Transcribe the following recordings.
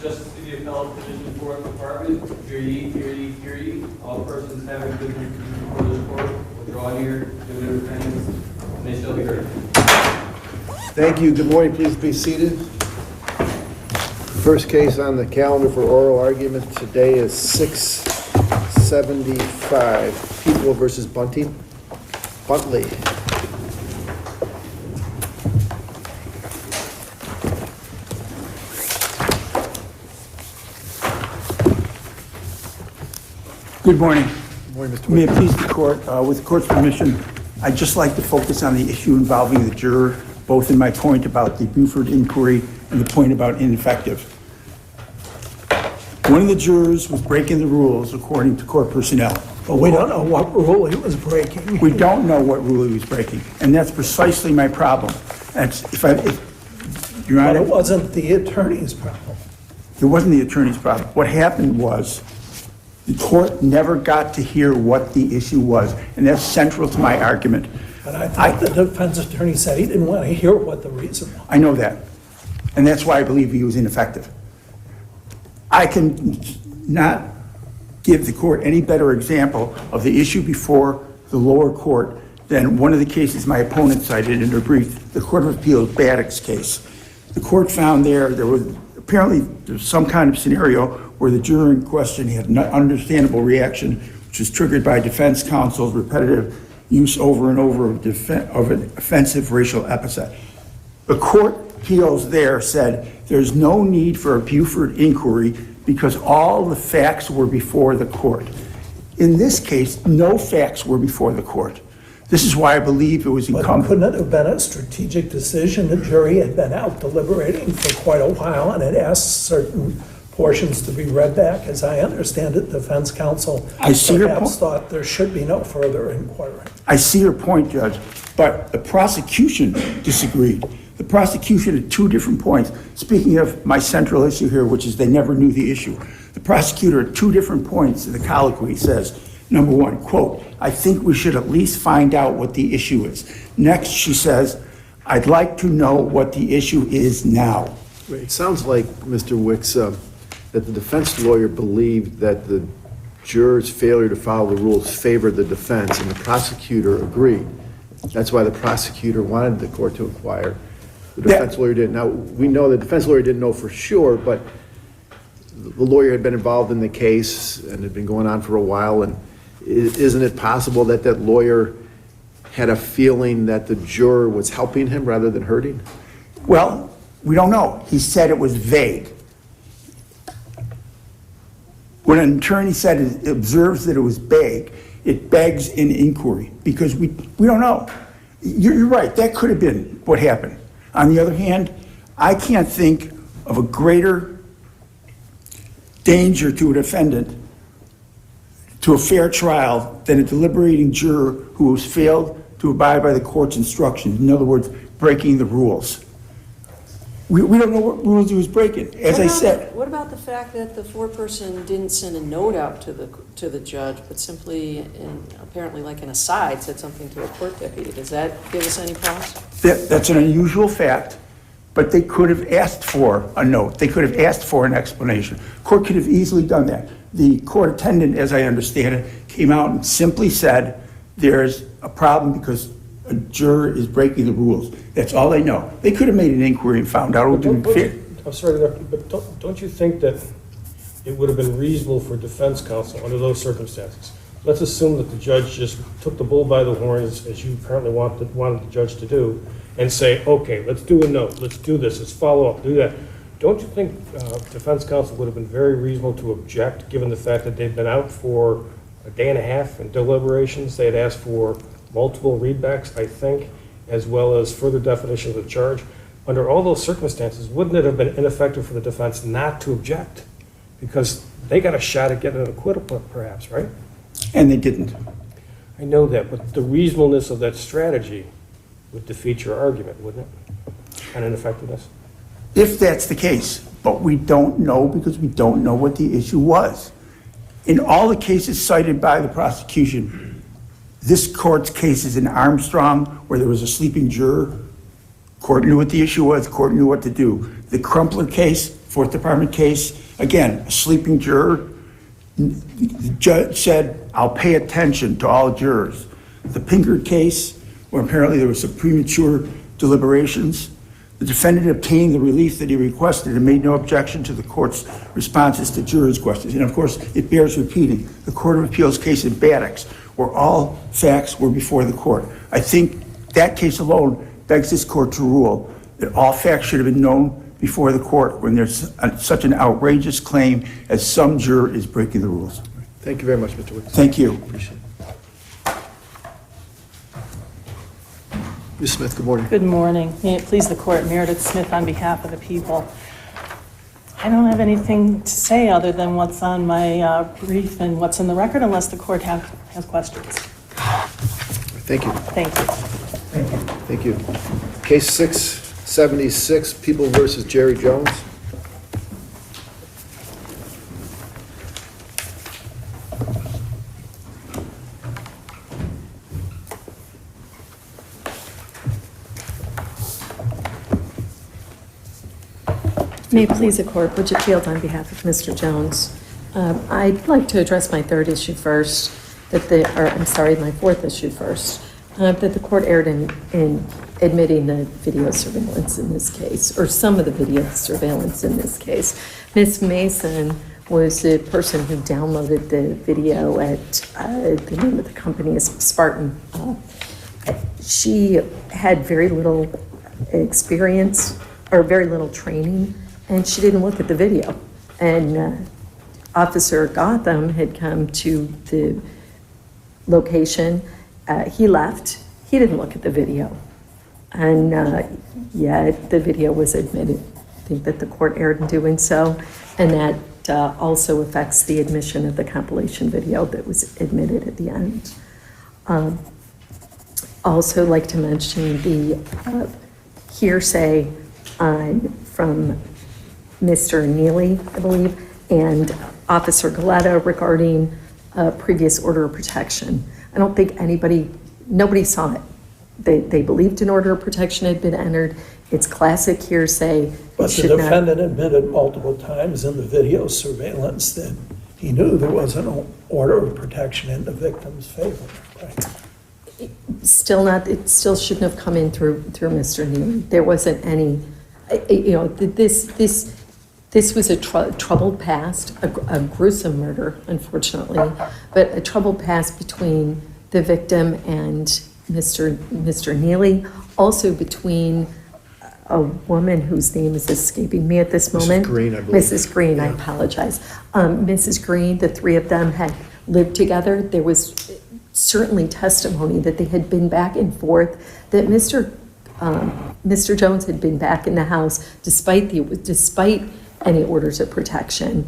Justice of the Appellate Division, 4th Department. Hear ye, hear ye, hear ye. All persons having business before this court will draw near, give their attendance, and they shall be heard. Thank you. Good morning. Please be seated. First case on the calendar for oral argument today is 675, People versus Buntley. Good morning. Good morning, Mr. May it Wick. please the court, with the court's permission, I'd just like to focus on the issue involving the juror, both in my point about the Buford inquiry and the point about ineffective. One of the jurors was breaking the rules according to court personnel. But we don't know what rule he was breaking. We don't know what rule he was breaking, and that's precisely my problem. Your But Honor, it wasn't the attorney's problem. it wasn't the attorney's problem. What happened was the court never got to hear what the issue was, and that's central to my argument. But I thought the defense attorney said he didn't want to hear what the reason was. I know that, and that's why I believe he was ineffective. I can not give the court any better example of the issue before the lower court than one of the cases my opponent cited in her brief, the Court of Appeals Baddock's case. The court found there was apparently some kind of scenario where the juror in question had an understandable reaction, which was triggered by defense counsel's repetitive use over and over of an offensive racial epithet. The court appeals there said there's no need for a Buford inquiry because all the facts were before the court. In this case, no facts were before the court. This is why I believe it was But incumbent. couldn't it have been a strategic decision? The jury had been out deliberating for quite a while and had asked certain portions to be read back. As I understand it, defense counsel I see your perhaps point. thought there should be no further inquiry. I see your point, Judge, but the prosecution disagreed. The prosecution at two different points. Speaking of my central issue here, which is they never knew the issue, the prosecutor at two different points in the colloquy says, number one, quote, I think we should at least find out what the issue is. Next, she says, I'd like to know what the issue is now. It sounds like, Mr. Wicks, that the defense lawyer believed that the juror's failure to follow the rules favored the defense, and the prosecutor agreed. That's why the prosecutor wanted the court to inquire. The defense lawyer didn't. Now, we know the defense lawyer didn't know for sure, but the lawyer had been involved in the case and had been going on for a while, and isn't it possible that that lawyer had a feeling that the juror was helping him rather than hurting? Well, we don't know. He said it was vague. When an attorney said observes that it was vague, it begs an inquiry because we don't know. You're right. That could have been what happened. On the other hand, I can't think of a greater danger to a defendant, to a fair trial, than a deliberating juror who has failed to abide by the court's instructions. In other words, breaking the rules. We don't know what rules he was breaking. As I said, What about the fact that the foreperson didn't send a note out to the judge, but simply, apparently like an aside, said something to a court deputy? Does that give us any pause? that's an unusual fact, but they could have asked for a note. They could have asked for an explanation. Court could have easily done that. The court attendant, as I understand it, came out and simply said, there's a problem because a juror is breaking the rules. That's all they know. They could have made an inquiry and found out who didn't fit. I'm sorry, but don't you think that it would have been reasonable for defense counsel under those circumstances? Let's assume that the judge just took the bull by the horns, as you apparently wanted the judge to do, and say, okay, let's do a note, let's do this, let's follow up, do that. Don't you think defense counsel would have been very reasonable to object, given the fact that they'd been out for a day and a half in deliberations? They had asked for multiple readbacks, I think, as well as further definition of the charge. Under all those circumstances, wouldn't it have been ineffective for the defense not to object? Because they got a shot at getting an acquittal, perhaps, right? And they didn't. I know that, but the reasonableness of that strategy would defeat your argument, wouldn't it? And ineffectiveness? If that's the case, but we don't know because we don't know what the issue was. In all the cases cited by the prosecution, this court's cases in Armstrong, where there was a sleeping juror, court knew what the issue was, court knew what to do. The Crumpler case Fourth Department case, again, a sleeping juror. The judge said, "I'll pay attention to all jurors." The Pinkard case, where apparently there was some premature deliberations, the defendant obtained the relief that he requested and made no objection to the court's responses to jurors' questions. And of course, it bears repeating, the Court of Appeals case in Baddocks, where all facts were before the court. I think that case alone begs this court to rule that all facts should have been known before the court when there's such an outrageous claim as some juror is breaking the rules. Thank you very much, Mr. Wicks. Thank you. Appreciate it. Ms. Smith, good morning. Good morning. May it please the court, Meredith Smith on behalf of the people. I don't have anything to say other than what's on my brief and what's in the record unless the court has questions. Thank you. Thank you. Thank you. Case 676, People versus Jerry Jones. May it please the court, Bridget Field on behalf of Mr. Jones. I'd like to address my third issue first, my fourth issue first, that the court erred in admitting the video surveillance in this case, or some of the video surveillance in this case. Ms. Mason was the person who downloaded the video at, the name of the company is Spartan. She had very little experience, or very little training, and she didn't look at the video. And Officer Gotham had come to the location. He left. He didn't look at the video. And yet the video was admitted. I think that the court erred in doing so. And that also affects the admission of the compilation video that was admitted at the end. Also like to mention the hearsay from Mr. Neely, I believe, and Officer Galetta regarding a previous order of protection. I don't think nobody saw it. They believed an order of protection had been entered. It's classic hearsay. But the defendant admitted multiple times in the video surveillance that he knew there was an order of protection in the victim's favor. Right? It still shouldn't have come in through Mr. Neely. There wasn't any, this was a troubled past, a gruesome murder, unfortunately, but a troubled past between the victim and Mr. Neely, also between a woman whose name is escaping me at this moment. Mrs. Green, I believe. Mrs. Green, I apologize. Mrs. Green, the three of them had lived together. There was certainly testimony that they had been back and forth, that Mr. Jones had been back in the house despite any orders of protection.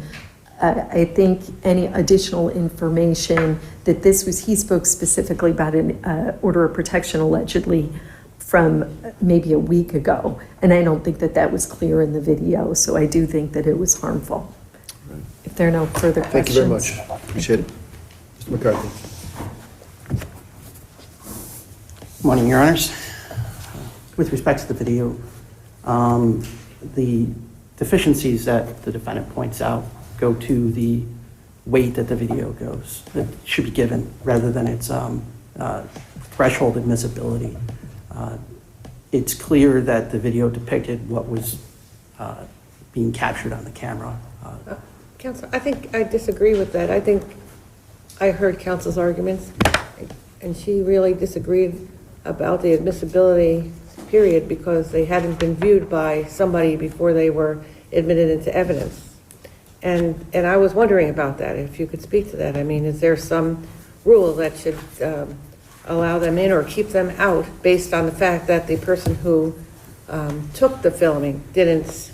I think any additional information that he spoke specifically about an order of protection allegedly from maybe a week ago, and I don't think that was clear in the video, so I do think that it was harmful. Right. If there are no further questions. Thank you very much. Appreciate it. Mr. McCarthy. Morning, Your Honors. With respect to the video, the deficiencies that the defendant points out go to the weight that the video that should be given rather than its threshold admissibility. It's clear that the video depicted what was being captured on the camera. Counsel, I think I disagree with that. I think I heard counsel's arguments, and she really disagreed about the admissibility period because they hadn't been viewed by somebody before they were admitted into evidence. And I was wondering about that, if you could speak to that. I mean, is there some rule that should allow them in or keep them out based on the fact that the person who took the filming didn't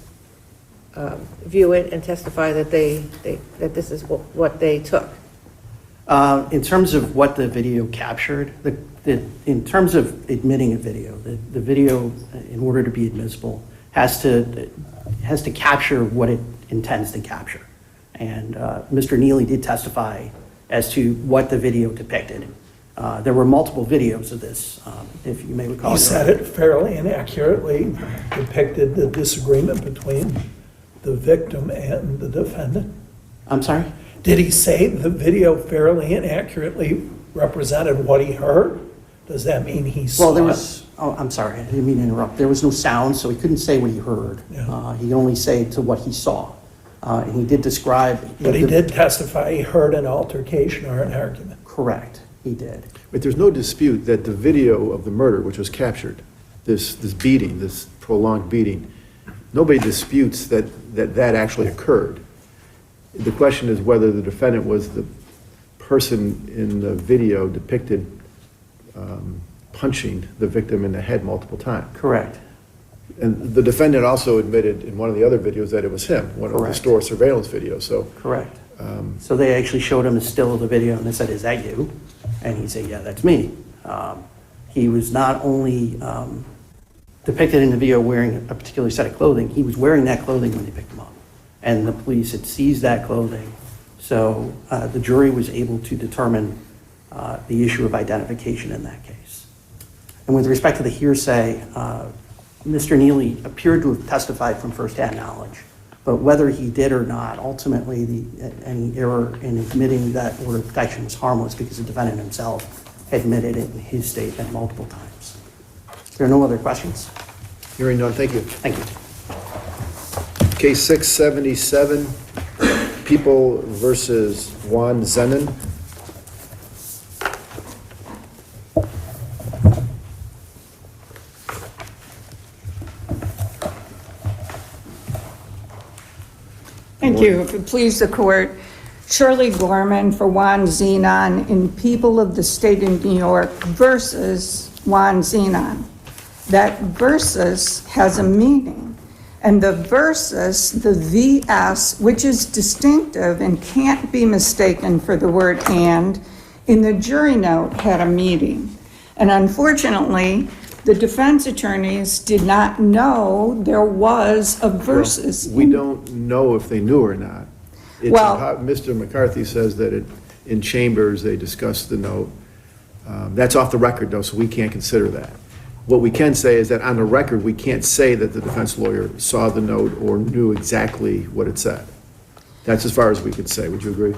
view it and testify that that this is what they took? In terms of what the video captured, in terms of admitting a video, the video, in order to be admissible, has to capture what it intends to capture. And Mr. Neely did testify as to what the video depicted. There were multiple videos of this, if you may recall. He said it fairly and accurately depicted the disagreement between the victim and the defendant? I'm sorry? Did he say the video fairly and accurately represented what he heard? Does that mean he saw Well, there it? was, oh, I'm sorry, I didn't mean to interrupt. There was no sound, so he couldn't say what he heard. Yeah. He could only say to what he saw. And he did describe. But he did testify he heard an altercation or an argument. Correct, he did. But there's no dispute that the video of the murder, which was captured, this beating, this prolonged beating, nobody disputes that actually occurred. The question is whether the defendant was the person in the video depicted punching the victim in the head multiple times. Correct. And the defendant also admitted in one of the other videos that it was him, one of the Correct. store surveillance videos, so. Correct. So they actually showed him a still of the video, and they said, "Is that you?" And he said, "Yeah, that's me." He was not only depicted in the video wearing a particular set of clothing, he was wearing that clothing when they picked him up. And the police had seized that clothing, so the jury was able to determine the issue of identification in that case. And with respect to the hearsay, Mr. Neely appeared to have testified from firsthand knowledge, but whether he did or not, ultimately any error in admitting that order of protection was harmless because the defendant himself admitted it in his statement multiple times. If there are no other questions? Hearing none, thank you. Thank you. Case 677, People versus Juan Zenon. Thank you. If it please the court, Shirley Gorman for Juan Zenon in People of the State of New York versus Juan Zenon. That versus has a meaning. And the versus, the VS, which is distinctive and can't be mistaken for the word and, in the jury note had a meaning. And unfortunately, the defense attorneys did not know there was a versus. We don't know if they knew or not. Well- Mr. McCarthy says that in chambers, they discussed the note. That's off the record, though, so we can't consider that. What we can say is that on the record, we can't say that the defense lawyer saw the note or knew exactly what it said. That's as far as we could say. Would you agree?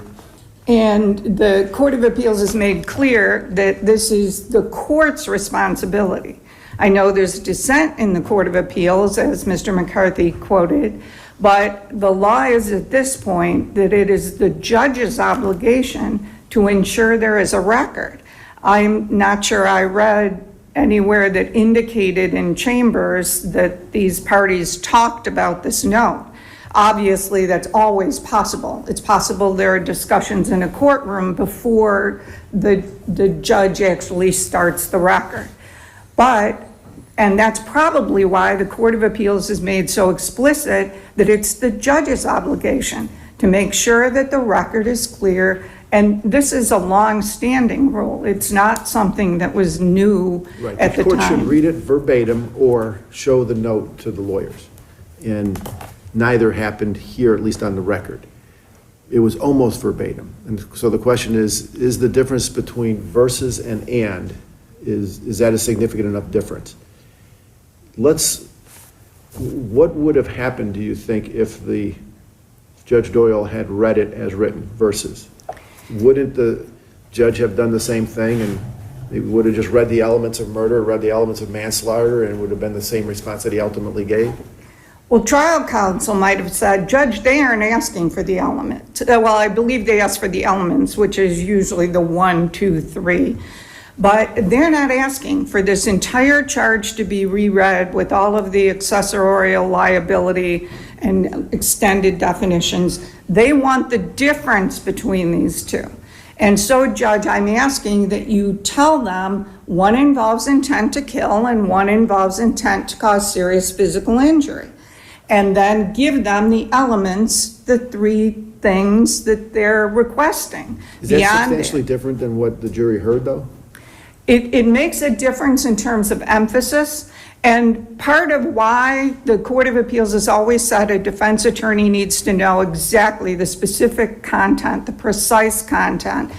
And the Court of Appeals has made clear that this is the court's responsibility. I know there's dissent in the Court of Appeals, as Mr. McCarthy quoted, but the law is at this point that it is the judge's obligation to ensure there is a record. I'm not sure I read anywhere that indicated in chambers that these parties talked about this note. Obviously, that's always possible. It's possible there are discussions in a courtroom before the judge actually starts the record. And that's probably why the Court of Appeals has made so explicit that it's the judge's obligation to make sure that the record is clear. And this is a long-standing rule. It's not something that was new at the The court should time. read it verbatim or show the note to the lawyers. And neither happened here, at least on the record. It was almost verbatim. And so the question is the difference between versus and, is that a significant enough difference? What would have happened, do you think, if the Judge Doyle had read it as written, versus? Wouldn't the judge have done the same thing and he would have just read the elements of murder, read the elements of manslaughter, and it would have been the same response that he ultimately gave? Well, trial counsel might have said, Judge, they aren't asking for the elements. Well, I believe they asked for the elements, which is usually the 1, 2, 3. But they're not asking for this entire charge to be reread with all of the accessorial liability and extended definitions. They want the difference between these two. And so, Judge, I'm asking that you tell them one involves intent to kill and one involves intent to cause serious physical injury. And then give them the elements, the 3 things that they're requesting. Is that Beyond substantially it. different than what the jury heard, though? It makes a difference in terms of emphasis, and part of why the Court of Appeals has always said a defense attorney needs to know exactly the specific content, the precise content,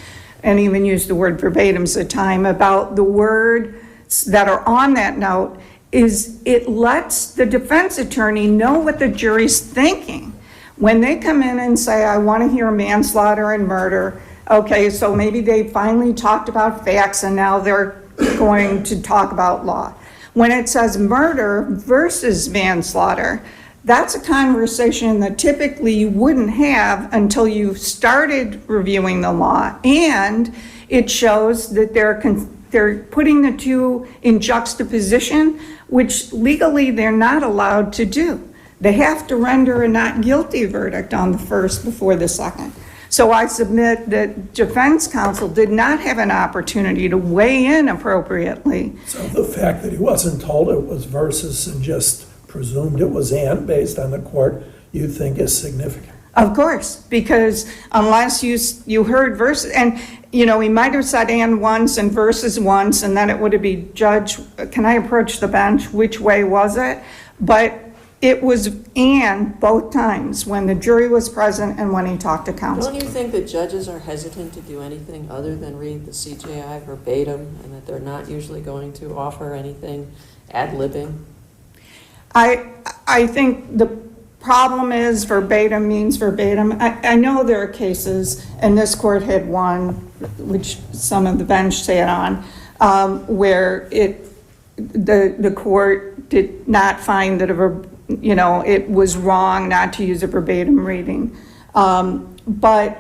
and even use the word verbatims at time about the words that are on that note, is it lets the defense attorney know what the jury's thinking. When they come in and say, I want to hear manslaughter and murder, okay, so maybe they finally talked about facts and now they're going to talk about law. When it says murder versus manslaughter, that's a conversation that typically you wouldn't have until you started reviewing the law, and it shows that they're putting the two in juxtaposition, which legally they're not allowed to do. They have to render a not guilty verdict on the first before the second. So I submit that defense counsel did not have an opportunity to weigh in appropriately. So the fact that he wasn't told it was versus and just presumed it was and based on the court, you think is significant? Of course, because unless you heard versus, and he might have said and once and versus once, and then it would be, Judge, can I approach the bench? Which way was it? But it was and both times, when the jury was present and when he talked to counsel. Don't you think that judges are hesitant to do anything other than read the CJI verbatim, and that they're not usually going to offer anything ad-libbing? I think the problem is verbatim means verbatim. I know there are cases, and this court had one, which some of the bench sat on, where the court did not find that it was wrong not to use a verbatim reading. But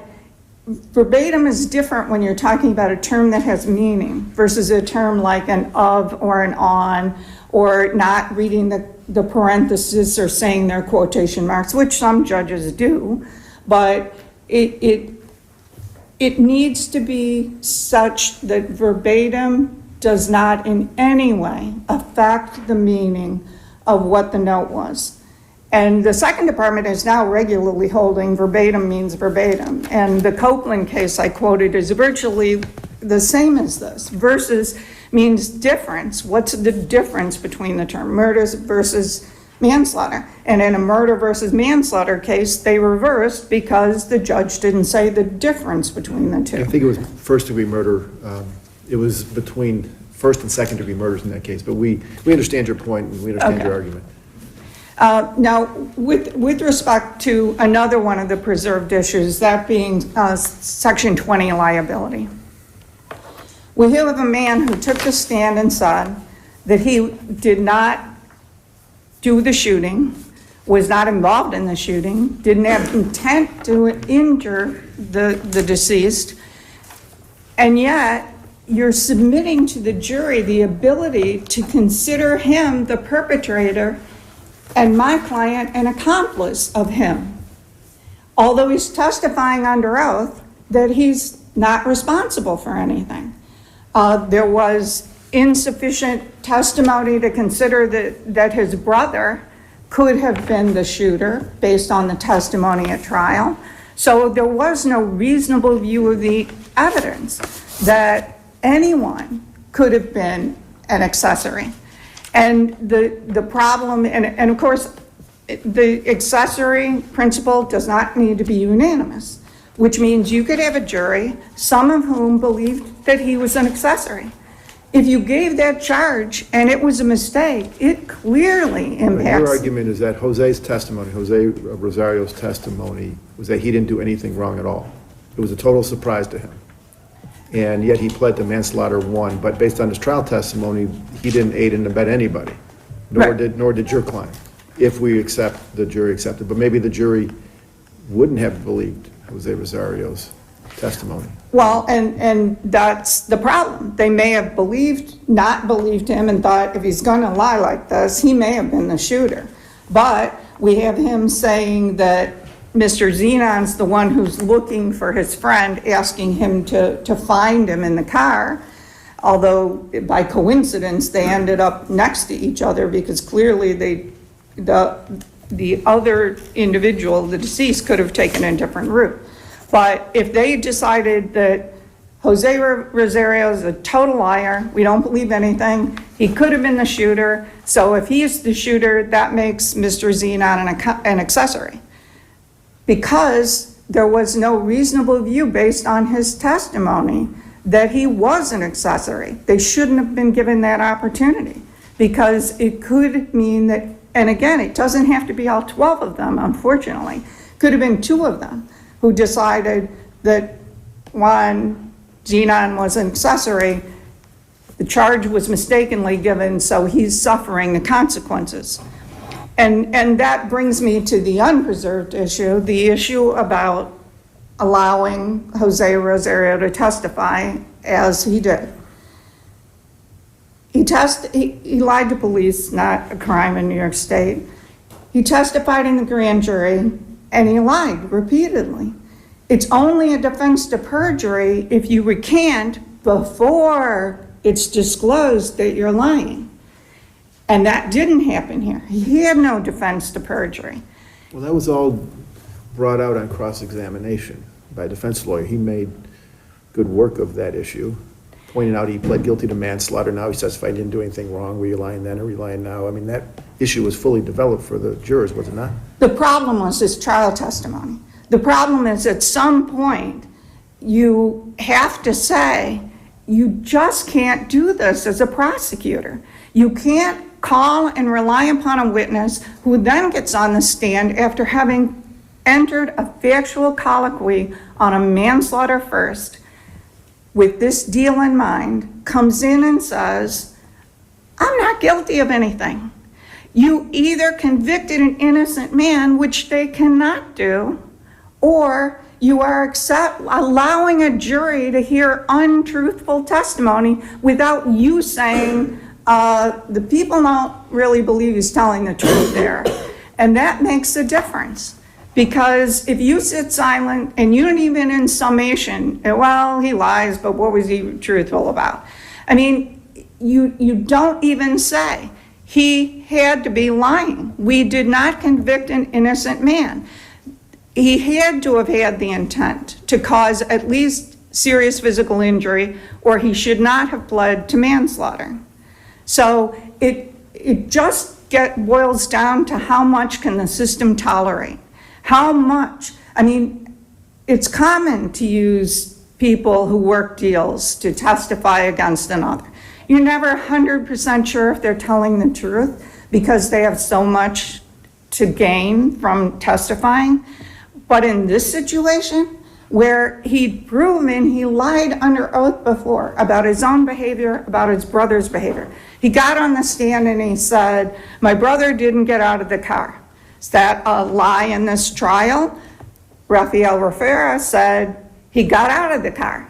verbatim is different when you're talking about a term that has meaning versus a term like an of or an on, or not reading the parenthesis or saying their quotation marks, which some judges do. But it needs to be such that verbatim does not in any way affect the meaning of what the note was. And the second department is now regularly holding verbatim means verbatim. And the Copeland case I quoted is virtually the same as this. Versus means difference. What's the difference between the term murders versus manslaughter? And in a murder versus manslaughter case, they reversed because the judge didn't say the difference between the two. I think it was first-degree murder. It was between first and second-degree murders in that case. But we understand your point, and we understand your argument. Now, with respect to another one of the preserved issues, that being Section 20 liability. We have a man who took the stand and said that he did not do the shooting, was not involved in the shooting, didn't have intent to injure the deceased, and yet you're submitting to the jury the ability to consider him the perpetrator and my client an accomplice of him, although he's testifying under oath that he's not responsible for anything. There was insufficient testimony to consider that his brother could have been the shooter based on the testimony at trial. So there was no reasonable view of the evidence that anyone could have been an accessory. And the problem, and of course, the accessory principle does not need to be unanimous, which means you could have a jury, some of whom believed that he was an accessory. If you gave that charge and it was a mistake, it clearly impacts. Your argument is that Jose Rosario's testimony was that he didn't do anything wrong at all. It was a total surprise to him. And yet he pled to manslaughter 1, but based on his trial testimony, he didn't aid and abet anybody, nor did your client, if we accept, the jury accepted. But maybe the jury wouldn't have believed Jose Rosario's testimony. Well, and that's the problem. They may have not believed him and thought if he's going to lie like this, he may have been the shooter. But we have him saying that Mr. Zenon's the one who's looking for his friend, asking him to find him in the car, although by coincidence they ended up next to each other because clearly the other individual, the deceased, could have taken a different route. But if they decided that Jose Rosario is a total liar, we don't believe anything, he could have been the shooter, so if he's the shooter, that makes Mr. Zenon an accessory. Because there was no reasonable view based on his testimony that he was an accessory. They shouldn't have been given that opportunity because it could mean that, and again, it doesn't have to be all 12 of them, unfortunately, Could have been two of them who decided that one, Zenon was an accessory, the charge was mistakenly given, so he's suffering the consequences. And that brings me to the unpreserved issue, the issue about allowing Jose Rosario to testify as he did. He lied to police, not a crime in New York State. He testified in the grand jury, and he lied repeatedly. It's only a defense to perjury if you recant before it's disclosed that you're lying. And that didn't happen here. He had no defense to perjury. Well, that was all brought out on cross-examination by a defense lawyer. He made good work of that issue, pointing out he pled guilty to manslaughter. Now he testified he didn't do anything wrong. Were you lying then or were you lying now? I mean, that issue was fully developed for the jurors, was it not? The problem was his trial testimony. The problem is at some point, you have to say, you just can't do this as a prosecutor. You can't call and rely upon a witness who then gets on the stand after having entered a factual colloquy on a manslaughter first with this deal in mind, comes in and says, I'm not guilty of anything. You either convicted an innocent man, which they cannot do, or you are allowing a jury to hear untruthful testimony without you saying, the people don't really believe he's telling the truth there. And that makes a difference. Because if you sit silent and you don't even in summation, well, he lies, but what was he truthful about? I mean, you don't even say, he had to be lying. We did not convict an innocent man. He had to have had the intent to cause at least serious physical injury, or he should not have pled to manslaughter. So it just boils down to how much can the system tolerate? How much? I mean, it's common to use people who work deals to testify against another. You're never 100% sure if they're telling the truth because they have so much to gain from testifying. But in this situation, where he'd proven he lied under oath before about his own behavior, about his brother's behavior. He got on the stand and he said, my brother didn't get out of the car. Is that a lie in this trial? Rafael Rivera said he got out of the car.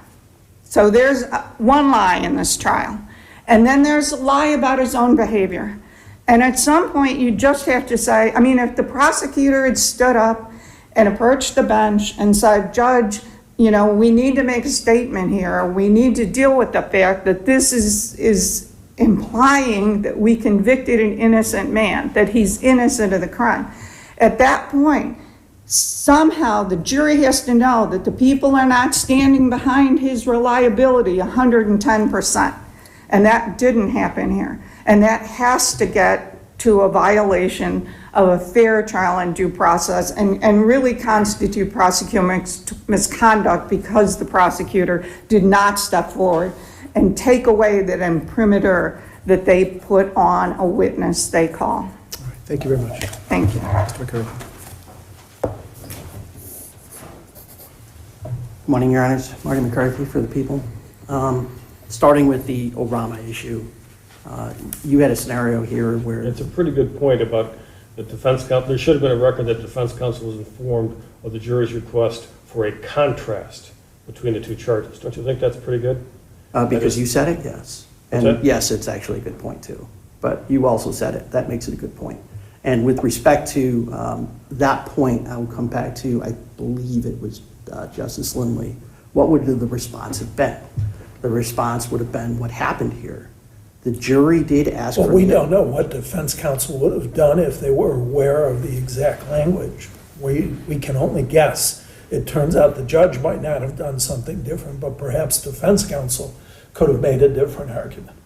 So there's one lie in this trial. And then there's a lie about his own behavior. And at some point you just have to say, I mean, if the prosecutor had stood up and approached the bench and said, Judge, you know, we need to make a statement here. We need to deal with the fact that this is implying that we convicted an innocent man, that he's innocent of the crime. At that point, somehow the jury has to know that the people are not standing behind his reliability 110%. And that didn't happen here. And that has to get to a violation of a fair trial and due process and really constitute prosecutorial misconduct because the prosecutor did not step forward and take away that imprimatur that they put on a witness they call. All right, thank you very much. Thank you. Mr. McCarthy. Good morning, Your Honors. Marty McCarthy for the people. Starting with the Orama issue, you had a scenario here where... It's a pretty good point about the defense counsel. There should have been a record that the defense counsel was informed of the jury's request for a contrast between the two charges. Don't you think that's pretty good? Because you said it, yes. And yes, it's actually a good point too. But you also said it. That makes it a good point. And with respect to that point, I will come back to, I believe it was Justice Lindley. What would the response have been? The response would have been what happened here. The jury did ask for... Well, we don't know what defense counsel would have done if they were aware of the exact language. We can only guess. It turns out the judge might not have done something different, but perhaps defense counsel could have made a different argument.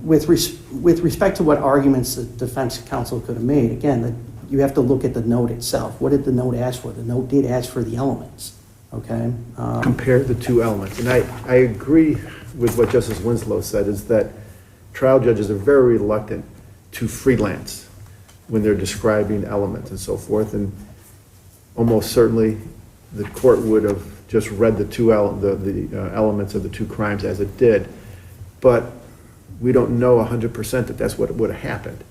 With respect to what arguments the defense counsel could have made, again, you have to look at the note itself. What did the note ask for? The note did ask for the elements, okay? Compare the two elements. And I agree with what Justice Winslow said, is that trial judges are very reluctant to freelance when they're describing elements and so forth. And almost certainly the court would have just read the elements of the two crimes as it did. But we don't know 100% that that's what would have happened.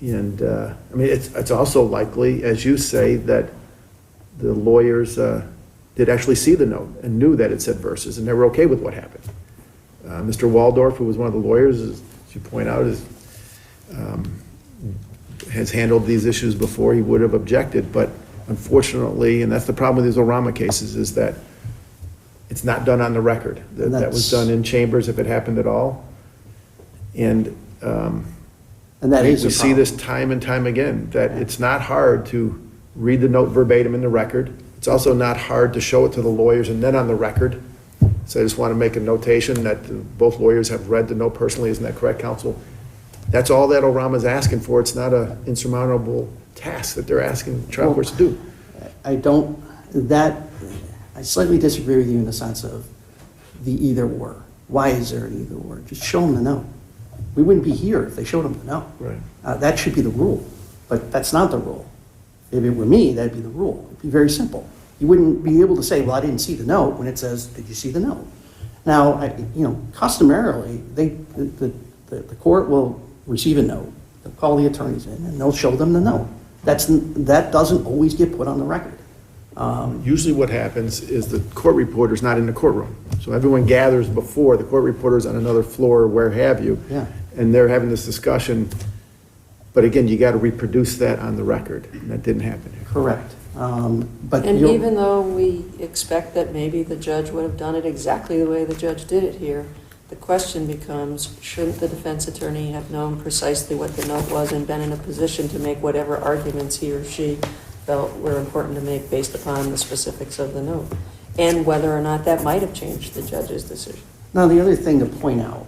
I mean, it's also likely, as you say, that the lawyers did actually see the note and knew that it said versus, and they were okay with what happened. Mr. Waldorf, who was one of the lawyers, as you point out, has handled these issues before. He would have objected, but unfortunately, and that's the problem with these Orama cases, is that it's not done on the record. That was done in chambers if it happened at all. And that is we a see problem. this time and time again, that it's not hard to read the note verbatim in the record. It's also not hard to show it to the lawyers and then on the record. So I just want to make a notation that both lawyers have read the note personally. Isn't that correct, counsel? That's all that Orama's asking for. It's not an insurmountable task that they're asking trial courts to do. I slightly disagree with you in the sense of the either or. Why is there an either or? Just show them the note. We wouldn't be here if they showed them the note. Right. That should be the rule, but that's not the rule. If it were me, that'd be the rule. It'd be very simple. You wouldn't be able to say, well, I didn't see the note, when it says, did you see the note? Now, customarily, the court will receive a note, they'll call the attorneys in, and they'll show them the note. That doesn't always get put on the record. Usually what happens is the court reporter's not in the courtroom. So everyone gathers before, the court reporter's on another floor, where have you. Yeah. And they're having this discussion. But again, you got to reproduce that on the record, and that didn't happen here. Correct. But And even though we expect that maybe the judge would have done it exactly the way the judge did it here, the question becomes, shouldn't the defense attorney have known precisely what the note was and been in a position to make whatever arguments he or she felt were important to make based upon the specifics of the note, and whether or not that might have changed the judge's decision? now the other thing to point out,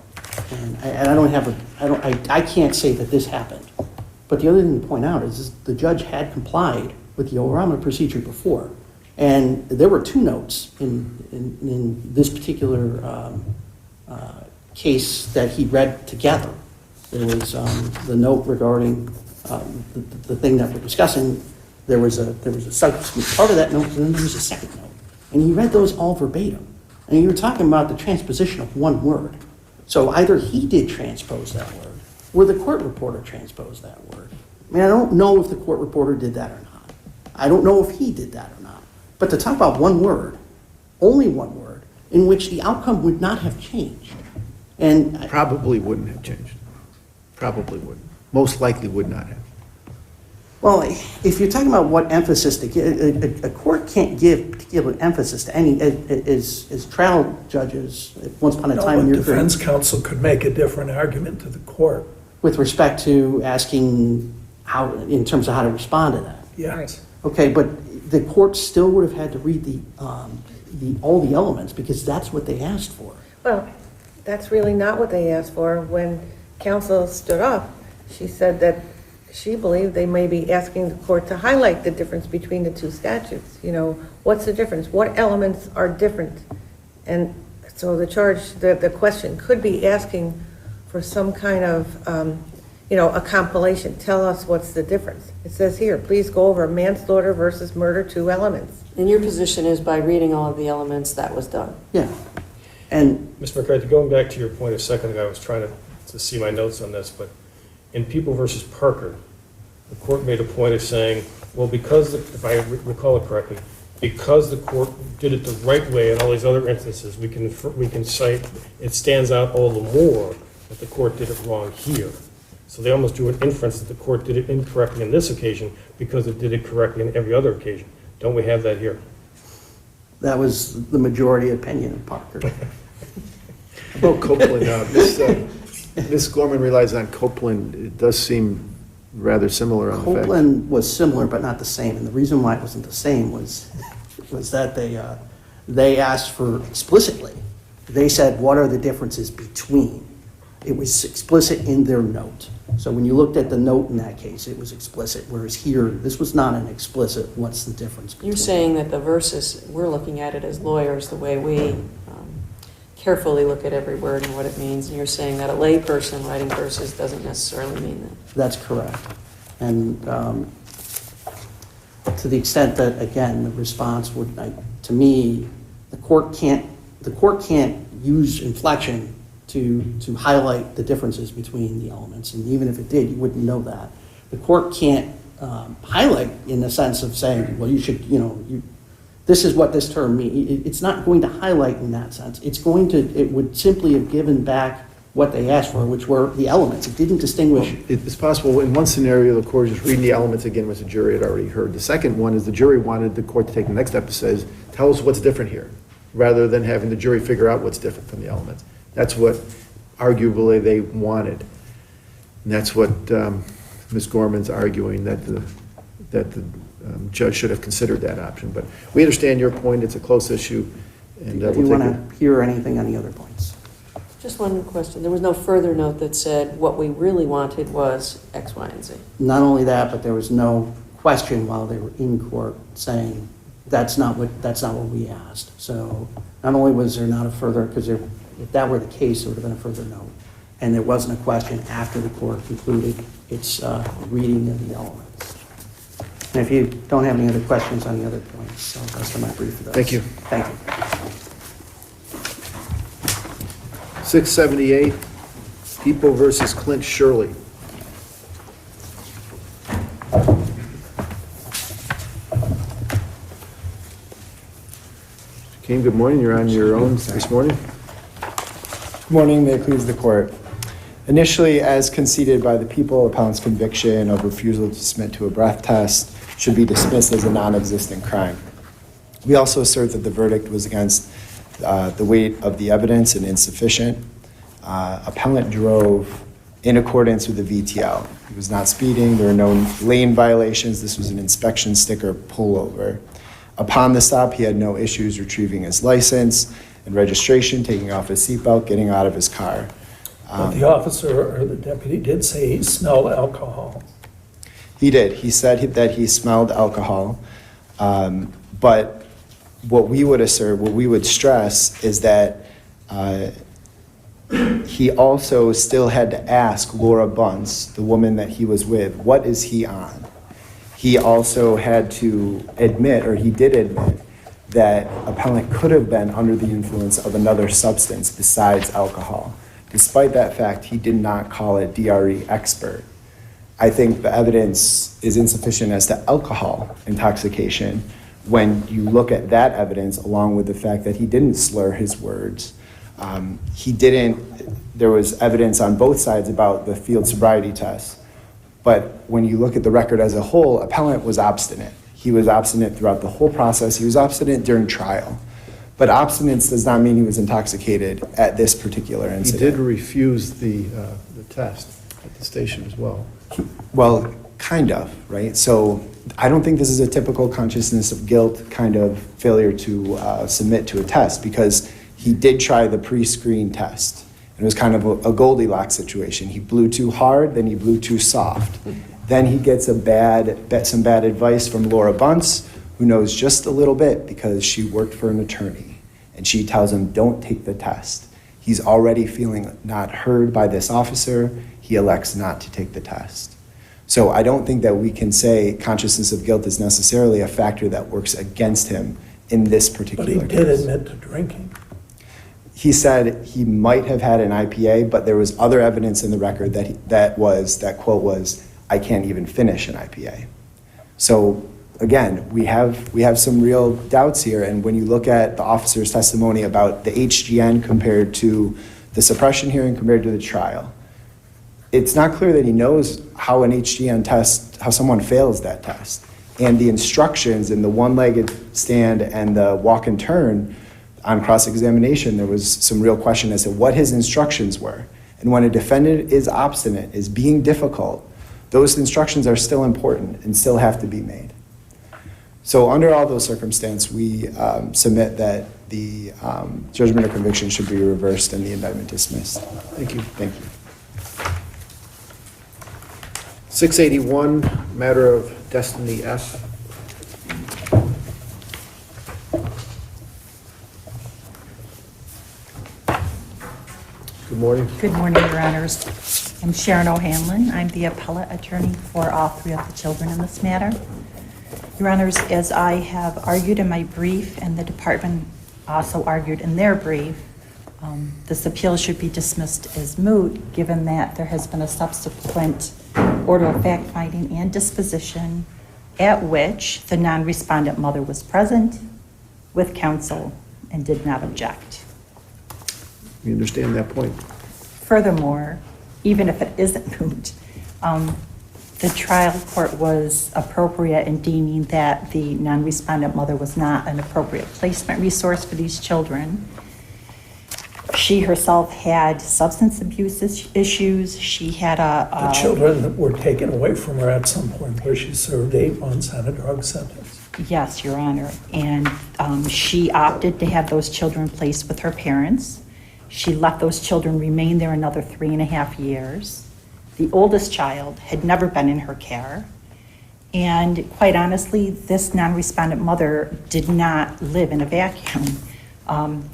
and I can't say that this happened, but the other thing to point out is the judge had complied with the Orama procedure before. And there were two notes in this particular case that he read together. There was the note regarding the thing that we're discussing. There was a subsequent part of that note, and then there was a second note. And he read those all verbatim. And you were talking about the transposition of one word. So either he did transpose that word, or the court reporter transposed that word. I mean, I don't know if the court reporter did that or not. I don't know if he did that or not. But to talk about one word, only one word, in which the outcome would not have changed. And Probably wouldn't have changed. Probably wouldn't. Most likely would not have. well, if you're talking about what emphasis to give, a court can't give particular emphasis to any, as trial judges, once upon a No, time but in your defense counsel could make a different argument to the court. with respect to asking how, in terms of how to respond to that. Yes. Okay, but the court still would have had to read all the elements, because that's what they asked for. Well, that's really not what they asked for. When counsel stood up, she said that she believed they may be asking the court to highlight the difference between the two statutes. You know, what's the difference? What elements are different? And so the question could be asking for some kind of, a compilation. Tell us what's the difference. It says here, please go over manslaughter versus murder, 2 elements. And your position is by reading all of the elements, that was done? Yeah. And Mr. McCarthy, going back to your point a second ago, I was trying to see my notes on this, but in People versus Parker, the court made a point of saying, well, because, if I recall it correctly, because the court did it the right way in all these other instances, we can cite, it stands out all the more that the court did it wrong here. So they almost drew an inference that the court did it incorrectly on this occasion because it did it correctly on every other occasion. Don't we have that here? that was the majority opinion of Parker. About Copeland, Ms. Gorman relies on Copeland. It does seem rather similar on the facts. Copeland was similar, but not the same. And the reason why it wasn't the same was that they asked for explicitly. They said, what are the differences between? It was explicit in their note. So when you looked at the note in that case, it was explicit, whereas here, this was not an explicit, what's the difference between? You're saying that the verses, we're looking at it as lawyers, the way we carefully look at every word and what it means, and you're saying that a layperson writing verses doesn't necessarily mean that. That's correct. And to the extent that, again, the response would, to me, the court can't use inflection to highlight the differences between the elements, and even if it did, you wouldn't know that. The court can't highlight in the sense of saying, well, you should, this is what this term means. It's not going to highlight in that sense. It would simply have given back what they asked for, which were the elements. It didn't distinguish. It's possible, in one scenario, the court is just reading the elements again, which the jury had already heard. The second one is the jury wanted the court to take the next step and says, tell us what's different here, rather than having the jury figure out what's different from the elements. That's what arguably they wanted. And that's what Ms. Gorman's arguing, that the judge should have considered that option. But we understand your point. It's a close issue. And Do you want to hear anything on the other points? Just one question. There was no further note that said what we really wanted was X, Y, and Z. Not only that, but there was no question while they were in court saying that's not what we asked. So not only was there not a further, because if that were the case, there would have been a further note. And there wasn't a question after the court concluded its reading of the elements. And if you don't have any other questions on the other points, I'll rest of my brief for those. Thank you. Thank you. 678, People versus Clint Shirley. Kane, good morning. You're on your own this morning. Good morning. May it please the court. Initially, as conceded by the people, appellant's conviction of refusal to submit to a breath test should be dismissed as a non-existent crime. We also assert that the verdict was against the weight of the evidence and insufficient. Appellant drove in accordance with the VTL. He was not speeding. There were no lane violations. This was an inspection sticker pullover. Upon the stop, he had no issues retrieving his license and registration, taking off his seatbelt, getting out of his car. But the officer or the deputy did say he smelled alcohol. He did. He said that he smelled alcohol. But what we would assert, what we would stress is that he also still had to ask Laura Bunce, the woman that he was with, what is he on? He also had to admit, or he did admit, that appellant could have been under the influence of another substance besides alcohol. Despite that fact, he did not call a DRE expert. I think the evidence is insufficient as to alcohol intoxication when you look at that evidence along with the fact that he didn't slur his words. There was evidence on both sides about the field sobriety test. But when you look at the record as a whole, appellant was obstinate. He was obstinate throughout the whole process. He was obstinate during trial. But obstinance does not mean he was intoxicated at this particular incident. He did refuse the test at the station as well. Well, kind of, right? So I don't think this is a typical consciousness of guilt kind of failure to submit to a test, because he did try the pre-screen test. It was kind of a Goldilocks situation. He blew too hard, then he blew too soft. Then he gets some bad advice from Laura Bunce, who knows just a little bit because she worked for an attorney. And she tells him, don't take the test. He's already feeling not heard by this officer. He elects not to take the test. So I don't think that we can say consciousness of guilt is necessarily a factor that works against him in this particular case. But he did admit to drinking. He said he might have had an IPA, but there was other evidence in the record that quote was, I can't even finish an IPA. So again, we have some real doubts here. And when you look at the officer's testimony about the HGN compared to the suppression hearing compared to the trial, it's not clear that he knows how an HGN test, how someone fails that test. And the instructions in the one-legged stand and the walk and turn on cross-examination, there was some real question as to what his instructions were. And when a defendant is obstinate, is being difficult, those instructions are still important and still have to be made. So under all those circumstances, we submit that the judgment of conviction should be reversed and the indictment dismissed. Thank you. Thank you. 681, matter of Destiny F. Good morning. Good morning, Your Honors. I'm Sharon O'Hanlon. I'm the appellate attorney for all three of the children in this matter. Your Honors, as I have argued in my brief, and the department also argued in their brief, this appeal should be dismissed as moot, given that there has been a subsequent order of fact-finding and disposition at which the non-respondent mother was present with counsel and did not object. We understand that point. Furthermore, even if it isn't moot, the trial court was appropriate in deeming that the non-respondent mother was not an appropriate placement resource for these children. She herself had substance abuse issues. She had The children were taken away from her at some point where she served 8 months on a drug sentence. Yes, Your Honor. And she opted to have those children placed with her parents. She let those children remain there another 3.5 years. The oldest child had never been in her care. And quite honestly, this non-respondent mother did not live in a vacuum.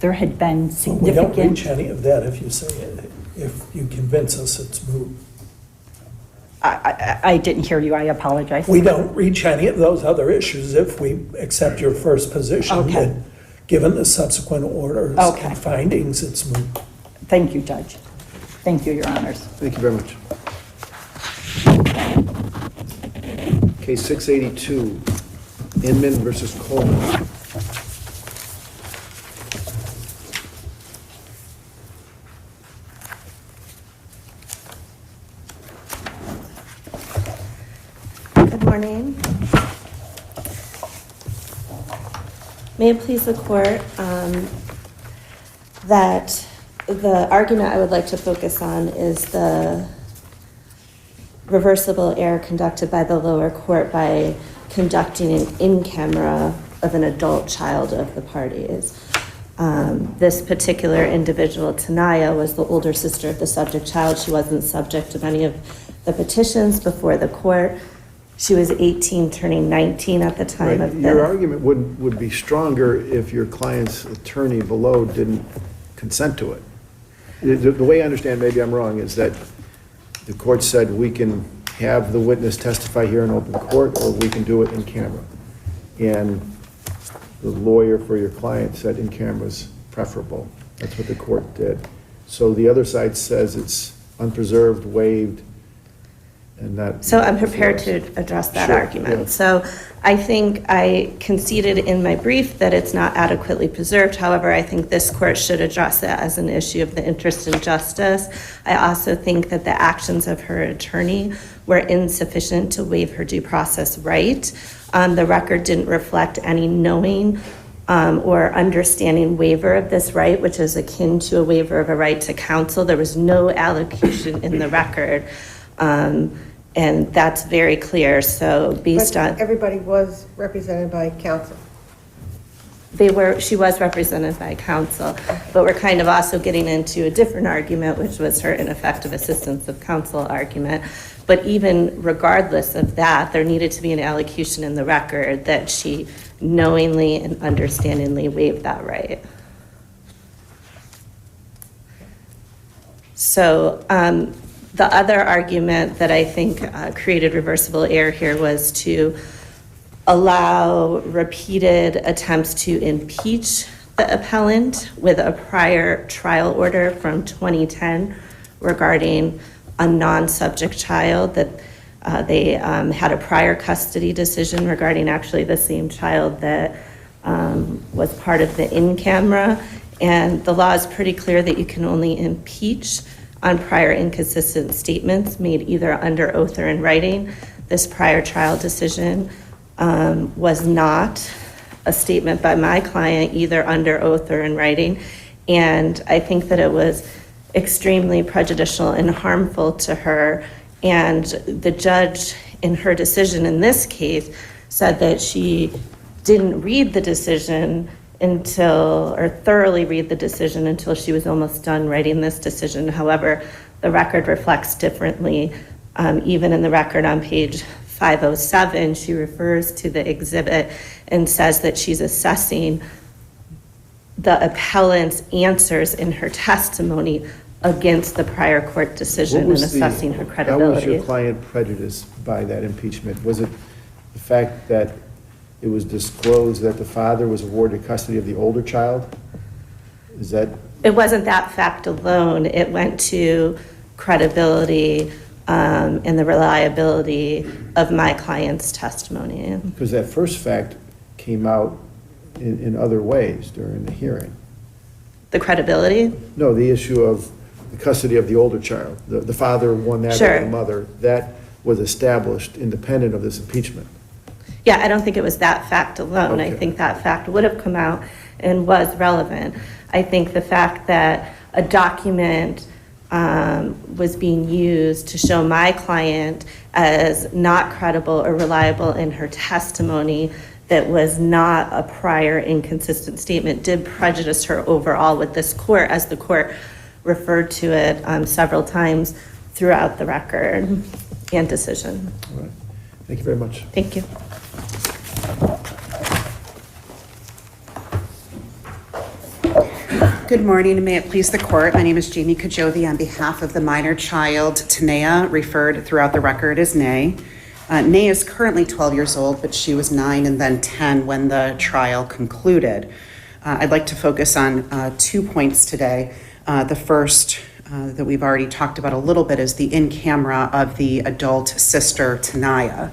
There had been significant... We don't reach any of that if you say it, if you convince us it's moot. I didn't hear you, I apologize. We don't reach any of those other issues if we accept your first position. Okay. That given the subsequent orders Okay. and findings, it's moot. Thank you, Judge. Thank you, Your Honors. Thank you very much. Case 682, Denman versus Coleman. Good morning. May it please the court that the argument I would like to focus on is the reversible error conducted by the lower court by conducting an in-camera of an adult child of the parties. This particular individual, Tanaya, was the older sister of the subject child. She wasn't subject to many of the petitions before the court. She was 18, turning 19 at the time of Your the... argument would be stronger if your client's attorney below didn't consent to it. The way I understand, maybe I'm wrong, is that the court said we can have the witness testify here in open court, or we can do it in camera. And the lawyer for your client said in camera is preferable. That's what the court did. So the other side says it's unpreserved, waived, and that... So I'm prepared to address that argument. Yeah. So I think I conceded in my brief that it's not adequately preserved. However, I think this court should address it as an issue of the interest in justice. I also think that the actions of her attorney were insufficient to waive her due process right. The record didn't reflect any knowing or understanding waiver of this right, which is akin to a waiver of a right to counsel. There was no allocution in the record. And that's very clear. So based on... Everybody was represented by counsel. She was represented by counsel, but we're kind of also getting into a different argument, which was her ineffective assistance of counsel argument. But even regardless of that, there needed to be an allocution in the record that she knowingly and understandingly waived that right. So the other argument that I think created reversible error here was to allow repeated attempts to impeach the appellant with a prior trial order from 2010 regarding a non-subject child that they had a prior custody decision regarding actually the same child that was part of the in-camera. And the law is pretty clear that you can only impeach on prior inconsistent statements made either under oath or in writing. This prior trial decision was not a statement by my client, either under oath or in writing. And I think that it was extremely prejudicial and harmful to her. And the judge in her decision in this case said that she didn't read the decision thoroughly read the decision until she was almost done writing this decision. However, the record reflects differently. Even in the record on page 507, she refers to the exhibit and says that she's assessing the appellant's answers in her testimony against the prior court decision and assessing her credibility. How was your client prejudiced by that impeachment? Was it the fact that it was disclosed that the father was awarded custody of the older child? Is that, It wasn't that fact alone. It went to credibility and the reliability of my client's testimony. because that first fact came out in other ways during the hearing. The credibility? No, the issue of the custody of the older child. The father won that over Sure. the mother. That was established independent of this impeachment. Yeah, I don't think it was that fact alone. I Okay. think that fact would have come out and was relevant. I think the fact that a document was being used to show my client as not credible or reliable in her testimony that was not a prior inconsistent statement did prejudice her overall with this court, as the court referred to it several times throughout the record and decision. All right. Thank you very much. Thank you. Good morning, and may it please the court. My name is Jamie Kajovi on behalf of the minor child, Tanea, referred throughout the record as Nay. Nay is currently 12 years old, but she was 9 and then 10 when the trial concluded. I'd like to focus on 2 points today. The first that we've already talked about a little bit is the in-camera of the adult sister, Tanea.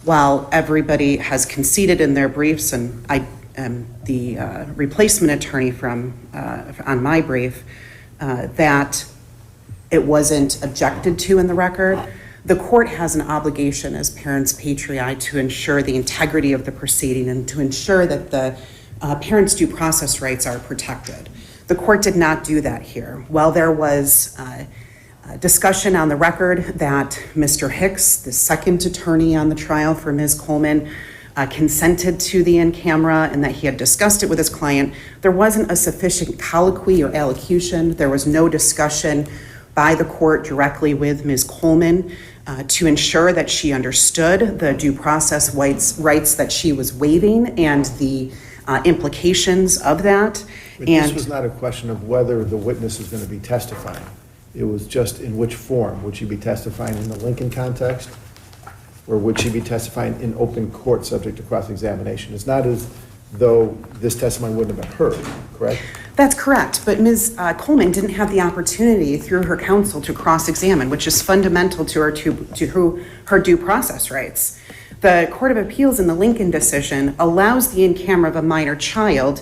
While everybody has conceded in their briefs, and I am the replacement attorney on my brief, that it wasn't objected to in the record, the court has an obligation as parents patriae to ensure the integrity of the proceeding and to ensure that the parents' due process rights are protected. The court did not do that here. While there was discussion on the record that Mr. Hicks, the second attorney on the trial for Ms. Coleman, consented to the in-camera and that he had discussed it with his client, there wasn't a sufficient colloquy or allocution. There was no discussion by the court directly with Ms. Coleman to ensure that she understood the due process rights that she was waiving and the implications of that. But this was not a question of whether the witness is going to be testifying. It was just in which form. Would she be testifying in the Lincoln context? Or would she be testifying in open court subject to cross-examination? It's not as though this testimony wouldn't have been heard, correct? That's correct, but Ms. Coleman didn't have the opportunity through her counsel to cross-examine, which is fundamental to her due process rights. The Court of Appeals in the Lincoln decision allows the in-camera of a minor child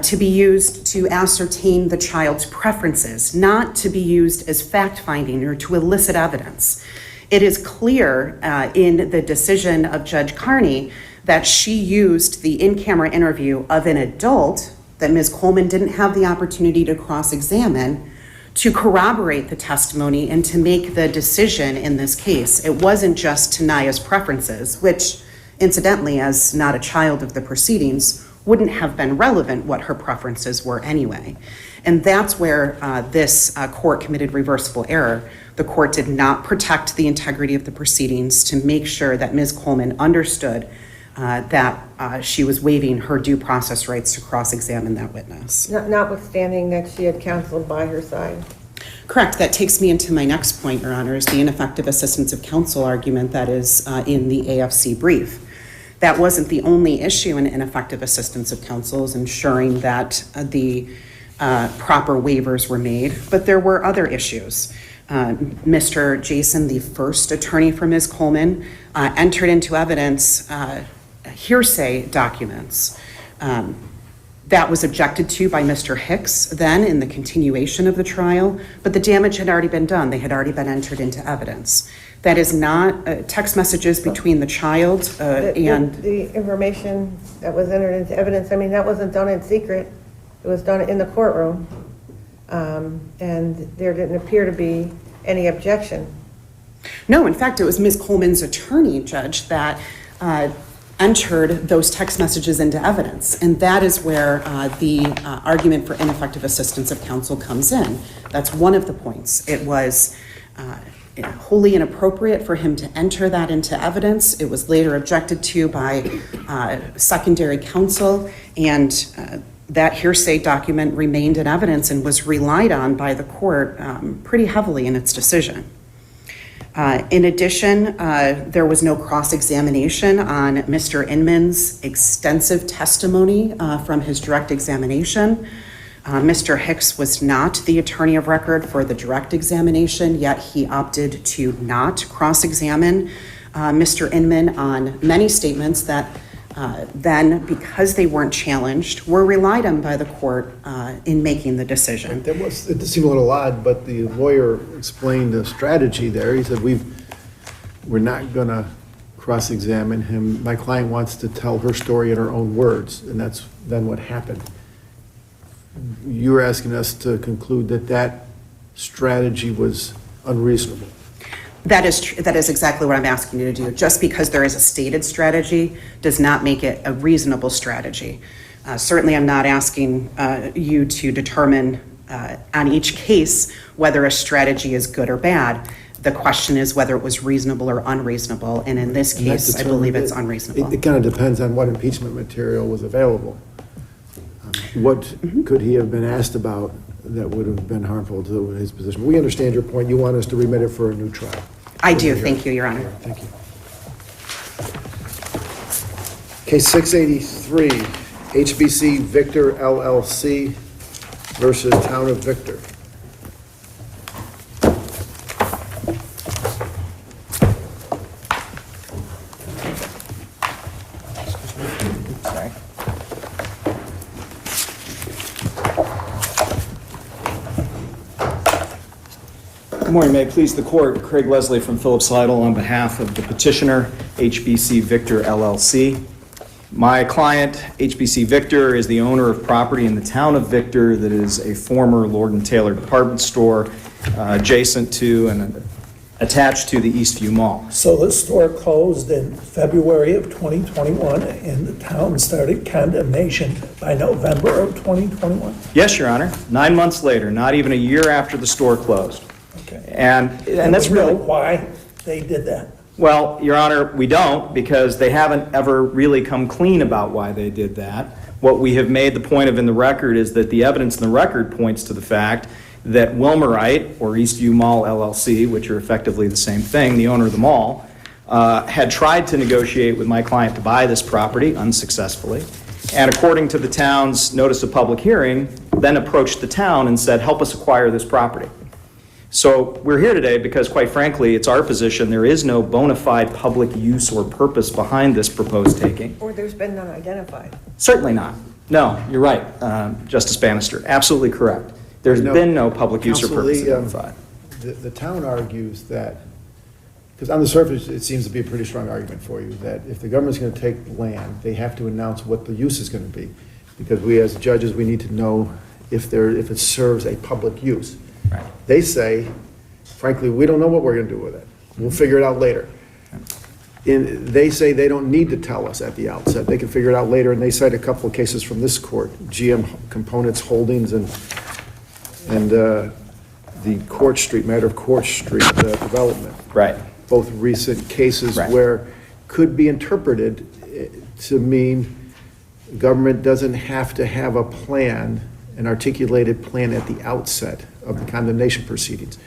to be used to ascertain the child's preferences, not to be used as fact-finding or to elicit evidence. It is clear in the decision of Judge Carney that she used the in-camera interview of an adult that Ms. Coleman didn't have the opportunity to cross-examine to corroborate the testimony and to make the decision in this case. It wasn't just Tanea's preferences, which incidentally, as not a child of the proceedings, wouldn't have been relevant what her preferences were anyway. And that's where this court committed reversible error. The court did not protect the integrity of the proceedings to make sure that Ms. Coleman understood that she was waiving her due process rights to cross-examine that witness. Notwithstanding that she had counsel by her side. Correct. That takes me into my next point, Your Honor, is the ineffective assistance of counsel argument that is in the AFC brief. That wasn't the only issue in ineffective assistance of counsel, is ensuring that the proper waivers were made, but there were other issues. Mr. Jason, the first attorney for Ms. Coleman, entered into evidence hearsay documents. That was objected to by Mr. Hicks then in the continuation of the trial, but the damage had already been done. They had already been entered into evidence. That is not text messages between the child and... The information that was entered into evidence, I mean, that wasn't done in secret. It was done in the courtroom. And there didn't appear to be any objection. No, in fact, it was Ms. Coleman's attorney, Judge, that entered those text messages into evidence. And that is where the argument for ineffective assistance of counsel comes in. That's one of the points. It was wholly inappropriate for him to enter that into evidence. It was later objected to by secondary counsel, and that hearsay document remained in evidence and was relied on by the court pretty heavily in its decision. In addition, there was no cross-examination on Mr. Inman's extensive testimony from his direct examination. Mr. Hicks was not the attorney of record for the direct examination, yet he opted to not cross-examine Mr. Inman on many statements that then, because they weren't challenged, were relied on by the court in making the decision. It seemed a little odd, but the lawyer explained the strategy there. He said, we're not going to cross-examine him. My client wants to tell her story in her own words, and that's then what happened. You're asking us to conclude that that strategy was unreasonable. That is exactly what I'm asking you to do. Just because there is a stated strategy does not make it a reasonable strategy. Certainly, I'm not asking you to determine on each case whether a strategy is good or bad. The question is whether it was reasonable or unreasonable, and in this case, I believe it's unreasonable. It kind of depends on what impeachment material was available. What could he have been asked about that would have been harmful to his position? We understand your point. You want us to remit it for a new trial. I do. Thank you, Your Honor. Thank you. Case 683, HBC Victor LLC versus Town of Victor. Good morning, may it please the court. Craig Leslie from Phillips Lytle on behalf of the petitioner, HBC Victor LLC. My client, HBC Victor, is the owner of property in the town of Victor that is a former Lord & Taylor department store adjacent to and attached to the Eastview Mall. So the store closed in February of 2021, and the town started condemnation by November of 2021? Yes, Your Honor. 9 months later, not even a year after the store closed. Okay. And that's really why they did that. Well, Your Honor, we don't, because they haven't ever really come clean about why they did that. What we have made the point of in the record is that the evidence in the record points to the fact that Wilmerite, or Eastview Mall LLC, which are effectively the same thing, the owner of the mall, had tried to negotiate with my client to buy this property unsuccessfully. And according to the town's notice of public hearing, then approached the town and said, help us acquire this property. So we're here today because, quite frankly, it's our position there is no bona fide public use or purpose behind this proposed taking. Or there's been none identified. Certainly not. No, you're right, Justice Bannister. Absolutely correct. There's been no public use or purpose identified. The town argues that, because on the surface it seems to be a pretty strong argument for you, that if the government's going to take land, they have to announce what the use is going to be. Because we as judges, we need to know if it serves a public use. Right. They say, frankly, we don't know what we're going to do with it. We'll figure it out later. They say they don't need to tell us at the outset. They can figure it out later, and they cite a couple of cases from this court, GM Components Holdings and the Court Street, matter of Court Street development. Right. Both recent cases Right. where could be interpreted to mean government doesn't have to have a plan, an articulated plan at the outset of the condemnation proceedings.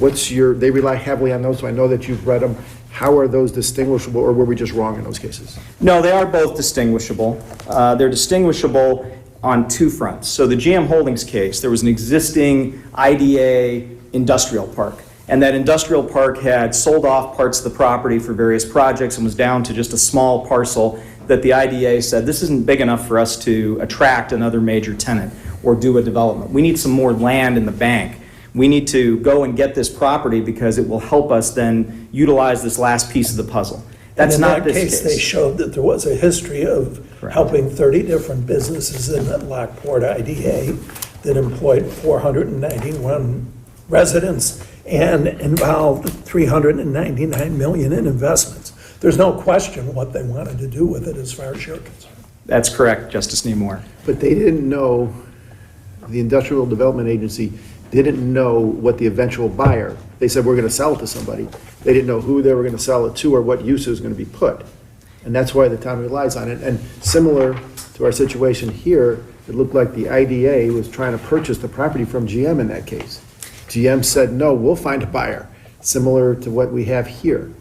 They rely heavily on those, so I know that you've read them. How are those distinguishable, or were we just wrong in those cases? No, they are both distinguishable. They're distinguishable on two fronts. So the GM Holdings case, there was an existing IDA industrial park, and that industrial park had sold off parts of the property for various projects and was down to just a small parcel that the IDA said, this isn't big enough for us to attract another major tenant or do a development. We need some more land in the bank. We need to go and get this property because it will help us then utilize this last piece of the puzzle. That's not this case. In that case, they showed that there was a history of helping 30 different businesses in that Lockport IDA that employed 491 residents and involved $399 million in investments. There's no question what they wanted to do with it as far as you're concerned. That's correct, Justice Nemore. But they didn't know, the Industrial Development Agency didn't know what the eventual buyer, they said we're going to sell it to somebody. They didn't know who they were going to sell it to or what use it was going to be put. And that's why the town relies on it. And similar to our situation here, it looked like the IDA was trying to purchase the property from GM in that case. GM said, no, we'll find a buyer. similar to what we have here.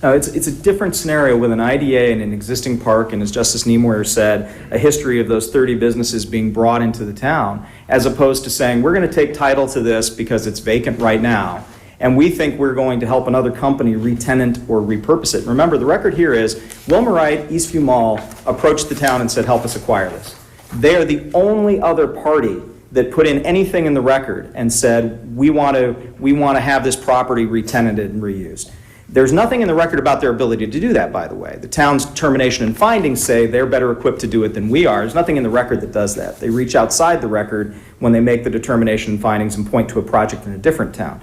No, it's a different scenario with an IDA and an existing park, and as Justice Niemoyer said, a history of those 30 businesses being brought into the town, as opposed to saying, we're going to take title to this because it's vacant right now, and we think we're going to help another company re-tenant or repurpose it. Remember, the record here is Wilmerite, Eastview Mall approached the town and said, help us acquire this. They are the only other party that put in anything in the record and said, we want to have this property re-tenanted and reused. There's nothing in the record about their ability to do that, by the way. The town's termination and findings say they're better equipped to do it than we are. There's nothing in the record that does that. They reach outside the record when they make the determination and findings and point to a project in a different town.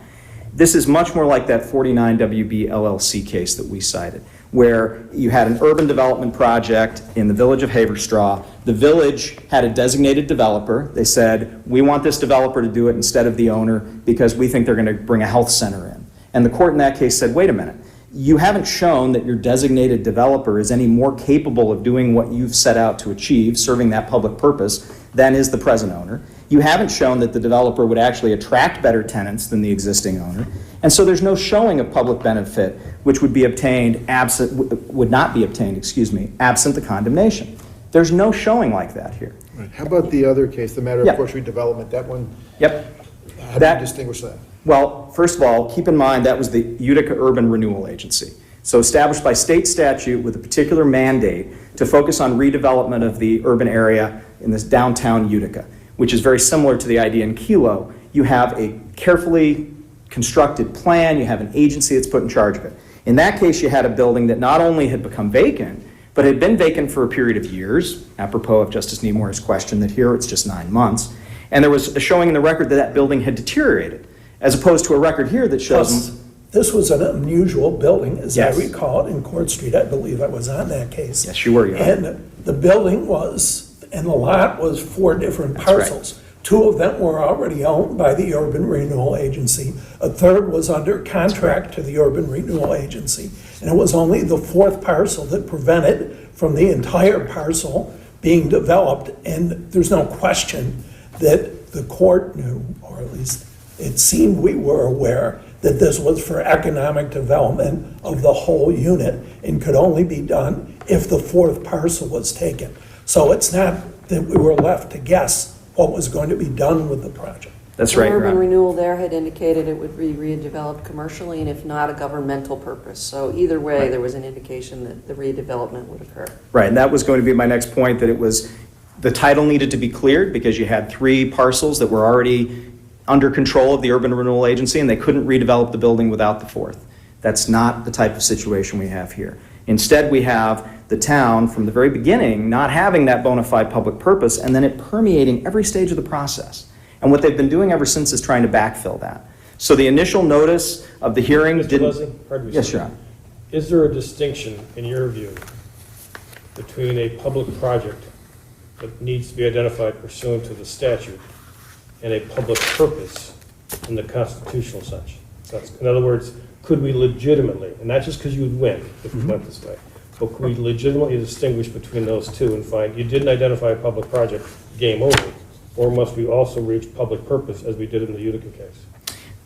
This is much more like that 49 WB LLC case that we cited, where you had an urban development project in the village of Haverstraw. The village had a designated developer. They said, we want this developer to do it instead of the owner because we think they're going to bring a health center in. And the court in that case said, wait a minute, you haven't shown that your designated developer is any more capable of doing what you've set out to achieve, serving that public purpose, than is the present owner. You haven't shown that the developer would actually attract better tenants than the existing owner. And so there's no showing of public benefit which would be obtained would not be obtained, absent the condemnation. There's no showing like that here. Right. How about the other case, the matter of Yep. course redevelopment, that one? Yep. How do you distinguish that? Well, first of all, keep in mind that was the Utica Urban Renewal Agency. So established by state statute with a particular mandate to focus on redevelopment of the urban area in this downtown Utica, which is very similar to the idea in Kilo. You have a carefully constructed plan, you have an agency that's put in charge of it. In that case, you had a building that not only had become vacant, but had been vacant for a period of years, apropos of Justice Niemoyer's question that here it's just 9 months. And there was a showing in the record that that building had deteriorated, as opposed to a record here that shows... Plus, this was an unusual building, as Yes. I recall, in Court Street. I believe I was on that case. Yes, you were, Your Honor. And the building was, and the lot was 4 different That's right. parcels. 2 of them were already owned by the Urban Renewal Agency. A third was under contract to the Urban Renewal Agency. And it was only the 4th parcel that prevented from the entire parcel being developed. And there's no question that the court knew, or at least it seemed we were aware, that this was for economic development of the whole unit and could only be done if the 4th parcel was taken. So it's not that we were left to guess what was going to be done with the project. That's right, Your Urban Honor. renewal there had indicated it would be redeveloped commercially and if not, a governmental purpose. So either way, there was an indication that the redevelopment would occur. Right, and that was going to be my next point, that it was, the title needed to be cleared because you had 3 parcels that were already under control of the Urban Renewal Agency and they couldn't redevelop the building without the 4th. That's not the type of situation we have here. Instead, we have the town from the very beginning not having that bona fide public purpose and then it permeating every stage of the process. And what they've been doing ever since is trying to backfill that. So the initial notice of the hearing Mr. didn't... Leslie, pardon me, Yes, sir. Your Honor. Is there a distinction, in your view, between a public project that needs to be identified pursuant to the statute and a public purpose in the constitutional sense? In other words, could we legitimately, and not just because you would win if we went this way, but could we legitimately distinguish between those two and find you didn't identify a public project, game over, or must we also reach public purpose as we did in the Utica case?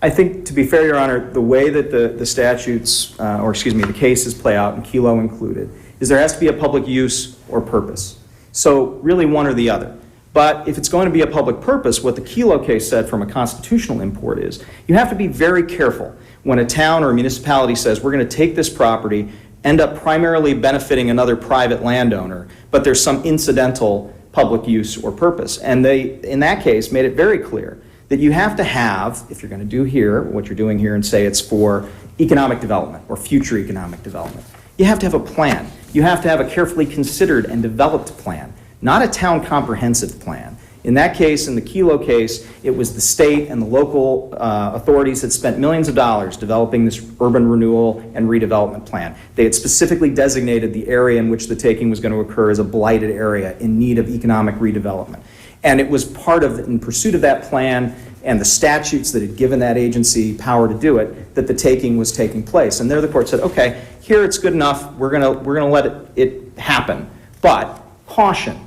I think, to be fair, Your Honor, the way that the statutes, the cases play out, and Kelo included, is there has to be a public use or purpose. So really one or the other. But if it's going to be a public purpose, what the Kelo case said from a constitutional import is, you have to be very careful when a town or a municipality says, we're going to take this property, end up primarily benefiting another private landowner, but there's some incidental public use or purpose. And they, in that case, made it very clear that you have to have, if you're going to do here, what you're doing here and say it's for economic development or future economic development, you have to have a plan. You have to have a carefully considered and developed plan, not a town comprehensive plan. In that case, in the Kelo case, it was the state and the local authorities that spent millions of dollars developing this urban renewal and redevelopment plan. They had specifically designated the area in which the taking was going to occur as a blighted area in need of economic redevelopment. And it was part of, in pursuit of that plan and the statutes that had given that agency power to do it, that the taking was taking place. And there the court said, okay, here it's good enough, we're gonna let it happen. But caution,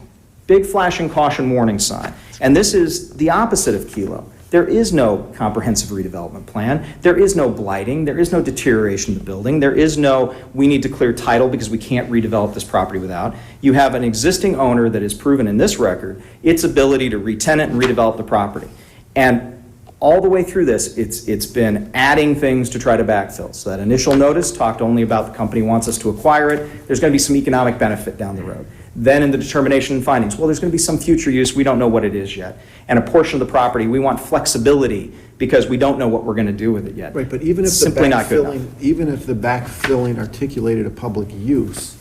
big flashing caution warning sign. And this is the opposite of Kelo. There is no comprehensive redevelopment plan. There is no blighting. There is no deterioration of the building. There is no, we need to clear title because we can't redevelop this property without. You have an existing owner that has proven in this record its ability to re-tenant and redevelop the property. And all the way through this, it's been adding things to try to backfill. So that initial notice talked only about the company wants us to acquire it. There's going to be some economic benefit down the road. Then in the determination and findings, well, there's going to be some future use. We don't know what it is yet. And a portion of the property, we want flexibility because we don't know what we're going to do with it yet. Right, but even if the Simply not good enough. even if the backfilling articulated a public use,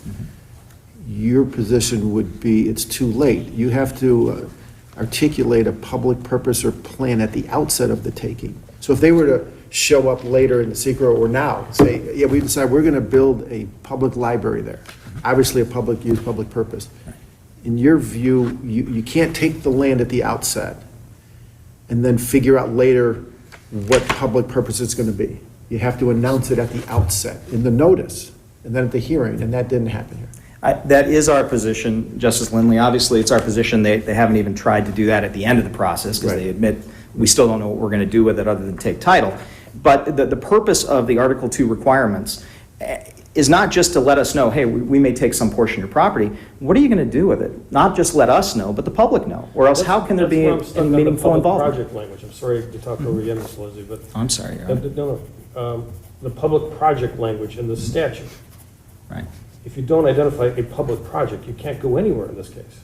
your position would be it's too late. You have to articulate a public purpose or plan at the outset of the taking. So if they were to show up later in the secret or now, say, yeah, we decide we're going to build a public library there, obviously a public use, public purpose. In your view, you can't take the land at the outset and then figure out later what public purpose it's going to be. You have to announce it at the outset, in the notice, and then at the hearing, and that didn't happen here. That is our position, Justice Lindley. Obviously, it's our position. They haven't even tried to do that at the end of the process because they admit we still don't know what we're going to do with it other than take title. But the purpose of the Article 2 requirements is not just to let us know, hey, we may take some portion of your property. What are you going to do with it? Not just let us know, but the public know. Or else how can there be any meaningful involvement? Project language. I'm sorry to talk over you, Ms. Lizzie, but. I'm sorry. The public project language in the statute. Right. If you don't identify a public project, you can't go anywhere in this case.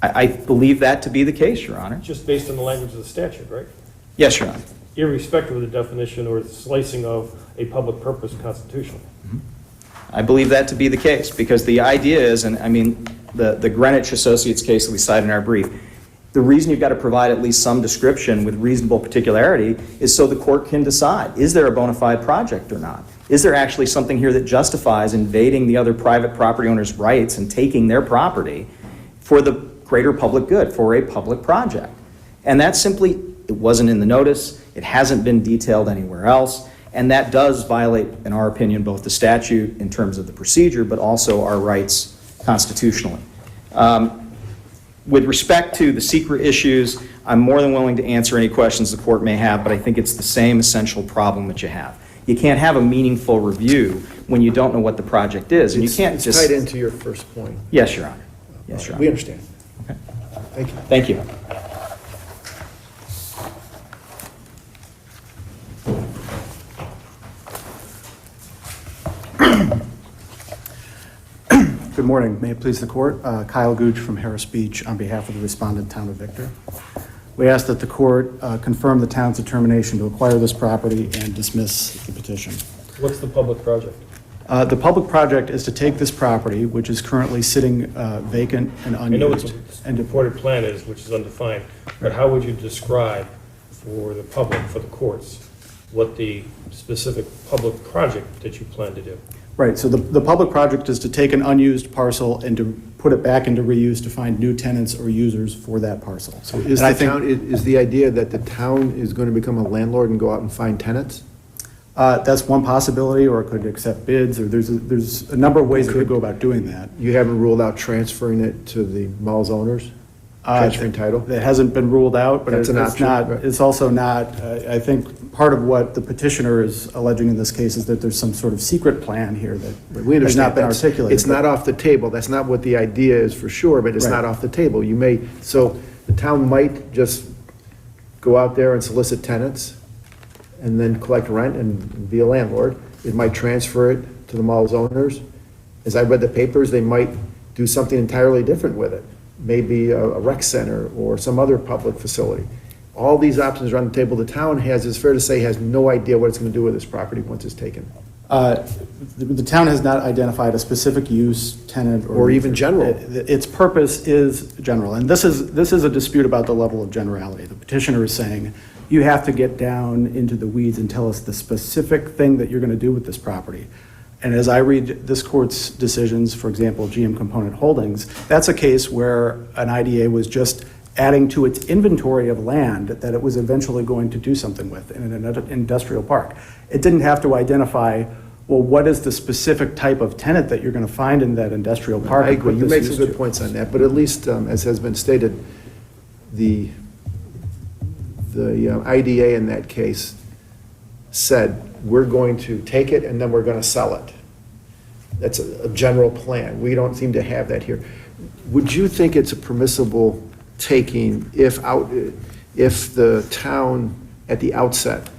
I believe that to be the case, Your Honor. Just based on the language of the statute, right? Yes, Your Honor. Irrespective of the definition or the slicing of a public purpose constitutionally. I believe that to be the case because the idea is, and I mean, the Greenwich Associates case that we cite in our brief, the reason you've got to provide at least some description with reasonable particularity is so the court can decide, is there a bona fide project or not? Is there actually something here that justifies invading the other private property owner's rights and taking their property for the greater public good, for a public project? And that simply, it wasn't in the notice, it hasn't been detailed anywhere else, and that does violate, in our opinion, both the statute in terms of the procedure, but also our rights constitutionally. With respect to the secret issues, I'm more than willing to answer any questions the court may have, but I think it's the same essential problem that you have. You can't have a meaningful review when you don't know what the project is, and you can't It's just... tied into your first point. Yes, Your Honor. Yes, Your Honor. We understand. Okay. Thank you. Thank you. Good morning. May it please the court. Kyle Gooch from Harris Beach on behalf of the respondent, Town of Victor. We ask that the court confirm the town's determination to acquire this property and dismiss the petition. What's the public project? The public project is to take this property, which is currently sitting vacant and unused. I know what the reported plan is, which is undefined, but how would you describe for the public, for the courts, what the specific public project that you plan to do? Right, so the public project is to take an unused parcel and to put it back into reuse to find new tenants or users for that parcel. So is the idea that the town is going to become a landlord and go out and find tenants? That's one possibility, or it could accept bids, or there's a number of ways it could go about doing that. You haven't ruled out transferring it to the mall's owners? Transferring title? It hasn't been ruled out, but That's an option, right. it's also not, I think part of what the petitioner is alleging in this case is that there's some sort of secret plan here that We understand has not been that's- articulated. It's not off the table. That's not what the idea is for sure, but it's Right. not off the table. So the town might just go out there and solicit tenants and then collect rent and be a landlord. It might transfer it to the mall's owners. As I read the papers, they might do something entirely different with it. Maybe a rec center or some other public facility. All these options are on the table. The town has, it's fair to say, has no idea what it's going to do with this property once it's taken. The town has not identified a specific use, tenant, Or even general. Its purpose is general, and this is a dispute about the level of generality. The petitioner is saying, you have to get down into the weeds and tell us the specific thing that you're going to do with this property. And as I read this court's decisions, for example, GM Component Holdings, that's a case where an IDA was just adding to its inventory of land that it was eventually going to do something with in an industrial park. It didn't have to identify, well, what is the specific type of tenant that you're going to find in that industrial park? I agree. and You put make this some use good to. points on that, but at least, as has been stated, the the IDA in that case said, we're going to take it and then we're going to sell it. That's a general plan. We don't seem to have that here. Would you think it's a permissible taking if the town at the outset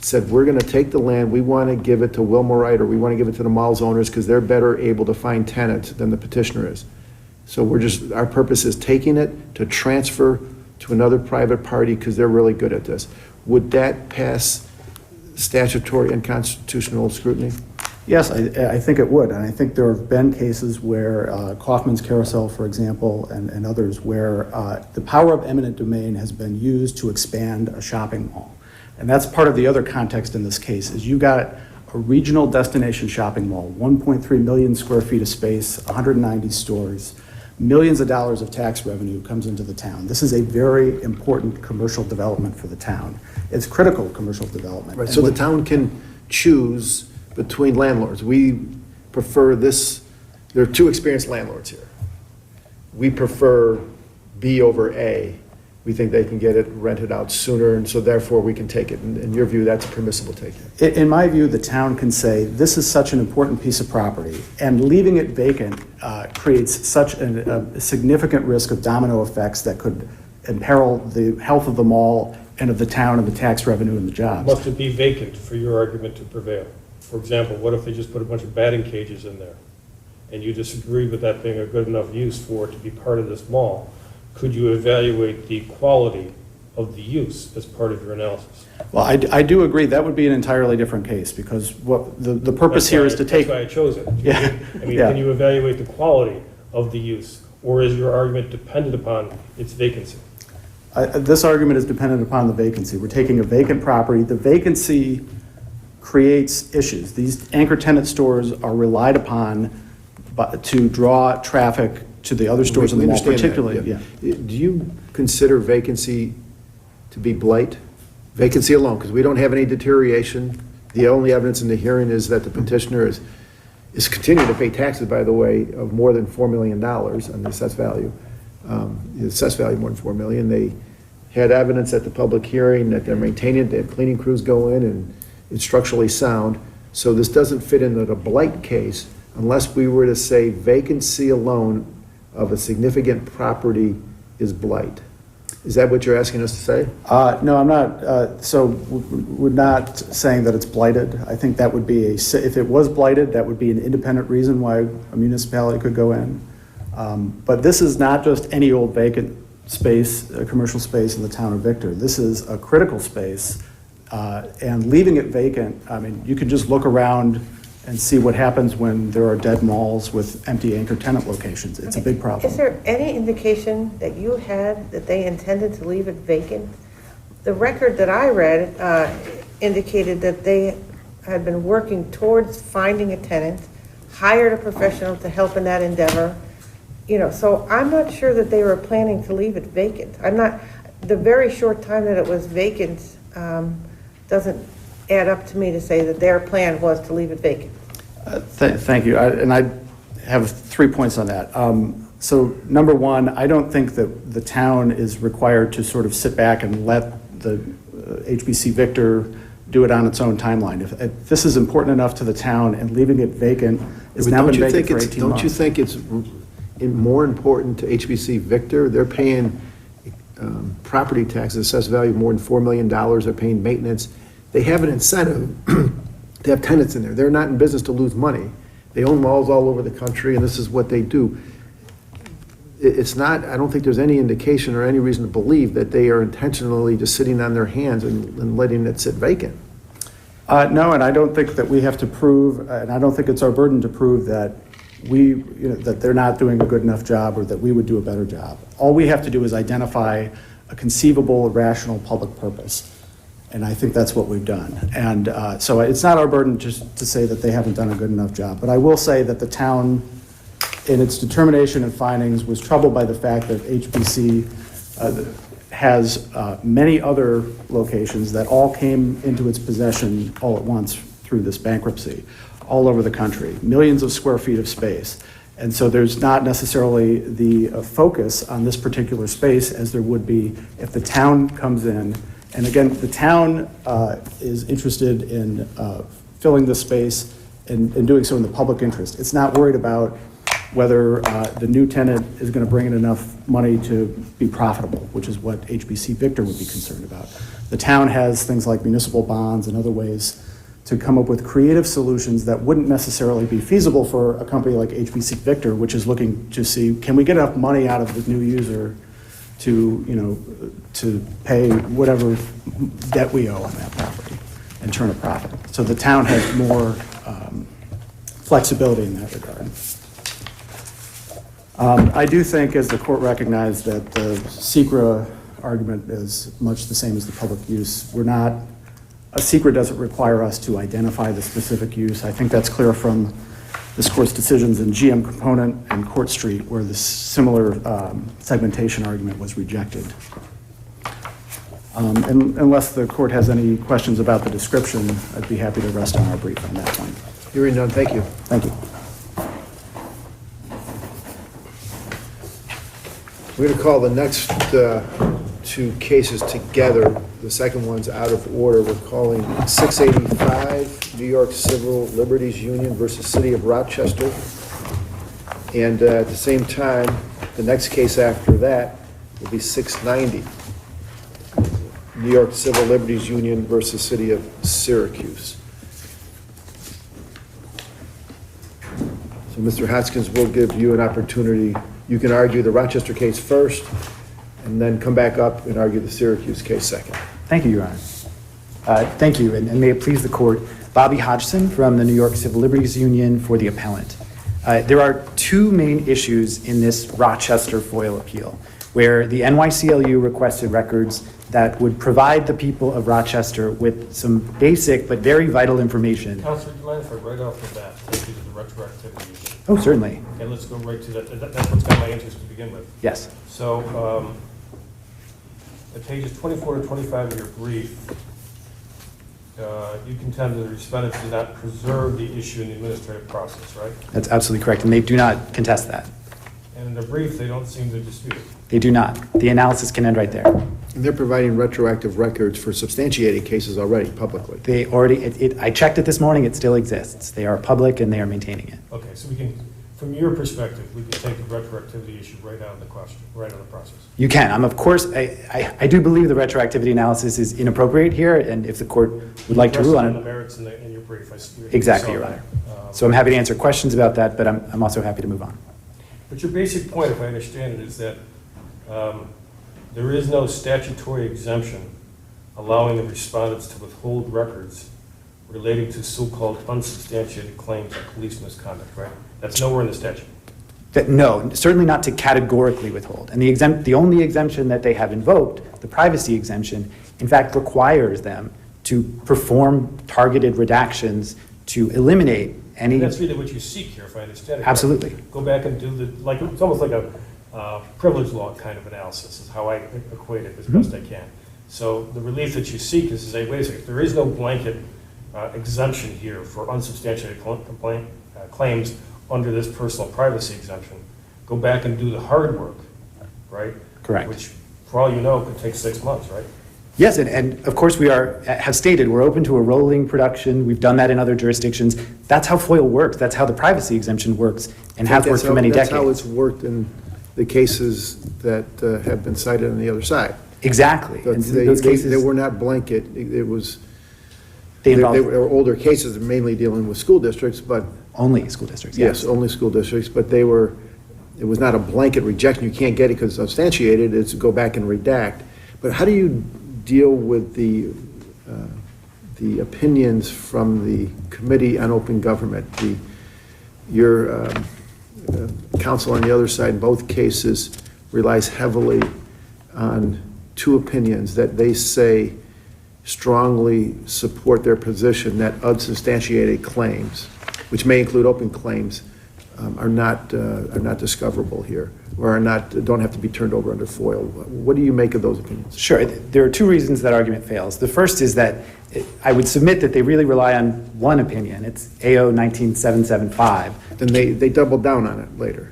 said, we're going to take the land, we want to give it to Wilmerite or we want to give it to the mall's owners because they're better able to find tenants than the petitioner is. So our purpose is taking it to transfer to another private party because they're really good at this. Would that pass statutory and constitutional scrutiny? Yes, I think it would, and I think there have been cases where Kaufman's Carousel, for example, and others, where the power of eminent domain has been used to expand a shopping mall. And that's part of the other context in this case, is you got a regional destination shopping mall, 1.3 million square feet of space, 190 stores, millions of dollars of tax revenue comes into the town. This is a very important commercial development for the town. It's critical commercial development. Right, so the town can choose between landlords. We prefer this, there are two experienced landlords here. We prefer B over A. We think they can get it rented out sooner, and so therefore we can take it. In your view, that's a permissible take. In my view, the town can say, this is such an important piece of property, and leaving it vacant creates such a significant risk of domino effects that could imperil the health of the mall and of the town and the tax revenue and the jobs. Must it be vacant for your argument to prevail? For example, what if they just put a bunch of batting cages in there, and you disagree with that being a good enough use for it to be part of this mall? Could you evaluate the quality of the use as part of your analysis? Well, I do agree, that would be an entirely different case, because what the purpose here is to take... That's why I chose it. Yeah. I mean, Yeah. can you evaluate the quality of the use, or is your argument dependent upon its vacancy? This argument is dependent upon the vacancy. We're taking a vacant property. The vacancy creates issues. These anchor tenant stores are relied upon to draw traffic to the other stores in the mall, particularly. Yeah. Do you consider vacancy to be blight? Vacancy alone, because we don't have any deterioration. The only evidence in the hearing is that the petitioner is continuing to pay taxes, by the way, of more than $4 million on the assessed value. The assessed value more than $4 million. They had evidence at the public hearing that they're maintaining it, they have cleaning crews go in, and it's structurally sound. So this doesn't fit into the blight case unless we were to say vacancy alone of a significant property is blight. Is that what you're asking us to say? No, I'm not. So we're not saying that it's blighted. I think that would be if it was blighted, that would be an independent reason why a municipality could go in. But this is not just any old vacant space, a commercial space in the town of Victor. This is a critical space, and leaving it vacant, I mean, you can just look around and see what happens when there are dead malls with empty anchor tenant locations. It's a big problem. Is there any indication that you had that they intended to leave it vacant? The record that I read indicated that they had been working towards finding a tenant, hired a professional to help in that endeavor. So I'm not sure that they were planning to leave it vacant. The very short time that it was vacant doesn't add up to me to say that their plan was to leave it vacant. Thank you. And I have 3 points on that. So number one, I don't think that the town is required to sort of sit back and let the HBC Victor do it on its own timeline. If this is important enough to the town and leaving it vacant is now been vacant for 18 months. Don't you think it's more important to HBC Victor? They're paying property taxes, assessed value of more than $4 million. They're paying maintenance. They have an incentive to have tenants in there. They're not in business to lose money. They own malls all over the country, and this is what they do. It's not, I don't think there's any indication or any reason to believe that they are intentionally just sitting on their hands and letting it sit vacant. No, and I don't think that we have to prove, and I don't think it's our burden to prove that that they're not doing a good enough job or that we would do a better job. All we have to do is identify a conceivable, rational public purpose. And I think that's what we've done. And so it's not our burden just to say that they haven't done a good enough job. But I will say that the town, in its determination and findings, was troubled by the fact that HBC has many other locations that all came into its possession all at once through this bankruptcy, all over the country, millions of square feet of space. And so there's not necessarily the focus on this particular space as there would be if the town comes in And again, the town is interested in filling this space and doing so in the public interest. It's not worried about whether the new tenant is going to bring in enough money to be profitable, which is what HBC Victor would be concerned about. The town has things like municipal bonds and other ways to come up with creative solutions that wouldn't necessarily be feasible for a company like HBC Victor, which is looking to see, can we get enough money out of the new user to, you know, to pay whatever debt we owe on that property and turn a profit. So the town has more flexibility in that regard. I do think, as the court recognized, that the SECRA argument is much the same as the public use. We're not, a SECRA doesn't require us to identify the specific use. I think that's clear from this court's decisions in GM Component and Court Street, where the similar segmentation argument was rejected. And unless the court has any questions about the description, I'd be happy to rest on our brief on that point. Hearing none, thank you. Thank you. We're going to call the next two cases together. The second one's out of order. We're calling 685 New York Civil Liberties Union versus City of Rochester. And at the same time, the next case after that will be 690 New York Civil Liberties Union versus City of Syracuse. So Mr. Hoskins, we'll give you an opportunity. You can argue the Rochester case first, and then come back up and argue the Syracuse case second. Thank you, Your Honor. Thank you, and may it please the court. Bobby Hodgson from the New York Civil Liberties Union for the appellant. There are two main issues in this Rochester FOIL appeal, where the NYCLU requested records that would provide the people of Rochester with some basic but very vital information. Counselor, do you mind if I right off the bat take you to the retroactivity issue? Oh, certainly. Okay, let's go right to that. That's what's got my interest to begin with. Yes. So, at pages 24 to 25 of your brief, you contend that the respondents did not preserve the issue in the administrative process, right? That's absolutely correct, and they do not contest that. And in the brief, they don't seem to dispute it. They do not. The analysis can end right there. And they're providing retroactive records for substantiated cases already publicly. They already, I checked it this morning, it still exists. They are public and they are maintaining it. Okay, so we can, from your perspective, we can take the retroactivity issue right out of the question, right out of the process. You can. Of course, I do believe the retroactivity analysis is inappropriate here, and if the court would like to rule on it. The merits in your brief. Exactly, Your Honor. So I'm happy to answer questions about that, but I'm also happy to move on. But your basic point, if I understand it, is that there is no statutory exemption allowing the respondents to withhold records relating to so-called unsubstantiated claims of police misconduct, right? That's nowhere in the statute. No, certainly not to categorically withhold. And the only exemption that they have invoked, the privacy exemption, in fact requires them to perform targeted redactions to eliminate any... And that's really what you seek here, if I understand it. Absolutely. Right? Go back and do it's almost like a privilege law kind of analysis is how I equate it as best I can. So the relief that you seek is to say, wait a second, if there is no blanket exemption here for unsubstantiated claims under this personal privacy exemption, go back and do the hard work, right? Correct. Which, for all you know, could take 6 months, right? Yes, and of course we have stated we're open to a rolling production. We've done that in other jurisdictions. That's how FOIL works. That's how the privacy exemption works and has worked for many decades. That's how it's worked in the cases that have been cited on the other side. Exactly. But they were not blanket. They were older cases, mainly dealing with school districts, but... Only school districts, yes. Only school districts, but it was not a blanket rejection. You can't get it because it's substantiated. It's go back and redact. But how do you deal with the opinions from the Committee on Open Government? Your counsel on the other side in both cases relies heavily on two opinions that they say strongly support their position that unsubstantiated claims, which may include open claims, are not discoverable here, or don't have to be turned over under FOIL. What do you make of those opinions? Sure. There are two reasons that argument fails. The first is that I would submit that they really rely on one opinion. It's AO 19775. Then they doubled down on it later.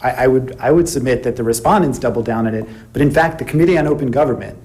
I would submit that the respondents doubled down on it, but in fact the Committee on Open Government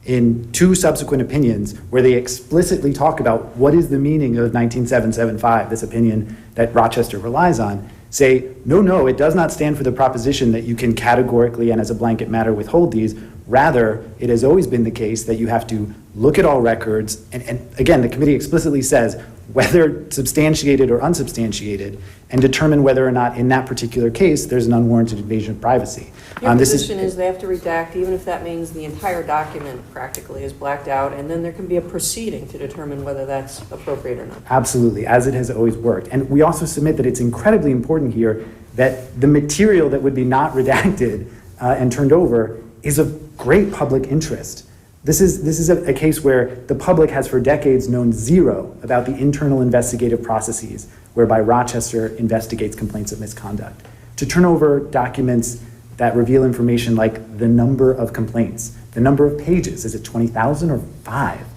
in 2 subsequent opinions where they explicitly talk about what is the meaning of 19775, this opinion that Rochester relies on, say, no, it does not stand for the proposition that you can categorically and as a blanket matter withhold these. Rather, it has always been the case that you have to look at all records, and again, the committee explicitly says whether substantiated or unsubstantiated, and determine whether or not in that particular case there's an unwarranted invasion of privacy. Your position is they have to redact, even if that means the entire document practically is blacked out, and then there can be a proceeding to determine whether that's appropriate or not. Absolutely, as it has always worked. And we also submit that it's incredibly important here that the material that would be not redacted and turned over is of great public interest. This is a case where the public has for decades known zero about the internal investigative processes whereby Rochester investigates complaints of misconduct. To turn over documents that reveal information like the number of complaints, the number of pages, is it 20,000 or 5?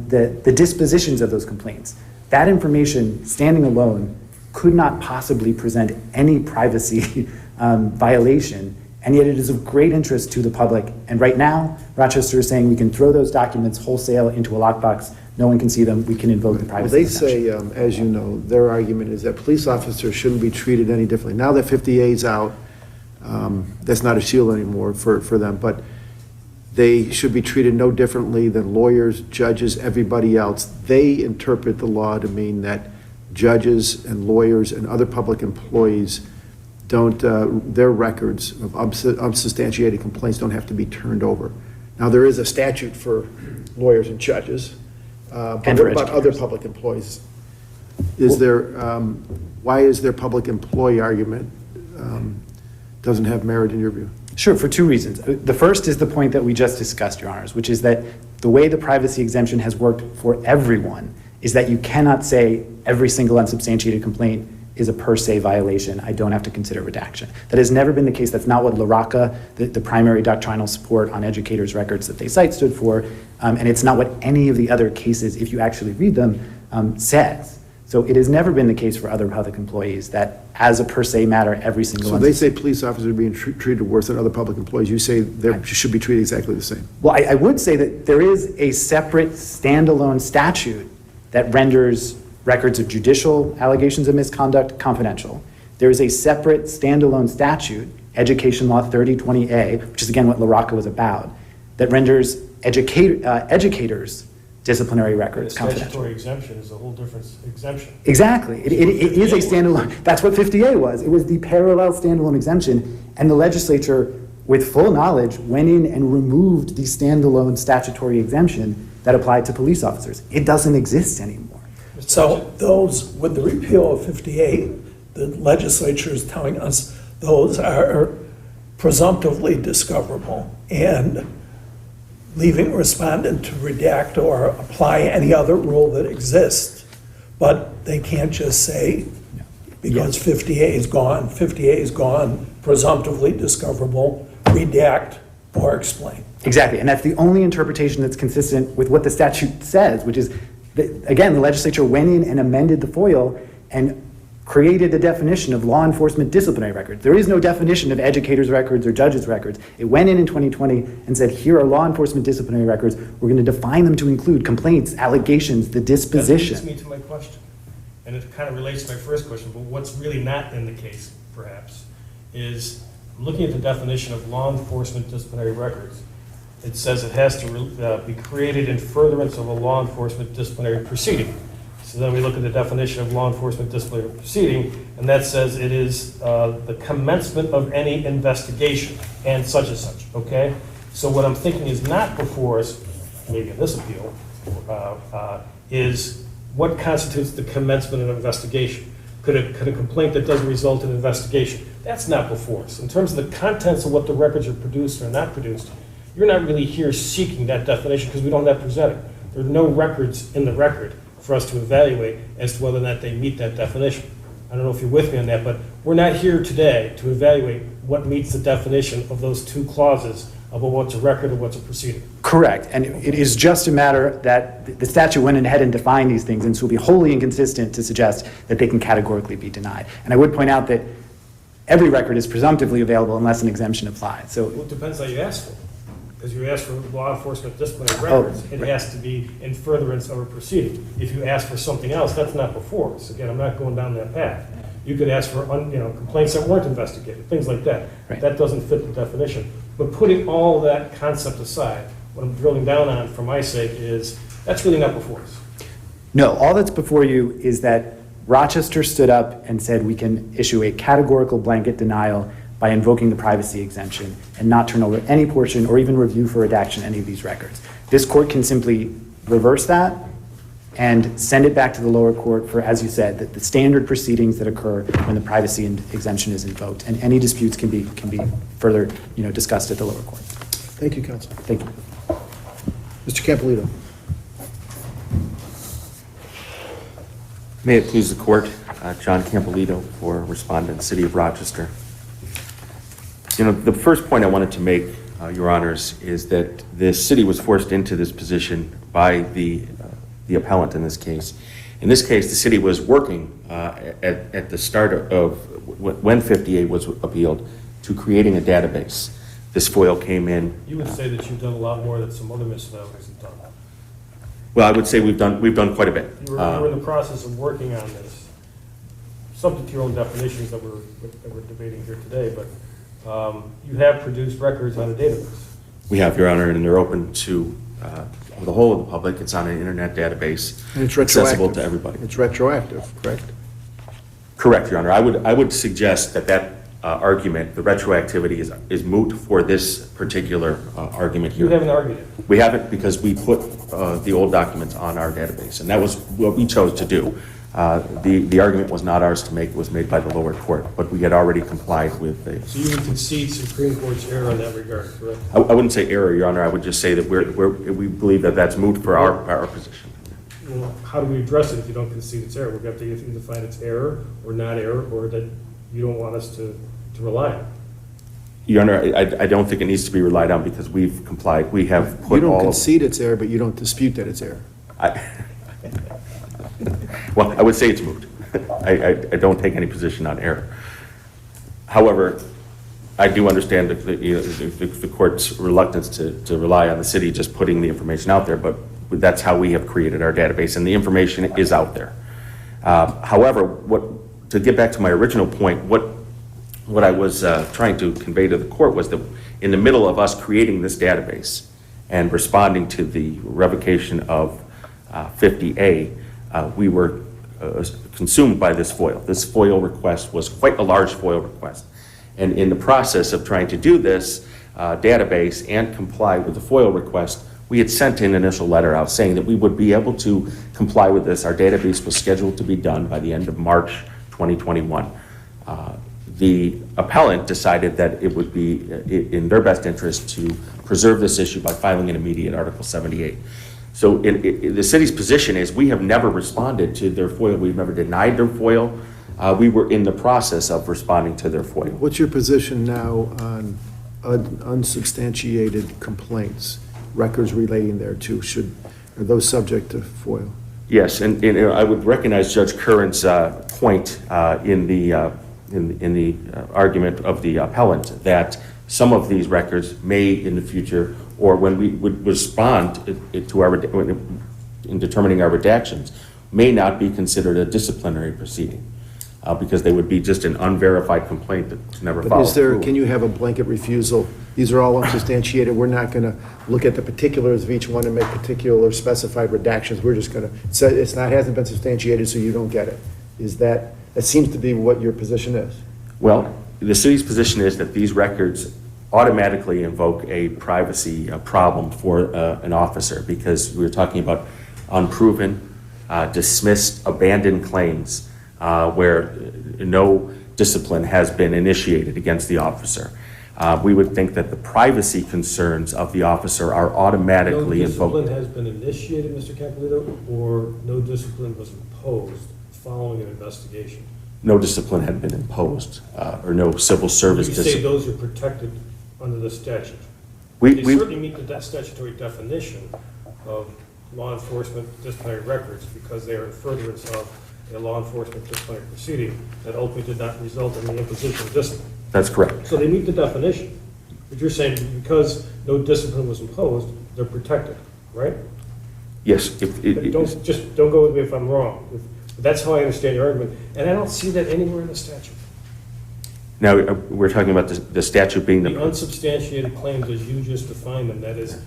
The dispositions of those complaints. That information, standing alone, could not possibly present any privacy violation, and yet it is of great interest to the public. And right now, Rochester is saying we can throw those documents wholesale into a lockbox. No one can see them. We can invoke the privacy Well, they say, as you know, their argument is that police officers shouldn't be treated any differently. Now that 50A is out, that's not a shield anymore for them, but they should be treated no differently than lawyers, judges, everybody else. They interpret the law to mean that judges and lawyers and other public employees don't, their records of unsubstantiated complaints don't have to be turned over. Now, there is a statute for lawyers and judges, but what about other public employees? Is there, why is their public employee argument doesn't have merit in your view? Sure, for 2 reasons. The first is the point that we just discussed, Your Honors, which is that the way the privacy exemption has worked for everyone is that you cannot say every single unsubstantiated complaint is a per se violation. I don't have to consider redaction. That has never been the case. That's not what LaRocca, the primary doctrinal support on educators' records that they cite, stood for. And it's not what any of the other cases, if you actually read them, says. So it has never been the case for other public employees that as a per se matter, every single one. So they say police officers are being treated worse than other public employees. You say they should be treated exactly the same. Well, I would say that there is a separate standalone statute that renders records of judicial allegations of misconduct confidential. There is a separate standalone statute, Education Law 3020A, which is again what LaRocca was about, that renders educators' disciplinary records confidential. Statutory exemption is a whole different exemption. Exactly. It is a standalone. That's what 50A was. It was the parallel standalone exemption, and the legislature, with full knowledge, went in and removed the standalone statutory exemption that applied to police officers. It doesn't exist anymore. So those, with the repeal of 58, the legislature is telling us those are presumptively discoverable, and leaving respondent to redact or apply any other rule that exists. But they can't just say, because 50A is gone, presumptively discoverable, redact or explain. Exactly, and that's the only interpretation that's consistent with what the statute says, which is, again, the legislature went in and amended the FOIL and created a definition of law enforcement disciplinary records. There is no definition of educators' records or judges' records. It went in 2020 and said, here are law enforcement disciplinary records. We're going to define them to include complaints, allegations, the disposition. That leads me to my question, and it kind of relates to my first question, but what's really not in the case, perhaps, is looking at the definition of law enforcement disciplinary records. It says it has to be created in furtherance of a law enforcement disciplinary proceeding. So then we look at the definition of law enforcement disciplinary proceeding, and that says it is the commencement of any investigation and such, okay? So what I'm thinking is not before us, maybe in this appeal, is what constitutes the commencement of an investigation? Could a complaint that doesn't result in an investigation? That's not before us. In terms of the contents of what the records are produced or not produced, you're not really here seeking that definition because we don't have to present it. There are no records in the record for us to evaluate as to whether or not they meet that definition. I don't know if you're with me on that, but we're not here today to evaluate what meets the definition of those 2 clauses about what's a record and what's a proceeding. Correct, and it is just a matter that the statute went ahead and defined these things, and so it will be wholly inconsistent to suggest that they can categorically be denied. And I would point out that every record is presumptively available unless an exemption applies. So Well, it depends how you ask for it. Because you ask for law enforcement disciplinary records, it has to be in furtherance of a proceeding. If you ask for something else, that's not before us. Again, I'm not going down that path. You could ask for, complaints that weren't investigated, things like that. Right. That doesn't fit the definition. But putting all that concept aside, what I'm drilling down on for my sake is, that's really not before us. No, all that's before you is that Rochester stood up and said we can issue a categorical blanket denial by invoking the privacy exemption and not turn over any portion or even review for redaction any of these records. This court can simply reverse that and send it back to the lower court for, as you said, the standard proceedings that occur when the privacy exemption is invoked, and any disputes can be further discussed at the lower court. Thank you, counsel. Thank you. Mr. Campolito. May it please the court, John Campolito for respondent, City of Rochester. The first point I wanted to make, Your Honors, is that the city was forced into this position by the appellant in this case. In this case, the city was working at the start of when 50A was appealed to creating a database. This FOIL came in. You would say that you've done a lot more than some other municipalities have done. Well, I would say we've done quite a bit. You were in the process of working on this, subject to your own definitions that we're debating here today, but you have produced records on a database. We have, Your Honor, and they're open to the whole of the public. It's on an internet database. And it's accessible retroactive. to everybody. It's retroactive, correct? Correct, Your Honor. I would suggest that argument, the retroactivity, is moot for this particular argument here. You haven't argued it. We haven't, because we put the old documents on our database, and that was what we chose to do. The argument was not ours to make, it was made by the lower court, but we had already complied with the... So you would concede Supreme Court's error in that regard, correct? I wouldn't say error, Your Honor. I would just say that we believe that that's moot for our position. Well, how do we address it if you don't concede it's error? We've got to either find it's error or not error, or that you don't want us to rely on. Your Honor, I don't think it needs to be relied on because we've complied. We have put all... You don't concede it's error, but you don't dispute that it's error. Well, I would say it's moot. I don't take any position on error. However, I do understand the court's reluctance to rely on the city just putting the information out there, but that's how we have created our database, and the information is out there. However, to get back to my original point, what I was trying to convey to the court was that in the middle of us creating this database and responding to the revocation of 50A, we were consumed by this FOIL. This FOIL request was quite a large FOIL request. And in the process of trying to do this database and comply with the FOIL request, we had sent an initial letter out saying that we would be able to comply with this. Our database was scheduled to be done by the end of March 2021. The appellant decided that it would be in their best interest to preserve this issue by filing an immediate Article 78. So the city's position is we have never responded to their FOIL. We've never denied their FOIL. We were in the process of responding to their FOIL. What's your position now on unsubstantiated complaints, records relating thereto? Are those subject to FOIL? Yes, and I would recognize Judge Curran's point in the argument of the appellant that some of these records may in the future, or when we would respond in determining our redactions, may not be considered a disciplinary proceeding because they would be just an unverified complaint that's never followed through. Can you have a blanket refusal? These are all unsubstantiated. We're not going to look at the particulars of each one and make particular specified redactions. We're just going to say hasn't been substantiated, so you don't get it. That seems to be what your position is. Well, the city's position is that these records automatically invoke a privacy problem for an officer because we're talking about unproven, dismissed, abandoned claims where no discipline has been initiated against the officer. We would think that the privacy concerns of the officer are automatically invoked. No discipline has been initiated, Mr. Campolito, or no discipline was imposed following an investigation? No discipline had been imposed, or no civil service discipline. You say those are protected under the statute. They certainly meet the statutory definition of law enforcement disciplinary records because they are in furtherance of a law enforcement disciplinary proceeding that ultimately did not result in the imposition of discipline. That's correct. So they meet the definition. But you're saying because no discipline was imposed, they're protected, right? Yes. Don't go with me if I'm wrong. But that's how I understand your argument, and I don't see that anywhere in the statute. Now, we're talking about the statute being The unsubstantiated claims as you just defined them, that is,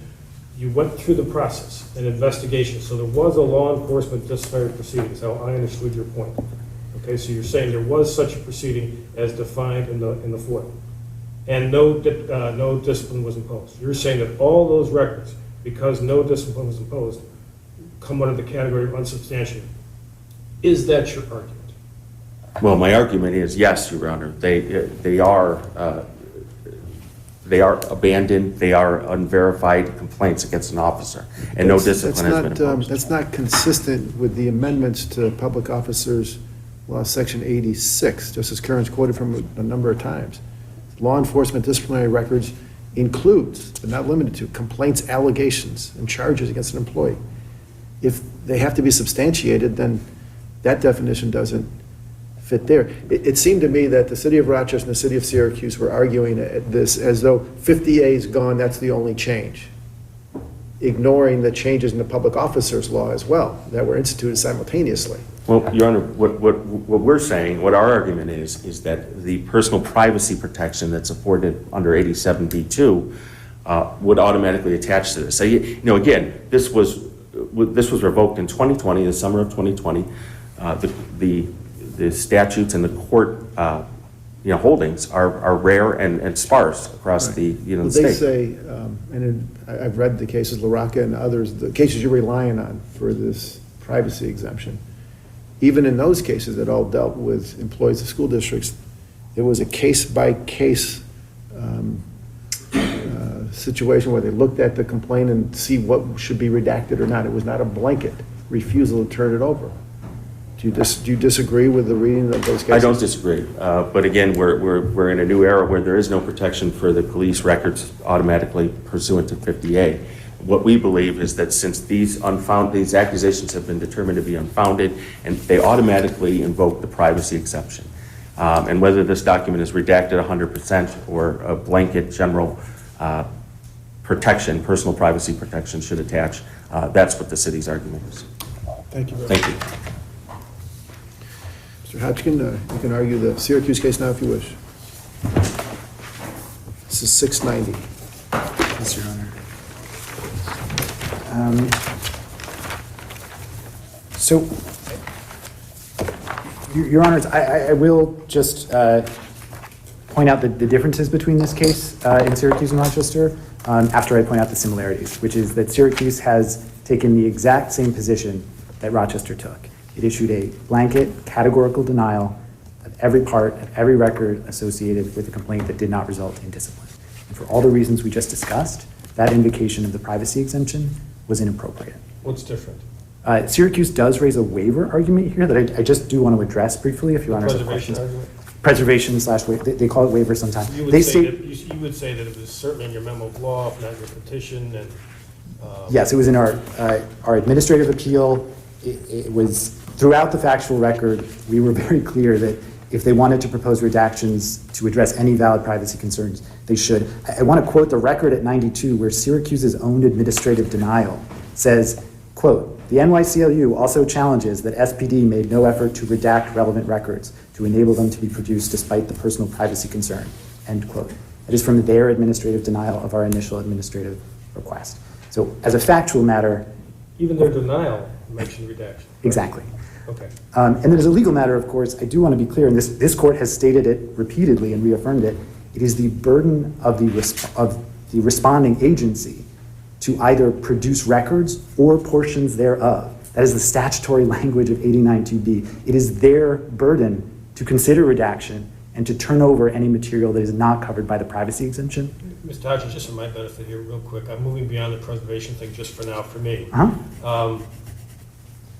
you went through the process, an investigation, so there was a law enforcement disciplinary proceeding, is how I understood your point. Okay, so you're saying there was such a proceeding as defined in the FOIL, and no discipline was imposed. You're saying that all those records, because no discipline was imposed, come under the category of unsubstantiated. Is that your argument? Well, my argument is yes, Your Honor. They are abandoned, they are unverified complaints against an officer, and no discipline has been imposed. That's not consistent with the amendments to Public Officers Law, Section 86, Justice Kearns quoted from a number of times. Law enforcement disciplinary records includes, but not limited to, complaints, allegations, and charges against an employee. If they have to be substantiated, then that definition doesn't fit there. It seemed to me that the city of Rochester and the city of Syracuse were arguing this as though 50A is gone, that's the only change, ignoring the changes in the public officers law as well that were instituted simultaneously. Well, Your Honor, what we're saying, what our argument is that the personal privacy protection that's afforded under 87B2 would automatically attach to this. So, again, this was revoked in 2020, the summer of 2020. The statutes and the court holdings are rare and sparse across the They state. say, I've read the cases, LaRocca and others, the cases you're relying on for this privacy exemption. Even in those cases that all dealt with employees of school districts, it was a case-by-case situation where they looked at the complaint and see what should be redacted or not. It was not a blanket refusal to turn it over. Do you disagree with the reading of those cases? I don't disagree, but again, we're in a new era where there is no protection for the police records automatically pursuant to 50A. What we believe is that since these accusations have been determined to be unfounded, and they automatically invoke the privacy exception. And whether this document is redacted 100% or a blanket general protection, personal privacy protection should attach, that's what the city's argument is. Thank you very much. Thank you. Mr. Hodgkin, you can argue the Syracuse case now if you wish. This is 690. Yes, Your Honor. So, Your Honors, I will just point out the differences between this case in Syracuse and Rochester after I point out the similarities, which is that Syracuse has taken the exact same position that Rochester took. It issued a blanket categorical denial of every part of every record associated with a complaint that did not result in discipline. And for all the reasons we just discussed, that invocation of the privacy exemption was inappropriate. What's different? Syracuse does raise a waiver argument here that I just do want to address briefly if Your Honor has questions. Preservation Preservation / they call it waiver sometimes. You would They say state, that you would say that it was certainly in your memo of law, if not your petition, and yes, it was in our administrative appeal. It was throughout the factual record. We were very clear that if they wanted to propose redactions to address any valid privacy concerns, they should. I want to quote the record at 92 where Syracuse's own administrative denial says, quote, "The NYCLU also challenges that SPD made no effort to redact relevant records to enable them to be produced despite the personal privacy concern," end quote. That is from their administrative denial of our initial administrative request. So as a factual matter. even their denial mentioned redaction. Exactly. Okay. And then as a legal matter, of course, I do want to be clear, and this court has stated it repeatedly and reaffirmed it, it is the burden of the responding agency to either produce records or portions thereof. That is the statutory language of 89(2)B. It is their burden to consider redaction and to turn over any material that is not covered by the privacy exemption. Mr. Hodges, just for my benefit here, real quick, I'm moving beyond the preservation thing just for now for me.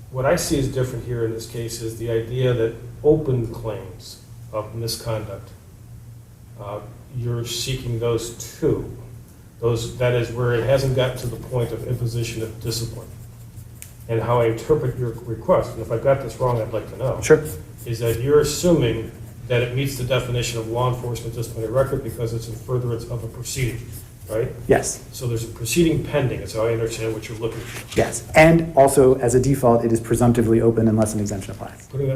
What I see as different here in this case is the idea that open claims of misconduct, you're seeking those too. That is where it hasn't gotten to the point of imposition of discipline. And how I interpret your request, and if I've got this wrong, I'd like to know. Sure. Is that you're assuming that it meets the definition of law enforcement disciplinary record because it's in furtherance of a proceeding, right? Yes. So there's a proceeding pending, is how I understand what you're looking for. Yes, and also, as a default, it is presumptively open unless an exemption applies. Putting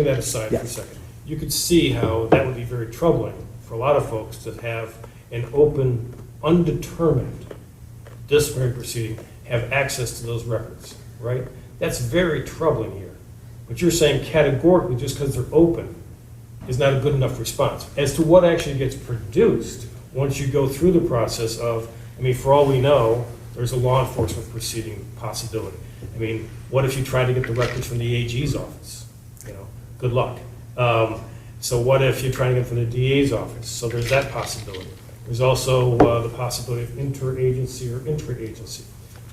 that aside for a Yes. second, you could see how that would be very troubling for a lot of folks to have an open, undetermined disciplinary proceeding, have access to those records, right? That's very troubling here. But you're saying categorically, just because they're open, is not a good enough response. As to what actually gets produced once you go through the process of, I mean, for all we know, there's a law enforcement proceeding possibility. I mean, what if you try to get the records from the AG's office? You know, good luck. So what if you're trying to get from the DA's office? So there's that possibility. There's also the possibility of interagency or intra-agency.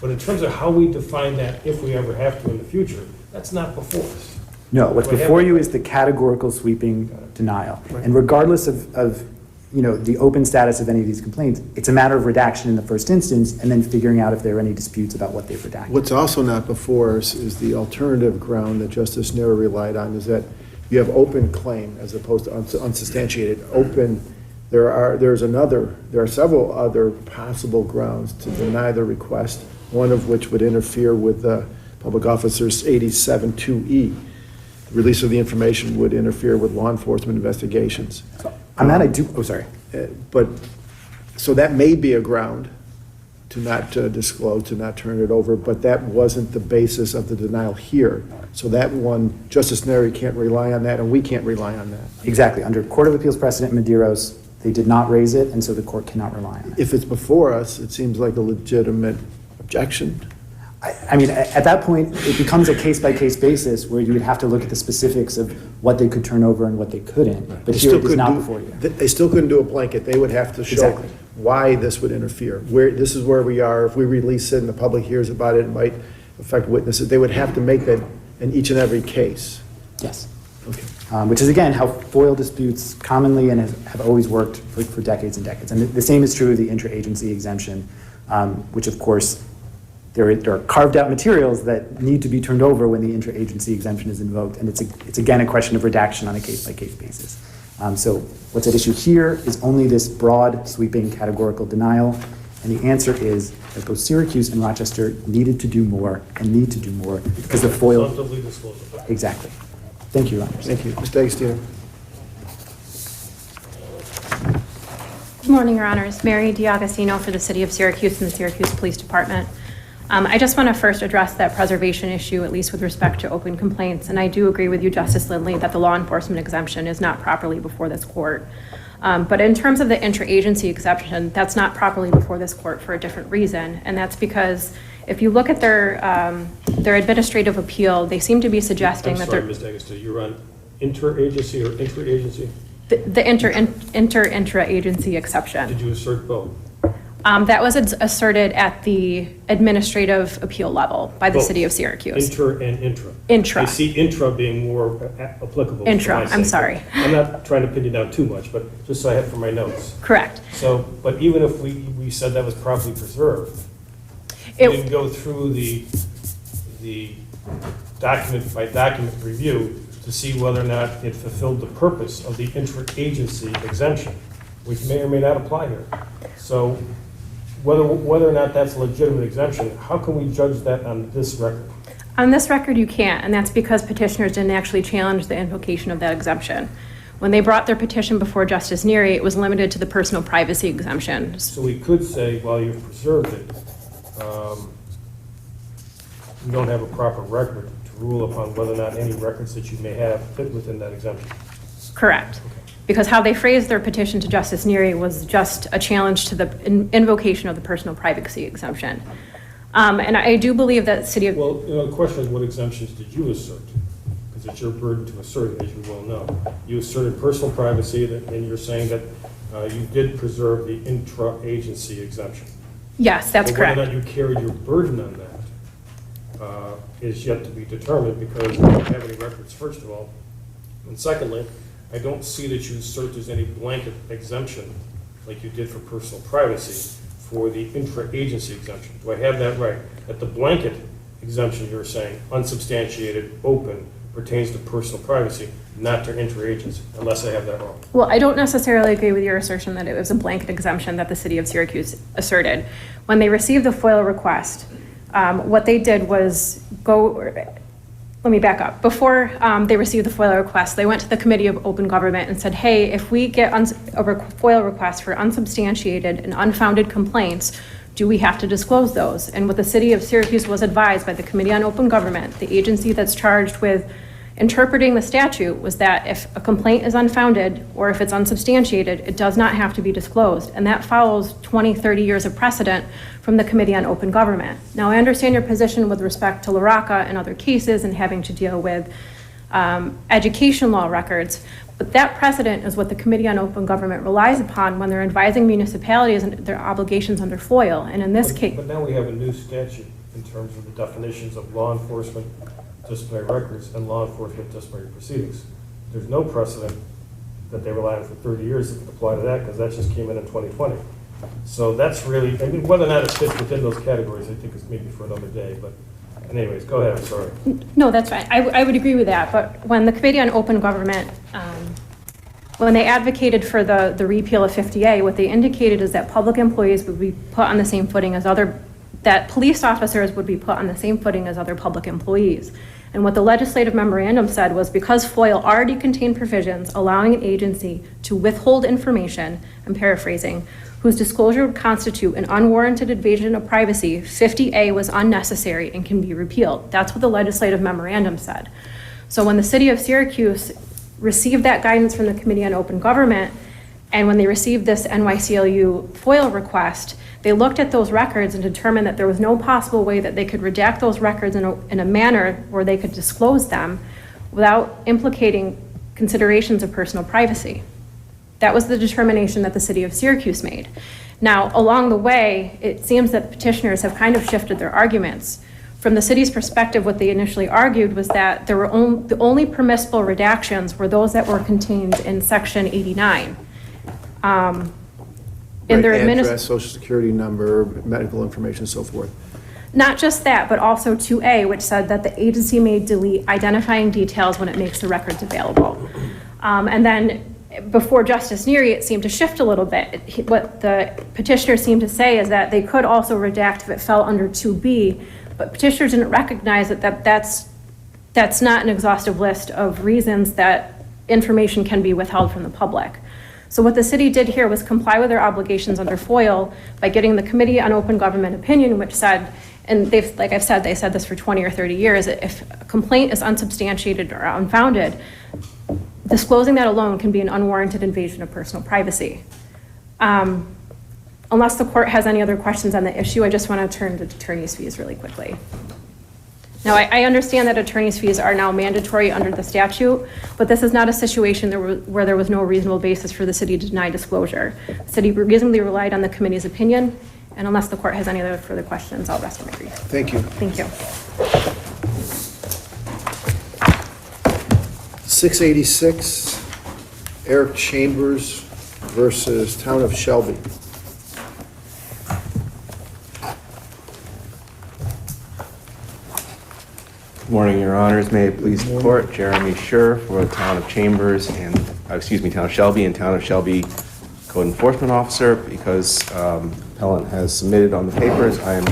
But in terms of how we define that, if we ever have to in the future, that's not before us. No, what's Do I have before that you right? is the categorical sweeping denial. And regardless of the open status of any of these complaints, it's a matter of redaction in the first instance and then figuring out if there are any disputes about what they've redacted. What's also not before us is the alternative ground that Justice Nera relied on, is that you have open claim as opposed to unsubstantiated. Open, there are several other possible grounds to deny the request, one of which would interfere with Public Officers 87-2E. The release of the information would interfere with law enforcement investigations. On that, I do, sorry. But, so that may be a ground to not disclose, to not turn it over, but that wasn't the basis of the denial here. So that one, Justice Neri can't rely on that, and we can't rely on that. Exactly. Under Court of Appeals precedent Medeiros, they did not raise it, and so the court cannot rely on it. If it's before us, it seems like a legitimate objection. I mean, at that point, it becomes a case-by-case basis where you would have to look at the specifics of what they could turn over and what they couldn't. But here it is not before you. They still couldn't do a blanket. They would have to show Exactly. why this would interfere. This is where we are. If we release it and the public hears about it, it might affect witnesses. They would have to make that in each and every case. Yes. Okay. Which is, again, how FOIL disputes commonly and have always worked for decades and decades. And the same is true of the interagency exemption, which, of course, there are carved-out materials that need to be turned over when the interagency exemption is invoked, and it's again a question of redaction on a case-by-case basis. So what's at issue here is only this broad, sweeping, categorical denial, and the answer is that both Syracuse and Rochester needed to do more and need to do more because the FOIL... Presumptively disclosable. Exactly. Thank you, Your Honor. Thank you. Mr. D'Agostino. Good morning, Your Honors. Mary D'Agostino for the City of Syracuse and the Syracuse Police Department. I just want to first address that preservation issue, at least with respect to open complaints. And I do agree with you, Justice Lindley, that the law enforcement exemption is not properly before this court. But in terms of the interagency exception, that's not properly before this court for a different reason. And that's because if you look at their administrative appeal, they seem to be suggesting that they're... I'm sorry, Ms. D'Agostino, you're on interagency or intra-agency? The intra-agency exception. Did you assert both? That was asserted at the administrative appeal level by the Both. City of Syracuse. Inter and intra. Intra. I see intra being more applicable. for Intra, my I'm sake. sorry. I'm not trying to pin you down too much, but just so I have for my notes. Correct. So, but even if we said that was properly preserved, we didn't go through the document by document review to see whether or not it fulfilled the purpose of the interagency exemption, which may or may not apply here. So whether or not that's a legitimate exemption, how can we judge that on this record? On this record, you can't, and that's because petitioners didn't actually challenge the invocation of that exemption. When they brought their petition before Justice Neary, it was limited to the personal privacy exemption. So we could say, while you've preserved it, you don't have a proper record to rule upon whether or not any records that you may have fit within that exemption. Correct. Because how they phrased their petition to Justice Neary was just a challenge to the invocation of the personal privacy exemption. And I do believe that City of... Well, the question is, what exemptions did you assert? Because it's your burden to assert it, as you well know. You asserted personal privacy, and you're saying that you did preserve the intra-agency exemption. Yes, that's correct. Whether or not you carried your burden on that is yet to be determined, because you don't have any records, first of all. And secondly, I don't see that you assert there's any blanket exemption, like you did for personal privacy, for the intra-agency exemption. Do I have that right? That the blanket exemption, you're saying, unsubstantiated, open, pertains to personal privacy, not to interagency, unless I have that wrong. Well, I don't necessarily agree with your assertion that it was a blanket exemption that the city of Syracuse asserted. When they received the FOIL request, what they did was let me back up. Before they received the FOIL request, they went to the Committee of Open Government and said, hey, if we get a FOIL request for unsubstantiated and unfounded complaints, do we have to disclose those? And what the city of Syracuse was advised by the Committee on Open Government, the agency that's charged with interpreting the statute, was that if a complaint is unfounded or if it's unsubstantiated, it does not have to be disclosed. And that follows 20, 30 years of precedent from the Committee on Open Government. Now, I understand your position with respect to LaRocca and other cases and having to deal with education law records, but that precedent is what the Committee on Open Government relies upon when they're advising municipalities and their obligations under FOIL. And in this case... But now we have a new statute in terms of the definitions of law enforcement disciplinary records and law enforcement disciplinary proceedings. There's no precedent that they relied on for 30 years that could apply to that, because that just came in 2020. So that's really, I mean, whether or not it fits within those categories, I think is maybe for another day, but anyways, go ahead, I'm sorry. No, that's fine. I would agree with that. But when the Committee on Open Government, when they advocated for the repeal of 50A, what they indicated is that public employees would be put on the same footing as that police officers would be put on the same footing as other public employees. And what the legislative memorandum said was because FOIL already contained provisions allowing an agency to withhold information, I'm paraphrasing, whose disclosure would constitute an unwarranted invasion of privacy, 50A was unnecessary and can be repealed. That's what the legislative memorandum said. So when the city of Syracuse received that guidance from the Committee on Open Government, and when they received this NYCLU FOIL request, they looked at those records and determined that there was no possible way that they could redact those records in a manner where they could disclose them without implicating considerations of personal privacy. That was the determination that the city of Syracuse made. Now, along the way, it seems that the petitioners have kind of shifted their arguments. From the city's perspective, what they initially argued was that there were the only permissible redactions were those that were contained in Section 89. In their address, social security number, medical information, and so forth. Not just that, but also 2A, which said that the agency may delete identifying details when it makes the records available. And then before Justice Neary, it seemed to shift a little bit. What the petitioners seemed to say is that they could also redact if it fell under 2B, but petitioners didn't recognize that that's not an exhaustive list of reasons that information can be withheld from the public. So what the city did here was comply with their obligations under FOIL by getting the Committee on Open Government opinion, which said, and they've, like I've said, they said this for 20 or 30 years, if a complaint is unsubstantiated or unfounded, disclosing that alone can be an unwarranted invasion of personal privacy. Unless the court has any other questions on the issue, I just want to turn to attorney's fees really quickly. Now, I understand that attorney's fees are now mandatory under the statute, but this is not a situation where there was no reasonable basis for the city to deny disclosure. The city reasonably relied on the committee's opinion, and unless the court has any other further questions, I'll rest my brief. Thank you. Thank you. 686, Eric Chambers versus Town of Shelby. Good morning, Your Honors. May it please the court, Jeremy Scher for the Town of Chambers and, Town of Shelby and Town of Shelby Code Enforcement Officer. Because appellant has submitted on the papers, I am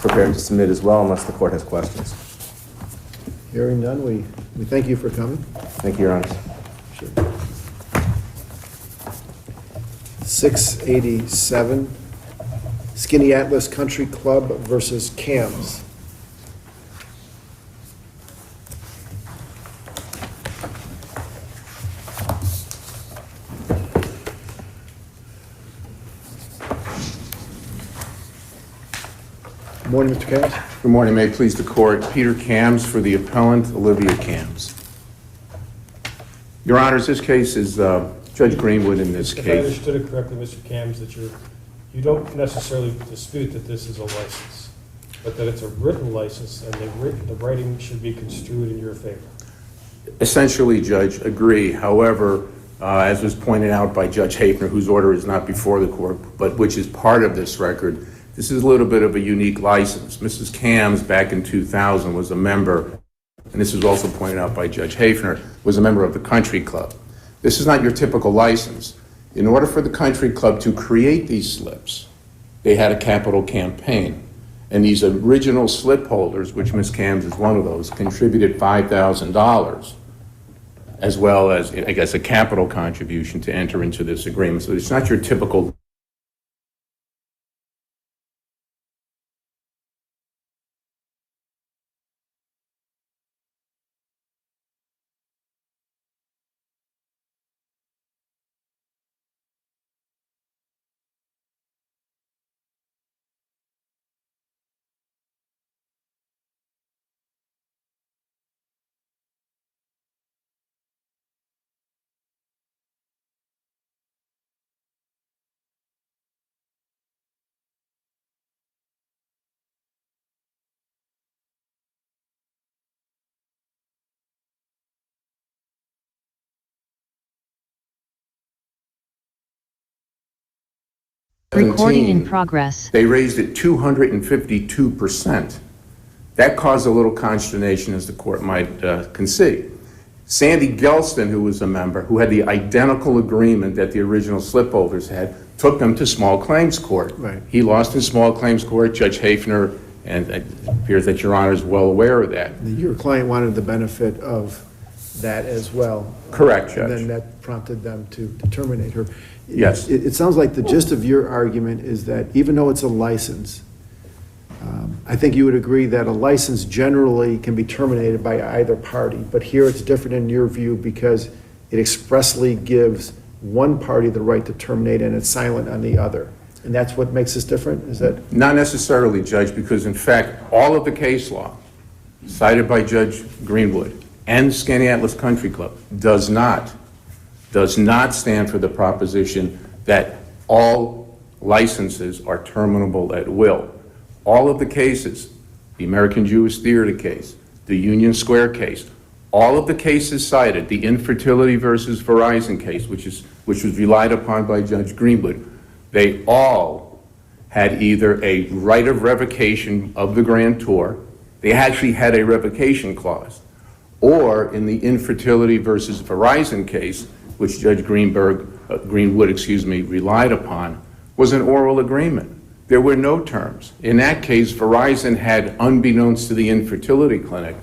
prepared to submit as well unless the court has questions. Hearing none, we thank you for coming. Thank you, Your Honors. Sure. 687, Skinny Atlas Country Club versus Cams. Good morning, Mr. Cams. Good morning. May it please the court. Peter Cams for the appellant, Olivia Cams. Your Honors, this case is Judge Greenwood in this If case. I understood it correctly, Mr. Cams, that you don't necessarily dispute that this is a license, but that it's a written license and the writing should be construed in your favor. Essentially, Judge, agree. However, as was pointed out by Judge Hafner, whose order is not before the court, but which is part of this record, this is a little bit of a unique license. Mrs. Cams, back in 2000, was a member and this was also pointed out by Judge Hafner, was a member of the country club. This is not your typical license. In order for the country club to create these slips, they had a capital campaign. And these original slip holders, which Ms. Cams is one of those, contributed $5,000, as well as, I guess, a capital contribution to enter into this agreement. So it's not your typical Recording in progress. They raised it 252%. That caused a little consternation, as the court might concede. Sandy Gelston, who was a member, who had the identical agreement that the original slip holders had, took them to small claims court. Right. He lost in small claims court. Judge Hafner, and it appears that Your Honor is well aware of that. Your client wanted the benefit of that as well. Correct, Judge. And then that prompted them to terminate her. Yes. It sounds like the gist of your argument is that even though it's a license, I think you would agree that a license generally can be terminated by either party, but here it's different in your view because it expressly gives one party the right to terminate and it's silent on the other. And that's what makes this different? Is that? Not necessarily, Judge, because in fact, all of the case law cited by Judge Greenwood and Skaneateles Country Club does not stand for the proposition that all licenses are terminable at will. All of the cases, the American Jewish Theater case, the Union Square case, all of the cases cited, the Infertility versus Verizon case, which was relied upon by Judge Greenwood, they all had either a right of revocation of the grantor, they actually had a revocation clause, or in the Infertility versus Verizon case, which Judge Greenwood, relied upon, was an oral agreement. There were no terms. In that case, Verizon had, unbeknownst to the infertility clinic,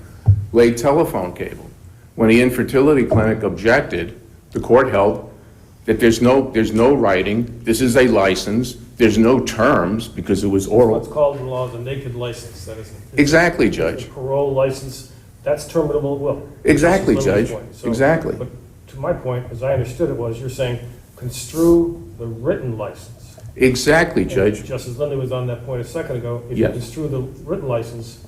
laid telephone cable. When the infertility clinic objected, the court held that there's no writing, this is a license, there's no terms because it was oral. What's called in law the naked license, that is. Exactly, Judge. A parole license, that's terminable at will. Exactly, That's the Judge. point. So, Exactly. But to my point, as I understood it, was you're saying construe the written license. Exactly, Judge. And Justice Lindley was on that point a second ago. If Yes. you construe the written license,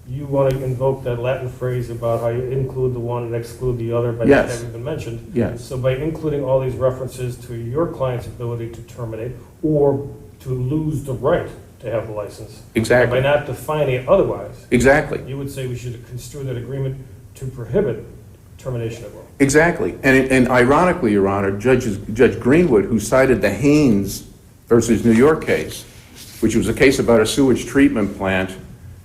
you want to invoke that Latin phrase about how you include the one and exclude the other, but Yes. that hasn't been mentioned. Yes. So by including all these references to your client's ability to terminate or to lose the right to have the license. Exactly. By not defining it otherwise. Exactly. You would say we should construe that agreement to prohibit termination at will. Exactly. And ironically, Your Honor, Judge Greenwood, who cited the Haynes versus New York case, which was a case about a sewage treatment plant,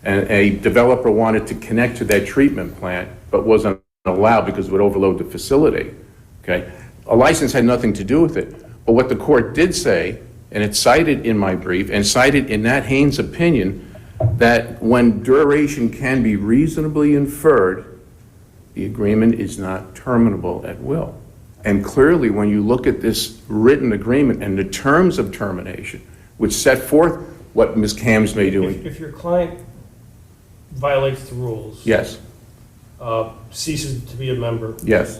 and a developer wanted to connect to that treatment plant, but wasn't allowed because it would overload the facility. Okay? A license had nothing to do with it. But what the court did say, and it's cited in my brief, and cited in that Haynes opinion, that when duration can be reasonably inferred, the agreement is not terminable at will. And clearly, when you look at this written agreement and the terms of termination, which set forth what Ms. Cams may do. If your client violates the rules. Yes. Ceases to be a member. Yes.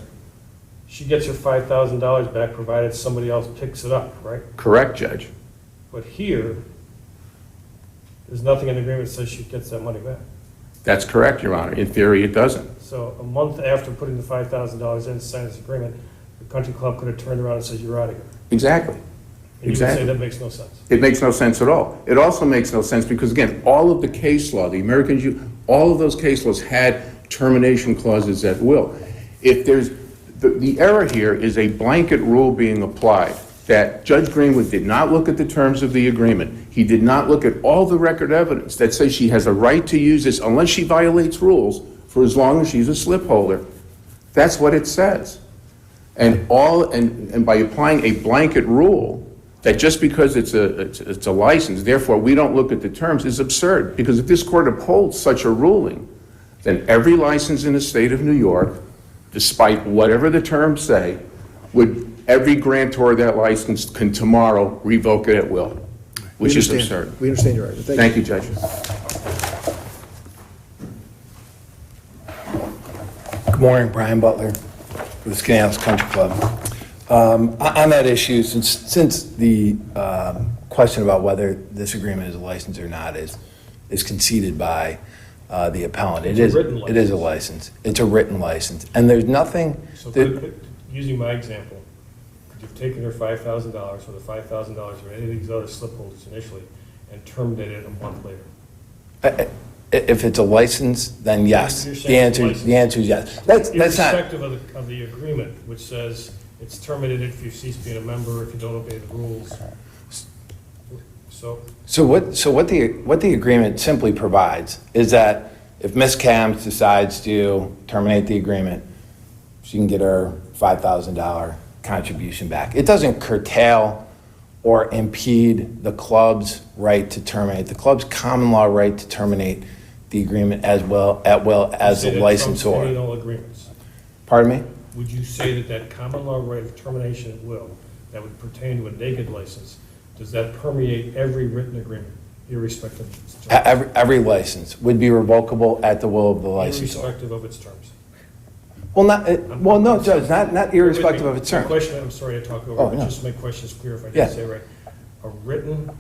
She gets her $5,000 back provided somebody else picks it up, right? Correct, Judge. But here, there's nothing in the agreement that says she gets that money back. That's correct, Your Honor. In theory, it doesn't. So a month after putting the $5,000 in to sign this agreement, the country club could have turned around and said, you're out of here. Exactly. And you would say that makes no sense. It makes no sense at all. It also makes no sense because, again, all of the case law, the American Jew, all of those case laws had termination clauses at will. If there's, the error here is a blanket rule being applied that Judge Greenwood did not look at the terms of the agreement. He did not look at all the record evidence that says she has a right to use this unless she violates rules, for as long as she's a slip holder. That's what it says. And by applying a blanket rule that just because it's a license, therefore we don't look at the terms, is absurd. Because if this court upholds such a ruling, then every license in the state of New York, despite whatever the terms say, every grantor of that license can tomorrow revoke it at will, which is absurd. We understand your argument. Thank you, Judge. Good morning, Brian Butler with Skaneateles Country Club. On that issue, since the question about whether this agreement is a license or not is conceded by the appellant, it is a license. It's a written license, and there's nothing. So, using my example, could you have taken her $5,000 or the $5,000 or any of these other slip holders initially and terminated it a month later? If it's a license, then yes. The answer is yes. That's not. Irrespective of the agreement, which says it's terminated if you cease being a member, if you don't obey the rules. So what the agreement simply provides is that if Ms. Cams decides to terminate the agreement, she can get her $5,000 contribution back. It doesn't curtail or impede the club's right to terminate, the club's common law right to terminate the agreement as well as the licensor. Any and all agreements? Pardon me? Would you say that common law right of termination at will that would pertain to a naked license, does that permeate every written agreement, irrespective of its terms? Every license would be revocable at the will of the licensor. Irrespective of its terms? Well, no, Judge, not irrespective of its terms. Question, I'm sorry to talk over, but just to make questions clear if I didn't say it right. A written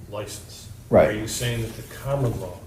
license. Right. Are you saying that the common law,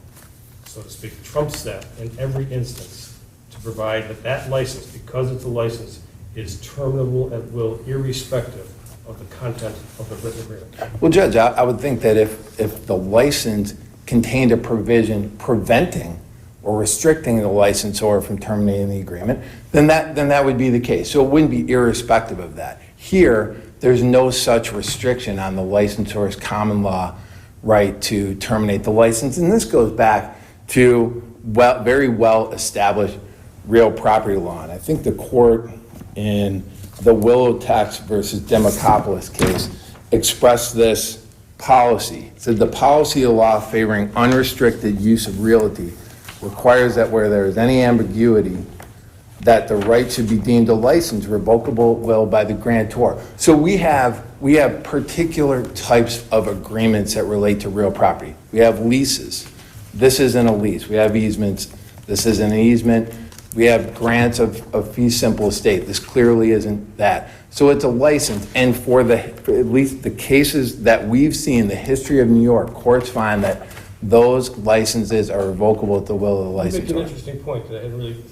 so to speak, trumps that in every instance to provide that license, because it's a license, is terminable at will, irrespective of the content of the written agreement? Well, Judge, I would think that if the license contained a provision preventing or restricting the licensor from terminating the agreement, then that would be the case. So it wouldn't be irrespective of that. Here, there's no such restriction on the licensor's common law right to terminate the license. And this goes back to very well-established real property law. And I think the court in the Willow Tax versus Democopoulos case expressed this policy. It said the policy of law favoring unrestricted use of realty requires that where there is any ambiguity, that the right should be deemed a license revocable at will by the grantor. So we have particular types of agreements that relate to real property. We have leases. This isn't a lease. We have easements. This isn't an easement. We have grants of fee simple estate. This clearly isn't that. So it's a license, and for at least the cases that we've seen, the history of New York, courts find that those licenses are revocable at the will of the licensor. You make an interesting point that I hadn't really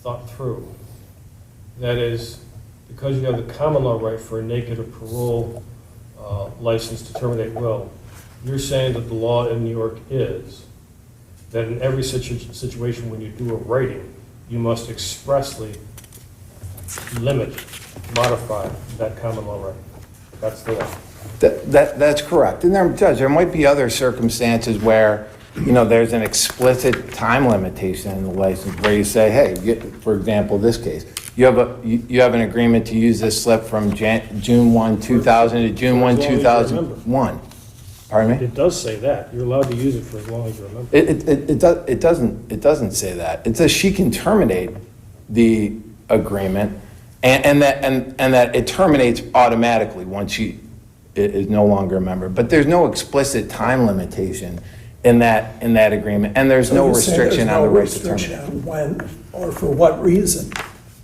thought through. That is, because you have the common law right for a naked or parole license to terminate will, you're saying that the law in New York is that in every situation when you do a writing, you must expressly limit, modify that common law right. That's the law. That's correct. And there might be other circumstances where, there's an explicit time limitation in the license where you say, hey, for example, this case, you have an agreement to use this slip from June 1, 2000 to June 1, 2001. Pardon me? It does say that. You're allowed to use it for as long as you remember. It doesn't say that. It says she can terminate the agreement and that it terminates automatically once she is no longer a member. But there's no explicit time limitation in that agreement, and there's no restriction on the right to terminate. There's no restriction on when or for what reason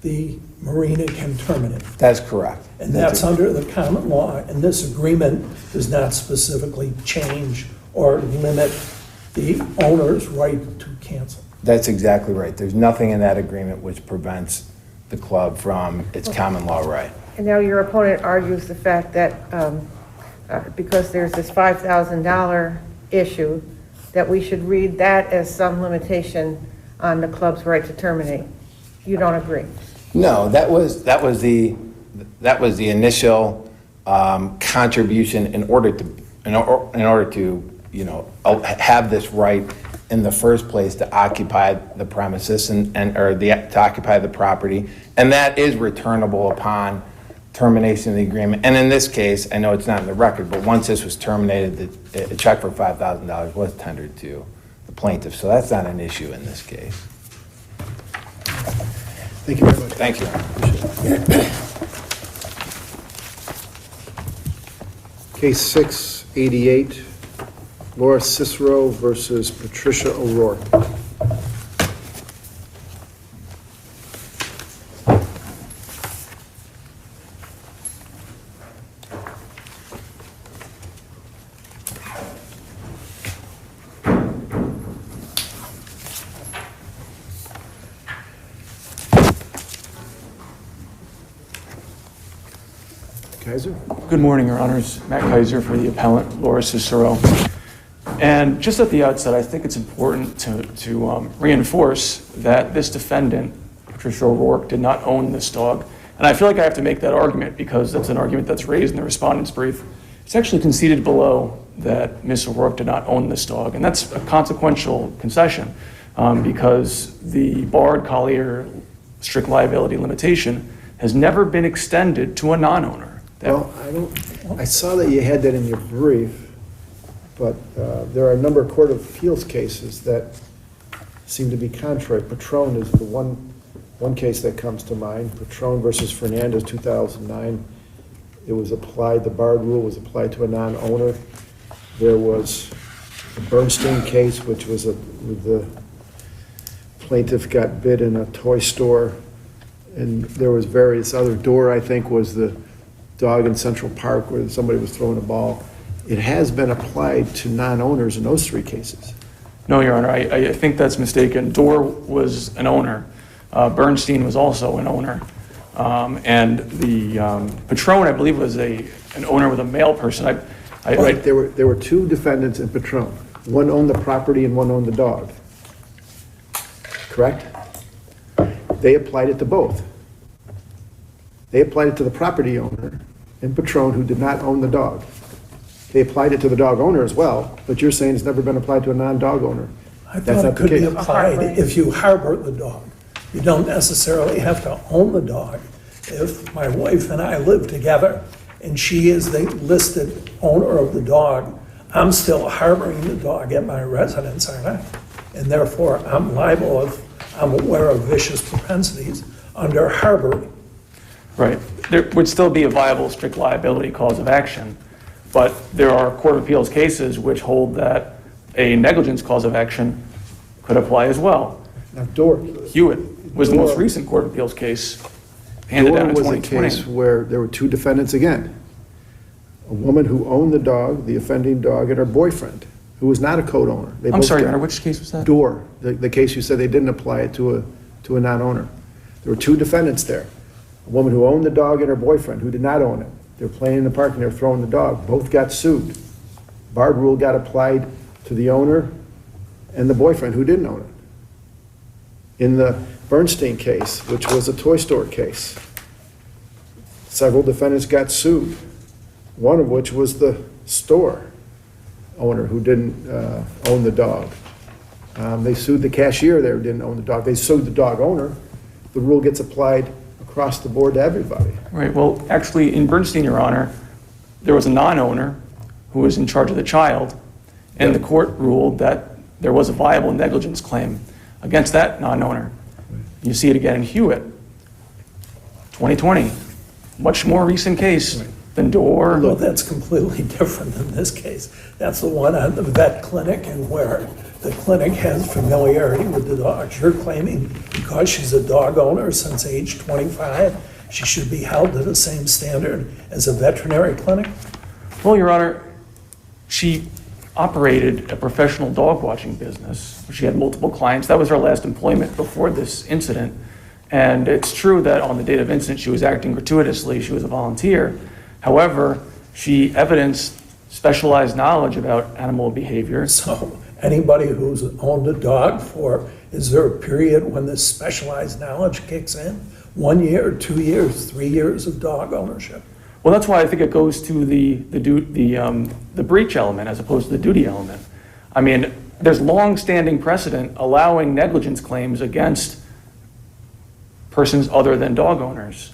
the marina can terminate. That's correct. And that's under the common law, and this agreement does not specifically change or limit the owner's right to cancel. That's exactly right. There's nothing in that agreement which prevents the club from its common law right. And now your opponent argues the fact that because there's this $5,000 issue, that we should read that as some limitation on the club's right to terminate. You don't agree? No, that was the initial contribution in order to have this right in the first place to occupy the premises to occupy the property, and that is returnable upon termination of the agreement. And in this case, I know it's not in the record, but once this was terminated, a check for $5,000 was tendered to the plaintiff, so that's not an issue in this case. Thank you very much. Thank you. Case 688, Laura Cicero versus Patricia O'Rourke. Kaiser? Good morning, Your Honors. Matt Kaiser for the appellant, Laura Cicero. And just at the outset, I think it's important to reinforce that this defendant, Patricia O'Rourke, did not own this dog. And I feel like I have to make that argument because that's an argument that's raised in the respondent's brief. It's actually conceded below that Ms. O'Rourke did not own this dog. And that's a consequential concession because the barred Collier strict liability limitation has never been extended to a non-owner. Well, I saw that you had that in your brief, but there are a number of Court of Appeals cases that seem to be contrary. Patron is the one case that comes to mind. Patron versus Fernandez, 2009. It was applied, the barred rule was applied to a non-owner. There was the Bernstein case, which was the plaintiff got bit in a toy store, and there was various other. Door, I think, was the dog in Central Park where somebody was throwing a ball. It has been applied to non-owners in those three cases. No, Your Honor, I think that's mistaken. Dorr was an owner. Bernstein was also an owner. And the Patron, I believe, was an owner with a male person. Right, there were two defendants in Patron. One owned the property and one owned the dog. Correct? They applied it to both. They applied it to the property owner in Patron who did not own the dog. They applied it to the dog owner as well, but you're saying it's never been applied to a non-dog owner. I thought it could be applied if you harbor the dog. You don't necessarily have to own the dog. If my wife and I live together and she is the listed owner of the dog, I'm still harboring the dog at my residence, aren't I? And therefore, I'm liable if I'm aware of vicious propensities under harboring. Right. There would still be a viable strict liability cause of action, but there are Court of Appeals cases which hold that a negligence cause of action could apply as well. Now, Dorr. Hewitt was the most recent Court of Appeals case handed down in 2020. Dorr was a case where there were two defendants again. A woman who owned the dog, the offending dog, and her boyfriend, who was not a co-owner. I'm sorry, Your Honor, which case was that? Dorr, the case you said they didn't apply it to a non-owner. There were two defendants there. A woman who owned the dog and her boyfriend who did not own it. They were playing in the park and they were throwing the dog. Both got sued. Barred rule got applied to the owner and the boyfriend who didn't own it. In the Bernstein case, which was a toy store case, several defendants got sued, one of which was the store owner who didn't own the dog. They sued the cashier there who didn't own the dog. They sued the dog owner. The rule gets applied across the board to everybody. Right. Well, actually, in Bernstein, Your Honor, there was a non-owner who was in charge of the child, and the court ruled that there was a viable negligence claim against that non-owner. You see it again in Hewitt, 2020. Much more recent case than Dorr. Well, that's completely different than this case. That's the one at the vet clinic and where the clinic has familiarity with the dogs. You're claiming because she's a dog owner since age 25, she should be held to the same standard as a veterinary clinic? Well, Your Honor, she operated a professional dog watching business. She had multiple clients. That was her last employment before this incident. And it's true that on the date of incident, she was acting gratuitously. She was a volunteer. However, she evidenced specialized knowledge about animal behavior. So anybody who's owned a dog for, is there a period when this specialized knowledge kicks in? 1 year, 2 years, 3 years of dog ownership? Well, that's why I think it goes to the breach element as opposed to the duty element. I mean, there's long-standing precedent allowing negligence claims against persons other than dog owners.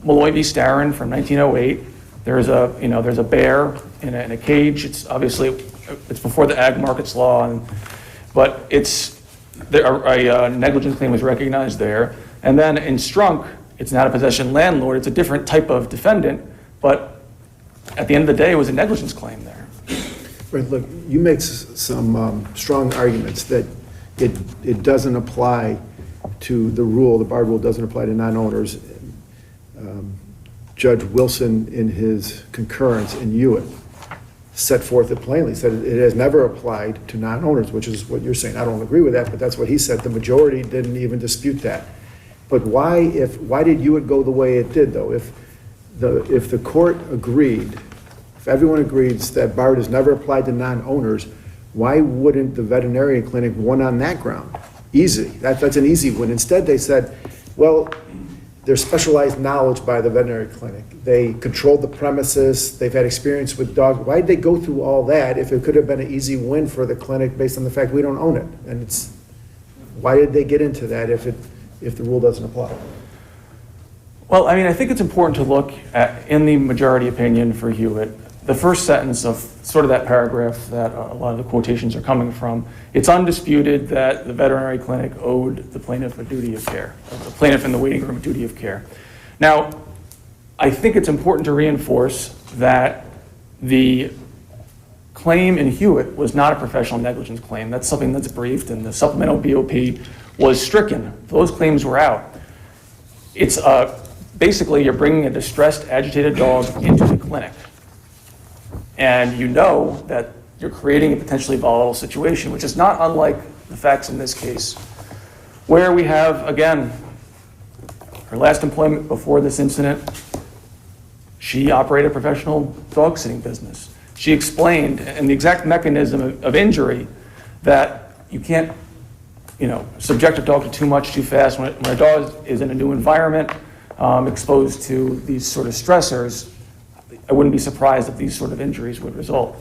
Malloy v. Starren from 1908, there's a bear in a cage. It's obviously, it's before the ag markets law, but a negligence claim was recognized there. And then in Strunk, it's not a possession landlord, it's a different type of defendant, but at the end of the day, it was a negligence claim there. Right, look, you make some strong arguments that it doesn't apply to the rule, the BARD rule doesn't apply to non-owners. Judge Wilson, in his concurrence in Hewitt, set forth it plainly, said it has never applied to non-owners, which is what you're saying. I don't agree with that, but that's what he said. The majority didn't even dispute that. But why did Hewitt go the way it did, though? If the court agreed, if everyone agrees that BARD has never applied to non-owners, why wouldn't the veterinarian clinic win on that ground? Easy. That's an easy win. Instead, they said, well, there's specialized knowledge by the veterinary clinic. They controlled the premises. They've had experience with dogs. Why'd they go through all that if it could have been an easy win for the clinic based on the fact we don't own it? And why did they get into that if the rule doesn't apply? Well, I mean, I think it's important to look at, in the majority opinion for Hewitt, the first sentence of sort of that paragraph that a lot of the quotations are coming from. It's undisputed that the veterinary clinic owed the plaintiff a duty of care, the plaintiff in the waiting room a duty of care. Now, I think it's important to reinforce that the claim in Hewitt was not a professional negligence claim. That's something that's briefed, and the supplemental BOP was stricken. Those claims were out. It's basically you're bringing a distressed, agitated dog into the clinic, and you know that you're creating a potentially volatile situation, which is not unlike the facts in this case, where we have, again, her last employment before this incident, she operated a professional dog sitting business. She explained, and the exact mechanism of injury, that you can't, subject a dog to too much too fast. When a dog is in a new environment, exposed to these sort of stressors, I wouldn't be surprised if these sort of injuries would result.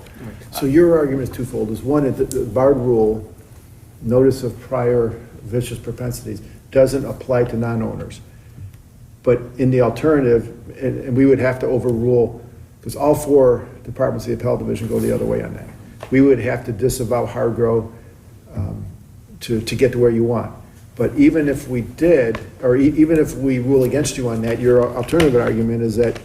So your argument is twofold. Is one, the BARD rule, notice of prior vicious propensities, doesn't apply to non-owners. But in the alternative, and we would have to overrule, because all four departments of the Appellate Division go the other way on that. We would have to disavow Hargrove to get to where you want. But even if we did, or even if we rule against you on that, your alternative argument is that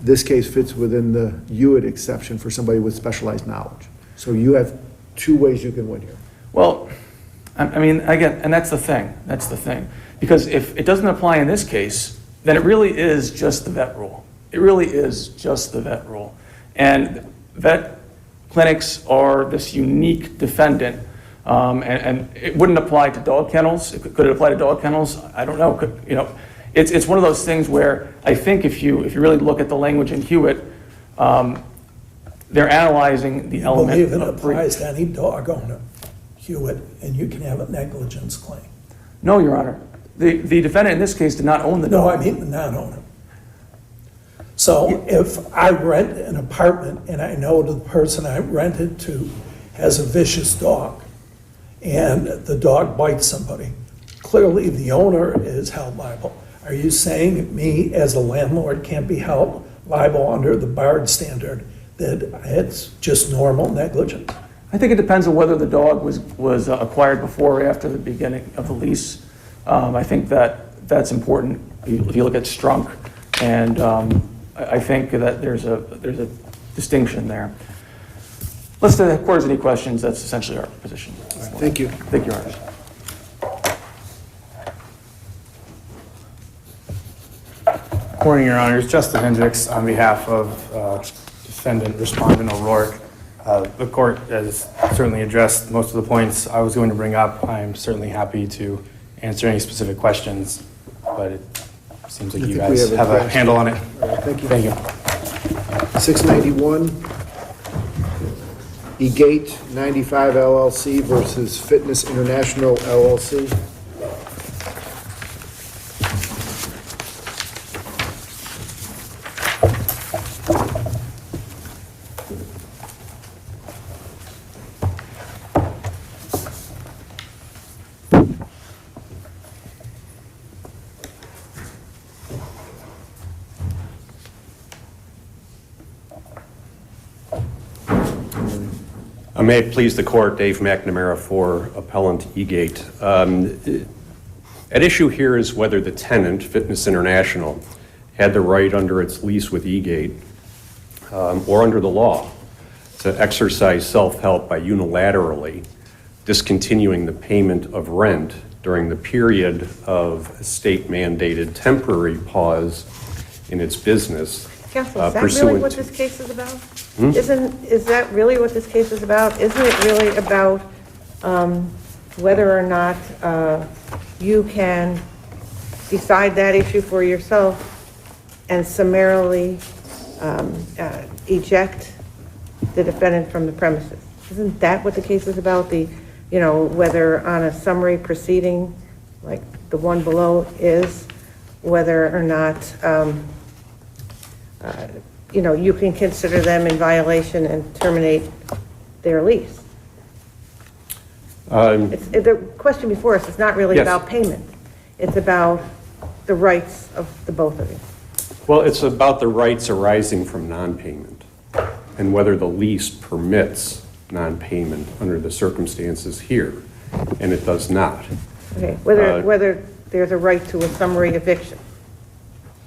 this case fits within the Hewitt exception for somebody with specialized knowledge. So you have two ways you can win here. Well, I mean, again, and that's the thing. Because if it doesn't apply in this case, then it really is just the vet rule. It really is just the vet rule. And vet clinics are this unique defendant, and it wouldn't apply to dog kennels. Could it apply to dog kennels? I don't know. It's one of those things where I think if you really look at the language in Hewitt, they're analyzing the element. I believe it applies to any dog owner, Hewitt, and you can have a negligence claim. No, Your Honor. The defendant in this case did not own the dog. No, I mean the non-owner. So if I rent an apartment and I know the person I rented to has a vicious dog and the dog bites somebody, clearly the owner is held liable. Are you saying me as a landlord can't be held liable under the BARD standard, that it's just normal negligence? I think it depends on whether the dog was acquired before or after the beginning of the lease. I think that's important if you look at Strunk, and I think that there's a distinction there. Unless the court has any questions, that's essentially our position. Thank you. Thank you, Your Honor. Good morning, Your Honors. Justin Hendricks on behalf of defendant respondent O'Rourke. The court has certainly addressed most of the points I was going to bring up. I'm certainly happy to answer any specific questions, but it seems like you guys have a handle on it. Right, thank you. Thank you. 691, eGate 95 LLC versus Fitness International LLC. May it please the court, Dave McNamara for Appellant Egate. At issue here is whether the tenant, Fitness International, had the right under its lease with Egate or under the law to exercise self-help by unilaterally discontinuing the payment of rent during the period of state-mandated temporary pause in its business. Counsel, is that really what this case is about? Is that really what this case is about? Isn't it really about whether or not you can decide that issue for yourself and summarily eject the defendant from the premises? Isn't that what the case is about? Whether on a summary proceeding like the one below is, whether or not you can consider them in violation and terminate their lease. The question before us is not really about payment. It's about the rights of the both of you. Well, it's about the rights arising from non-payment and whether the lease permits non-payment under the circumstances here, and it does not. Okay, whether there's a right to a summary eviction.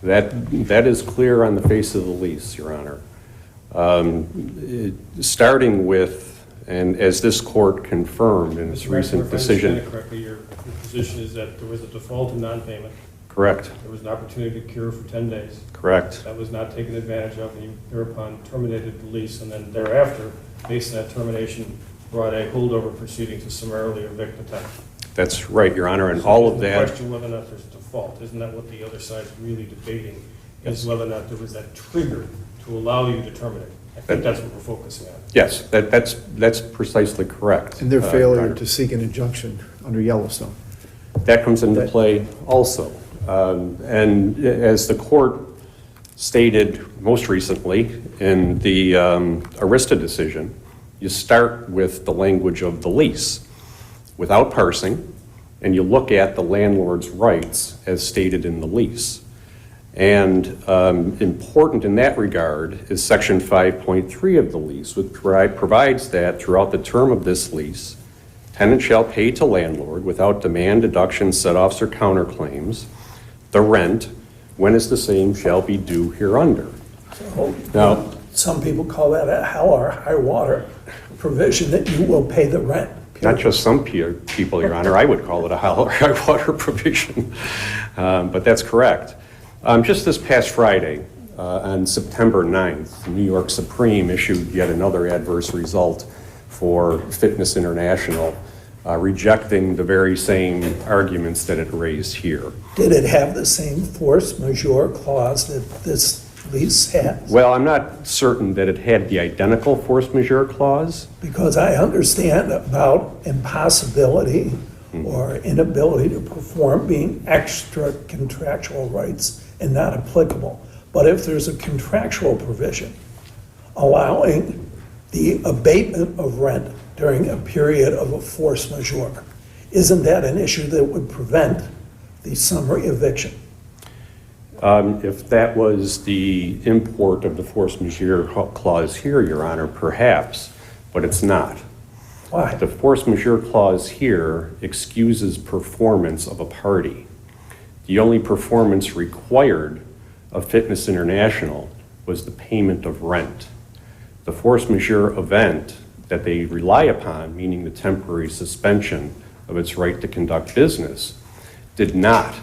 That is clear on the face of the lease, Your Honor. Starting with, and as this court confirmed in its recent decision. If I understand it correctly, your position is that there was a default in non-payment. Correct. There was an opportunity to cure for 10 days. Correct. That was not taken advantage of, and you thereupon terminated the lease, and then thereafter, based on that termination, brought a holdover proceeding to summarily evict the tenant. That's right, Your Honor, and all of that. The question whether or not there's a default, isn't that what the other side's really debating, is whether or not there was that trigger to allow you to terminate? I think that's what we're focusing on. Yes, that's precisely correct. And their failure to seek an injunction under Yellowstone. That comes into play also. And as the court stated most recently in the Arista decision, you start with the language of the lease without parsing, and you look at the landlord's rights as stated in the lease. And important in that regard is Section 5.3 of the lease, which provides that throughout the term of this lease, tenant shall pay to landlord without demand, deductions, set-offs, or counterclaims the rent when is the same shall be due hereunder. So, now, some people call that a hell or high water provision that you will pay the rent. Not just some people, Your Honor, I would call it a high water provision, but that's correct. Just this past Friday, on September 9th, the New York Supreme issued yet another adverse result for Fitness International, rejecting the very same arguments that it raised here. Did it have the same force majeure clause that this lease has? Well, I'm not certain that it had the identical force majeure clause. Because I understand about impossibility or inability to perform being extra contractual rights and not applicable. But if there's a contractual provision allowing the abatement of rent during a period of a force majeure, isn't that an issue that would prevent the summary eviction? If that was the import of the force majeure clause here, Your Honor, perhaps, but it's not. Why? The force majeure clause here excuses performance of a party. The only performance required of Fitness International was the payment of rent. The force majeure event that they rely upon, meaning the temporary suspension of its right to conduct business, did not,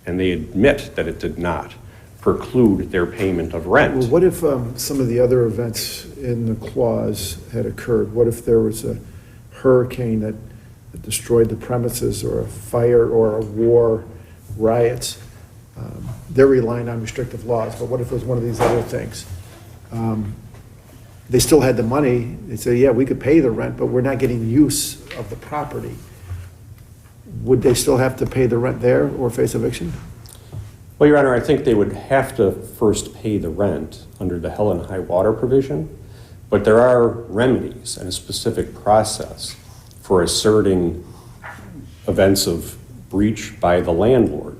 and they admit that it did not, preclude their payment of rent. Well, what if some of the other events in the clause had occurred? What if there was a hurricane that destroyed the premises, or a fire, or a war, riots? They're relying on restrictive laws, but what if it was one of these other things? They still had the money. They say, yeah, we could pay the rent, but we're not getting use of the property. Would they still have to pay the rent there or face eviction? Well, Your Honor, I think they would have to first pay the rent under the hell and high water provision, but there are remedies and a specific process for asserting events of breach by the landlord.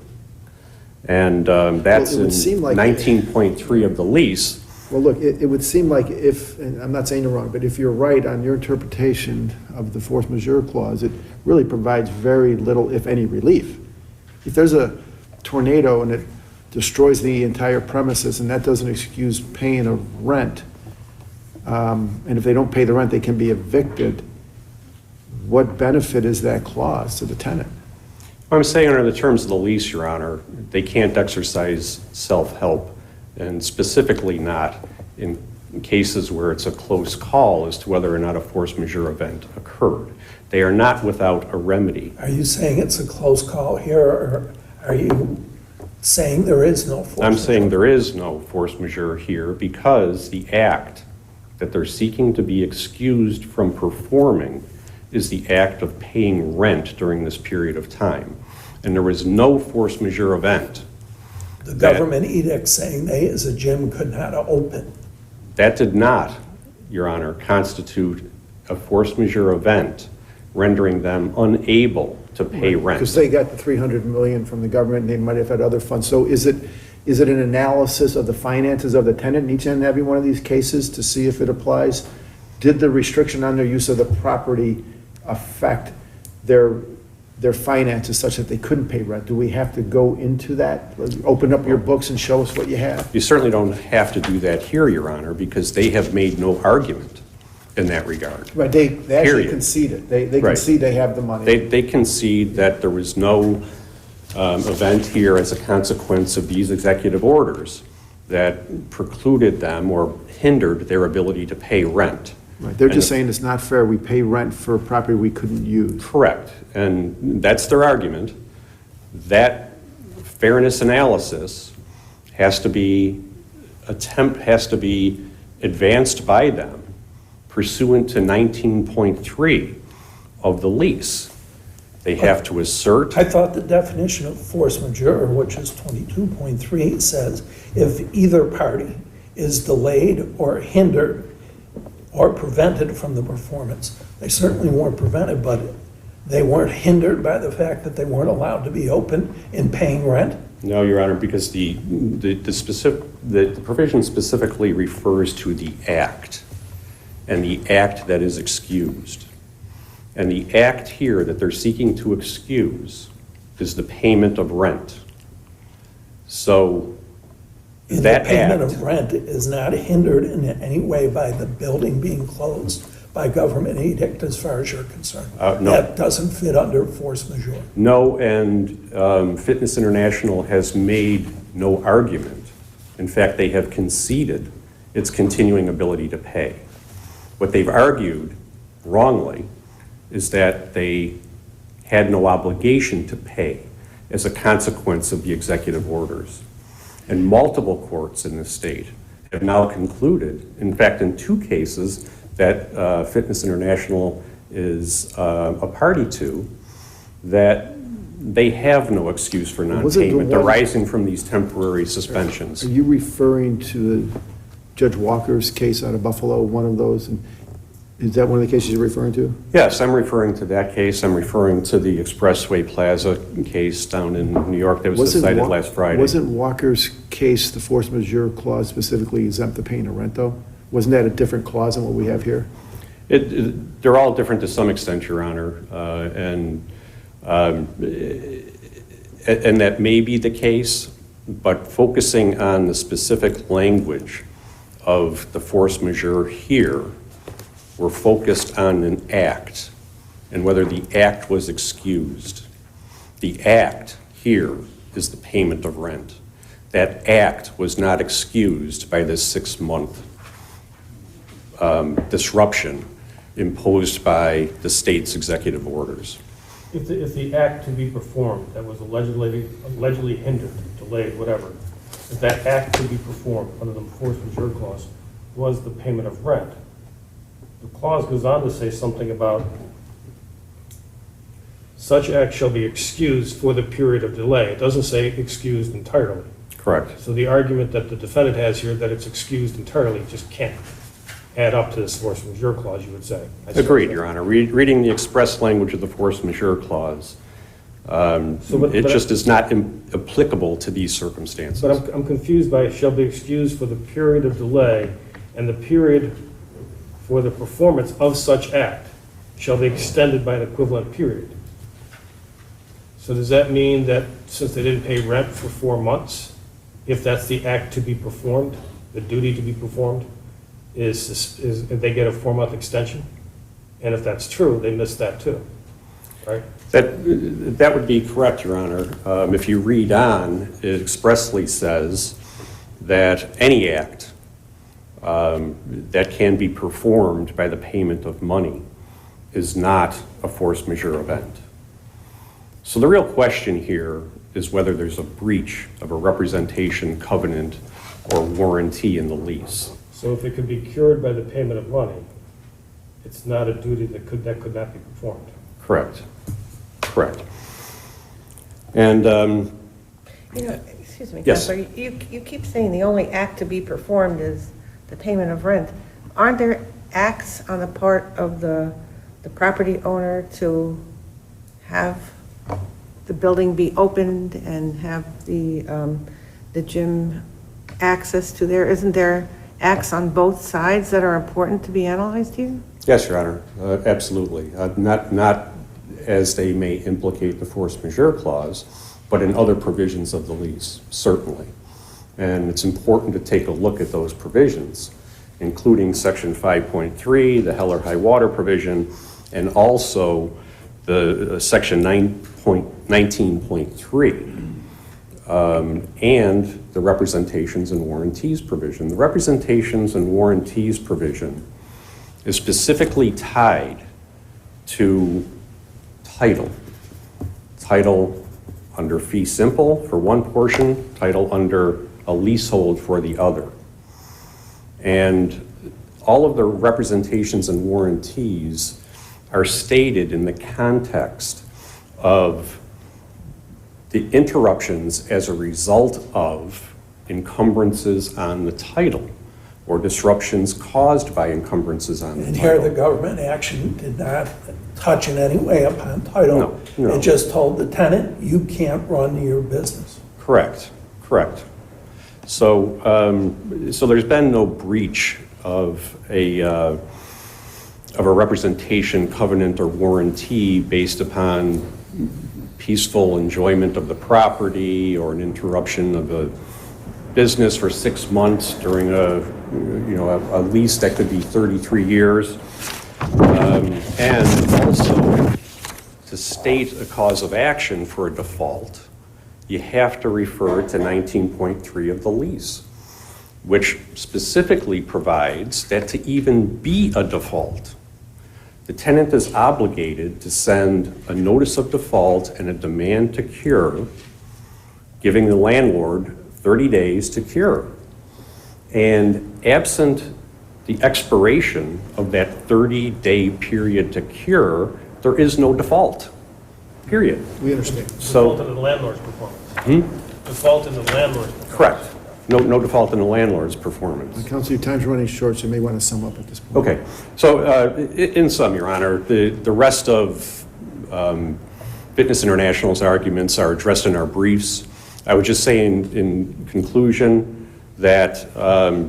And that's in 19.3 of the lease. Well, look, it would seem like if, and I'm not saying you're wrong, but if you're right on your interpretation of the force majeure clause, it really provides very little, if any, relief. If there's a tornado and it destroys the entire premises and that doesn't excuse paying of rent, and if they don't pay the rent, they can be evicted, what benefit is that clause to the tenant? I'm saying under the terms of the lease, Your Honor, they can't exercise self-help, and specifically not in cases where it's a close call as to whether or not a force majeure event occurred. They are not without a remedy. Are you saying it's a close call here, or are you saying there is no force majeure? I'm saying there is no force majeure here because the act that they're seeking to be excused from performing is the act of paying rent during this period of time. And there was no force majeure event. The government edict saying they, as a gym, could not open. That did not, Your Honor, constitute a force majeure event rendering them unable to pay rent. Because they got the $300 million from the government, and they might have had other funds. So is it an analysis of the finances of the tenant in each and every one of these cases to see if it applies? Did the restriction on their use of the property affect their finances such that they couldn't pay rent? Do we have to go into that? Open up your books and show us what you have? You certainly don't have to do that here, Your Honor, because they have made no argument in that regard. Right, they actually Period. conceded. They Right. concede they have the money. They concede that there was no event here as a consequence of these executive orders that precluded them or hindered their ability to pay rent. Right, they're just saying it's not fair, we pay rent for a property we couldn't use. Correct, and that's their argument. That fairness analysis has to be advanced by them pursuant to 19.3 of the lease. They have to assert. I thought the definition of force majeure, which is 22.3, says if either party is delayed or hindered or prevented from the performance. They certainly weren't prevented, but they weren't hindered by the fact that they weren't allowed to be open in paying rent? No, Your Honor, because the provision specifically refers to the act, and the act that is excused. And the act here that they're seeking to excuse is the payment of rent. So And that the payment act, of rent is not hindered in any way by the building being closed by government edict as far as you're concerned? No. That doesn't fit under force majeure. No, and Fitness International has made no argument. In fact, they have conceded its continuing ability to pay. What they've argued, wrongly, is that they had no obligation to pay as a consequence of the executive orders. And multiple courts in this state have now concluded, in fact, in 2 cases that Fitness International is a party to, that they have no excuse for non-payment arising from these temporary suspensions. Are you referring to Judge Walker's case out of Buffalo, one of those? And is that one of the cases you're referring to? Yes, I'm referring to that case. I'm referring to the Expressway Plaza case down in New York that was decided last Friday. Wasn't Walker's case, the force majeure clause, specifically exempt the paying of rent, though? Wasn't that a different clause than what we have here? They're all different to some extent, Your Honor, and that may be the case, but focusing on the specific language of the force majeure here, we're focused on an act and whether the act was excused. The act here is the payment of rent. That act was not excused by this 6-month disruption imposed by the state's executive orders. If the act to be performed that was allegedly hindered, delayed, whatever, if that act to be performed under the force majeure clause was the payment of rent, the clause goes on to say something about such act shall be excused for the period of delay. It doesn't say excused entirely. Correct. So the argument that the defendant has here that it's excused entirely just can't add up to this force majeure clause, you would say. Agreed, Your Honor. Reading the express language of the force majeure clause, It just is not applicable to these circumstances. But I'm confused by shall be excused for the period of delay and the period for the performance of such act shall be extended by an equivalent period. So does that mean that since they didn't pay rent for 4 months, if that's the act to be performed, the duty to be performed, is they get a 4-month extension? And if that's true, they missed that too, right? That would be correct, Your Honor. If you read on, it expressly says that any act that can be performed by the payment of money is not a force majeure event. So the real question here is whether there's a breach of a representation, covenant, or warranty in the lease. So if it could be cured by the payment of money, it's not a duty that could not be performed. Correct. Correct. And Excuse me, yes. Counselor, you keep saying the only act to be performed is the payment of rent. Aren't there acts on the part of the property owner to have the building be opened and have the gym access to there? Isn't there acts on both sides that are important to be analyzed here? Yes, Your Honor, absolutely. Not as they may implicate the force majeure clause, but in other provisions of the lease, certainly. And it's important to take a look at those provisions, including Section 5.3, the hell or high water provision, and also the Section 19.3, and the representations and warranties provision. The representations and warranties provision is specifically tied to title. Title under fee simple for one portion, title under a leasehold for the other. And all of the representations and warranties are stated in the context of the interruptions as a result of encumbrances on the title or disruptions caused by encumbrances on the And title. here, the government action did not touch in any way upon title. No. It just told the tenant, you can't run your business. Correct, correct. So, so there's been no breach of a representation, covenant, or warranty based upon peaceful enjoyment of the property or an interruption of a business for 6 months during a lease that could be 33 years. And also, to state a cause of action for a default, you have to refer to 19.3 of the lease, which specifically provides that to even be a default, the tenant is obligated to send a notice of default and a demand to cure, giving the landlord 30 days to cure. And absent the expiration of that 30-day period to cure, there is no default, period. We understand. Default in the landlord's performance. Default in the landlord's performance. Correct. No default in the landlord's performance. Counsel, your time's running short, so you may want to sum up at this point. Okay. So in sum, Your Honor, the rest of Fitness International's arguments are addressed in our briefs. I would just say in conclusion that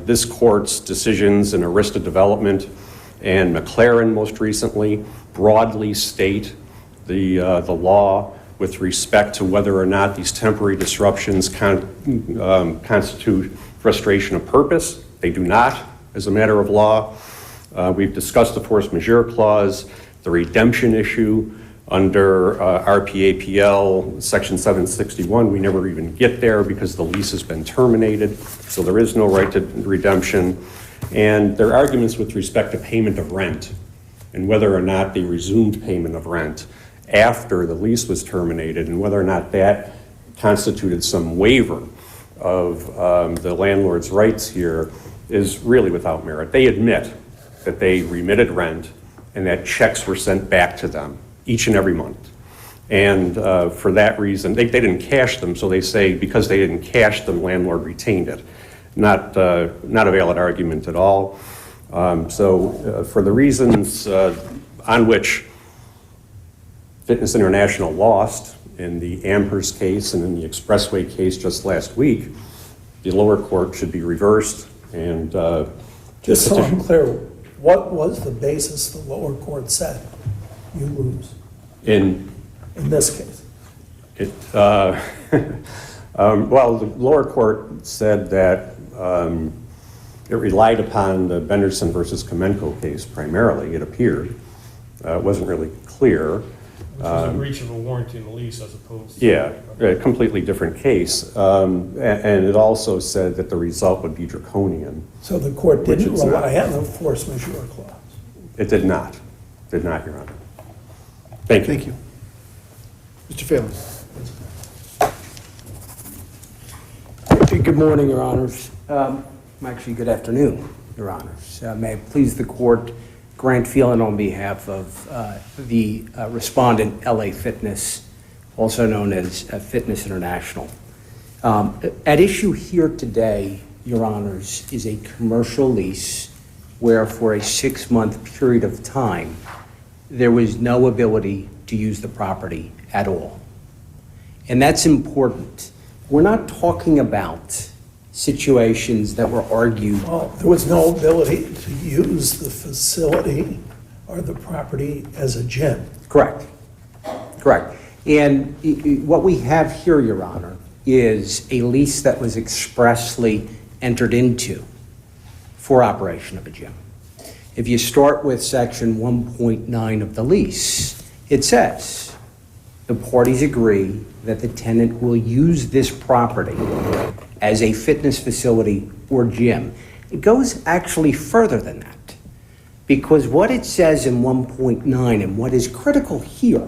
this court's decisions in Arista Development and McLaren most recently broadly state the law with respect to whether or not these temporary disruptions constitute frustration of purpose. They do not, as a matter of law. We've discussed the force majeure clause, the redemption issue under RPAPL Section 761. We never even get there because the lease has been terminated, so there is no right to redemption. And their arguments with respect to payment of rent and whether or not they resumed payment of rent after the lease was terminated and whether or not that constituted some waiver of the landlord's rights here is really without merit. They admit that they remitted rent and that checks were sent back to them each and every month. And for that reason, they didn't cash them, so they say because they didn't cash them, landlord retained it. Not a valid argument at all. So for the reasons on which Fitness International lost in the Amherst case and in the Expressway case just last week, the lower court should be reversed and Just so I'm clear, what was the basis the lower court said you lose in this case? Well, the lower court said that it relied upon the Benderson versus Kamenko case primarily, it appeared. It wasn't really clear. Which was a breach of a warranty in the lease as opposed to... Yeah, a completely different case. And it also said that the result would be draconian. So the court didn't Which it's rely not. on the force majeure clause? It did not. Did not, Your Honor. Thank you. Thank you. Mr. Phelan. Good morning, Your Honors. Actually, good afternoon, Your Honors. May it please the court, Grant Phelan on behalf of the respondent, LA Fitness, also known as Fitness International. At issue here today, Your Honors, is a commercial lease where for a 6-month period of time, there was no ability to use the property at all. And that's important. We're not talking about situations that were argued. Well, there was no ability to use the facility or the property as a gym. Correct. Correct. And what we have here, Your Honor, is a lease that was expressly entered into for operation of a gym. If you start with section 1.9 of the lease, it says the parties agree that the tenant will use this property as a fitness facility or gym. It goes actually further than that, because what it says in 1.9 and what is critical here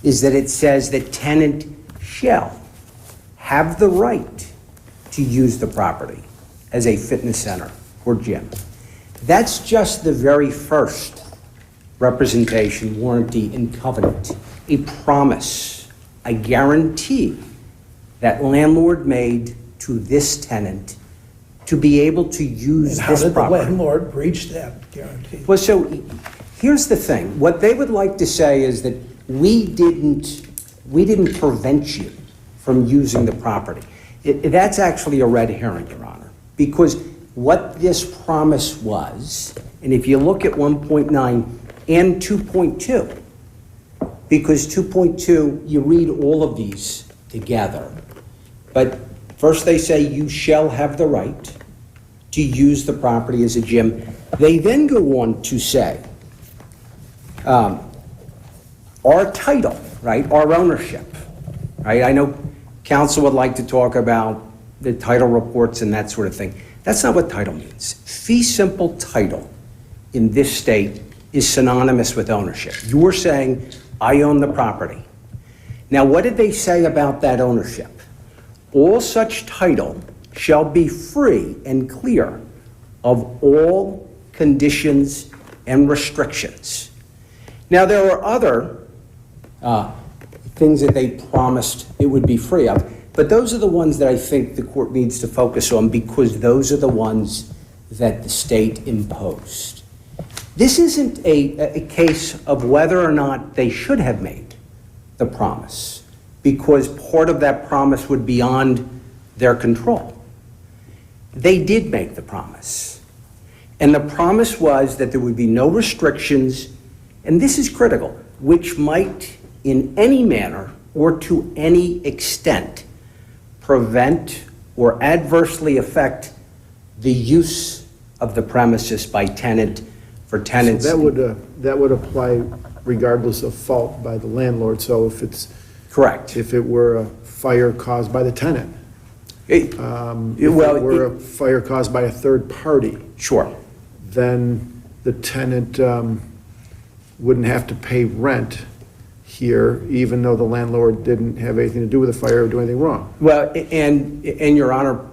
is that it says that tenant shall have the right to use the property as a fitness center or gym. That's just the very first representation, warranty, and covenant, a promise, a guarantee that landlord made to this tenant to be able to use And how this did the property. landlord breach that guarantee? Well, so here's the thing. What they would like to say is that we didn't prevent you from using the property. That's actually a red herring, Your Honor, because what this promise was, and if you look at 1.9 and 2.2, because 2.2, you read all of these together, but first they say you shall have the right to use the property as a gym. They then go on to say, our title, right, our ownership, right? I know counsel would like to talk about the title reports and that sort of thing. That's not what title means. Fee simple title in this state is synonymous with ownership. You're saying, I own the property. Now, what did they say about that ownership? All such title shall be free and clear of all conditions and restrictions. Now, there are other things that they promised it would be free of, but those are the ones that I think the court needs to focus on because those are the ones that the state imposed. This isn't a case of whether or not they should have made the promise, because part of that promise would be beyond their control. They did make the promise. And the promise was that there would be no restrictions, and this is critical, which might in any manner or to any extent prevent or adversely affect the use of the premises by tenant for tenants. So that would apply regardless of fault by the landlord. So if it's correct, if it were a fire caused by the tenant, if it were a fire caused by a third party, sure, then the tenant wouldn't have to pay rent here, even though the landlord didn't have anything to do with the fire or do anything wrong. Well, and Your Honor,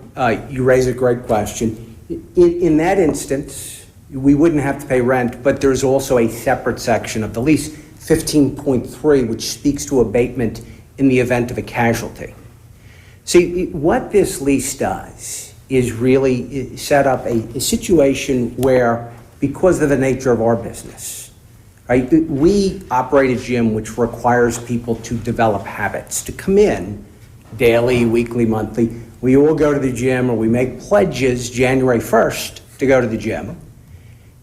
you raise a great question. In that instance, we wouldn't have to pay rent, but there's also a separate section of the lease, 15.3, which speaks to abatement in the event of a casualty. See, what this lease does is really set up a situation where, because of the nature of our business, right? We operate a gym which requires people to develop habits, to come in daily, weekly, monthly. We all go to the gym, or we make pledges January 1st to go to the gym.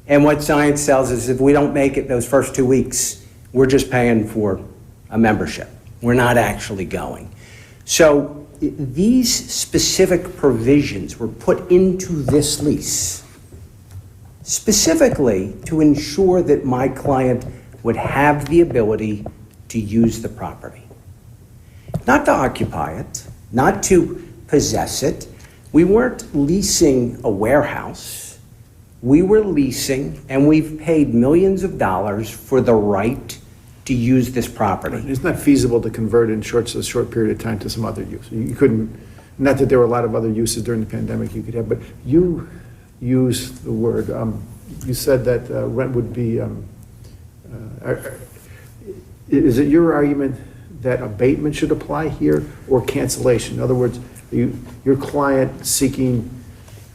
And what science tells us, if we don't make it those first 2 weeks, we're just paying for a membership. We're not actually going. So these specific provisions were put into this lease specifically to ensure that my client would have the ability to use the property. Not to occupy it, not to possess it. We weren't leasing a warehouse. We were leasing, and we've paid millions of dollars for the right to use this property. It's not feasible to convert in a short period of time to some other use. You couldn't, not that there were a lot of other uses during the pandemic you could have, but you used the word, you said that rent would be, is it your argument that abatement should apply here or cancellation? In other words, your client seeking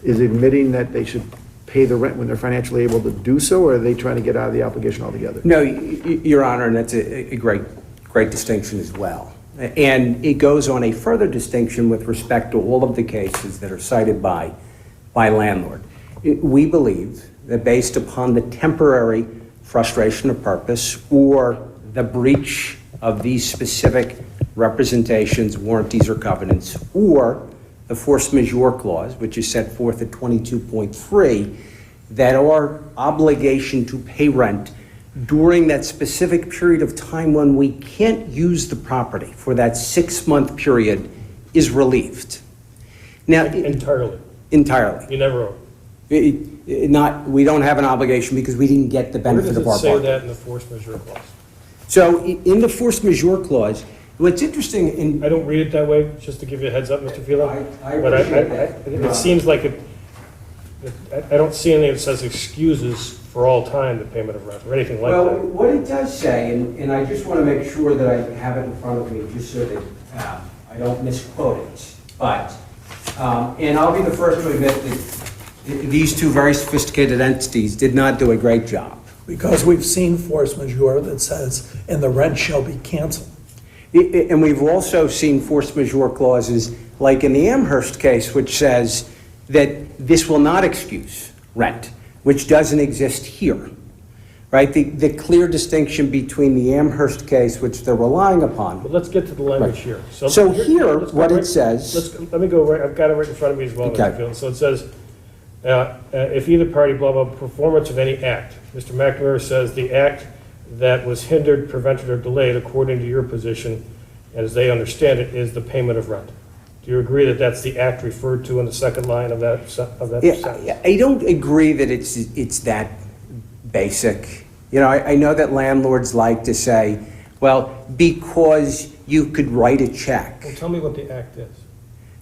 is admitting that they should pay the rent when they're financially able to do so, or are they trying to get out of the obligation altogether? No, Your Honor, and that's a great distinction as well. And it goes on a further distinction with respect to all of the cases that are cited by landlord. We believe that based upon the temporary frustration of purpose or the breach of these specific representations, warranties, or covenants, or the force majeure clause, which is set forth at 22.3, that our obligation to pay rent during that specific period of time when we can't use the property for that 6-month period is relieved. Now, Entirely. Entirely. You never owe. We don't have an obligation because we didn't get the benefit of our Where does it say bargain. that in the force majeure clause? So in the force majeure clause, what's interesting I don't read it that way, just to give you a heads up, Mr. Phelan. I But appreciate that. it seems like I don't see anything that says excuses for all time the payment of rent or anything like Well, that. what it does say, and I just want to make sure that I have it in front of me, just so that I don't misquote it, but, and I'll be the first to admit that these two very sophisticated entities did not do a great job. Because we've seen force majeure that says, and the rent shall be canceled. And we've also seen force majeure clauses, like in the Amherst case, which says that this will not excuse rent, which doesn't exist here, right? The clear distinction between the Amherst case, which they're relying upon. But let's get to the language Right. here. So here, let's go what right- it says. Let me go right, I've got it right in front of me as well, Okay. Mr. Phelan. So it says, if either party, blah, blah, performance of any act. Mr. McNamara says the act that was hindered, prevented, or delayed, according to your position, as they understand it, is the payment of rent. Do you agree that that's the act referred to in the second line of that sentence? I don't agree that it's that basic. You know, I know that landlords like to say, well, because you could write a check. Well, tell me what the act is.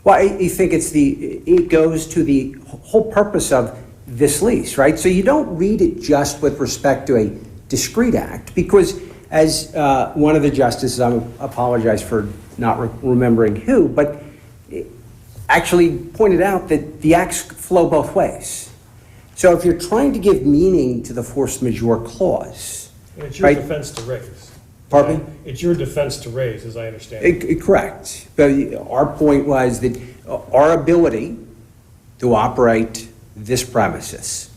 Well, I think it goes to the whole purpose of this lease, right? So you don't read it just with respect to a discrete act, because as one of the justices, I apologize for not remembering who, but actually pointed out that the acts flow both ways. So if you're trying to give meaning to the force majeure clause, And it's your right? defense to raise. Pardon me? It's your defense to raise, as I understand it. Correct. But our point was that our ability to operate this premises,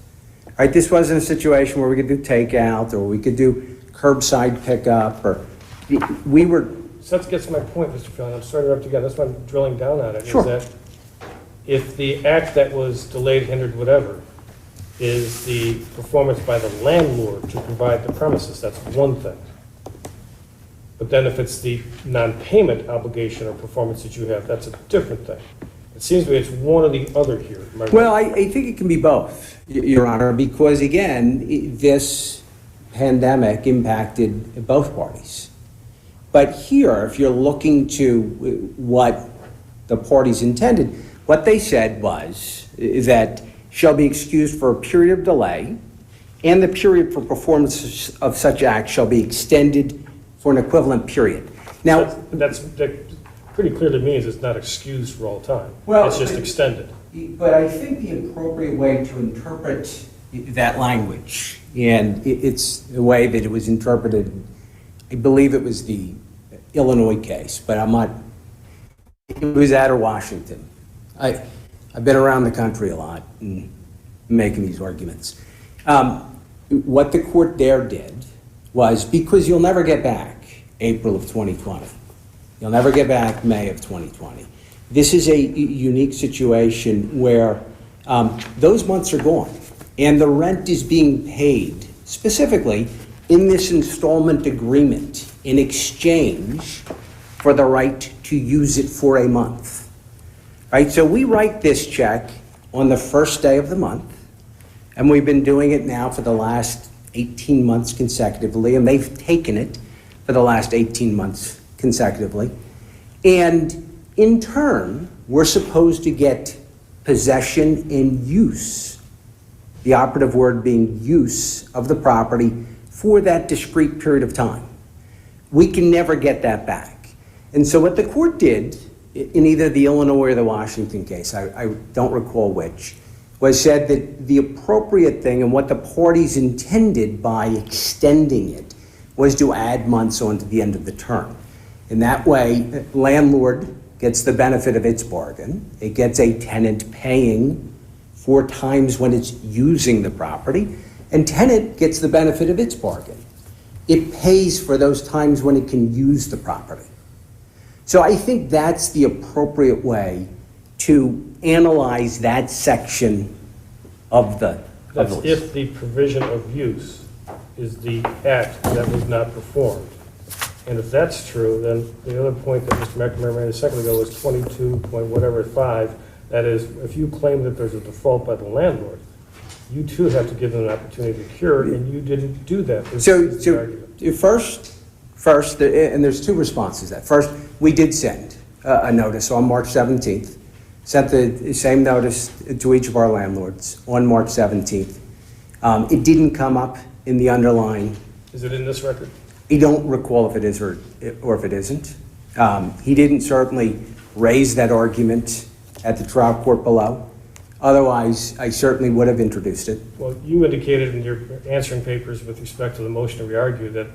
right? This wasn't a situation where we could do takeout or we could do curbside pickup, or we were. So that gets my point, Mr. Phelan. I'm sorry to interrupt you again. That's why I'm drilling down on it. Sure. Is that if the act that was delayed, hindered, whatever, is the performance by the landlord to provide the premises, that's one thing. But then if it's the non-payment obligation or performance that you have, that's a different thing. It seems to me it's one or the other here. Am I right? Well, I think it can be both, Your Honor, because again, this pandemic impacted both parties. But here, if you're looking to what the parties intended, what they said was that shall be excused for a period of delay, and the period for performance of such act shall be extended for an equivalent period. Now, that pretty clearly means it's not excused for all time. Well, It's just extended. But I think the appropriate way to interpret that language. And it's the way that it was interpreted. I believe it was the Illinois case, but I'm not, it was out of Washington. I've been around the country a lot and making these arguments. What the court there did was, because you'll never get back April of 2020, you'll never get back May of 2020. This is a unique situation where those months are gone, and the rent is being paid specifically in this installment agreement in exchange for the right to use it for a month. Right? So we write this check on the first day of the month, and we've been doing it now for the last 18 months consecutively, and they've taken it for the last 18 months consecutively. And in turn, we're supposed to get possession and use, the operative word being use, of the property for that discrete period of time. We can never get that back. And so what the court did in either the Illinois or the Washington case, I don't recall which, was said that the appropriate thing and what the parties intended by extending it was to add months onto the end of the term. In that way, landlord gets the benefit of its bargain. It gets a tenant paying for times when it's using the property, and tenant gets the benefit of its bargain. It pays for those times when it can use the property. So I think that's the appropriate way to analyze that section of the That's list. if the provision of use is the act that was not performed. And if that's true, then the other point that Mr. McNamara made a second ago was 22.5. That is, if you claim that there's a default by the landlord, you too have to give them an opportunity to cure, and you didn't do that. First, and there's two responses to that. First, we did send a notice on March 17th, sent the same notice to each of our landlords on March 17th. It didn't come up in the underlying. Is it in this record? I don't recall if it is or if it isn't. He didn't certainly raise that argument at the trial court below. Otherwise, I certainly would have introduced it. Well, you indicated in your answering papers with respect to the motion to re-argue that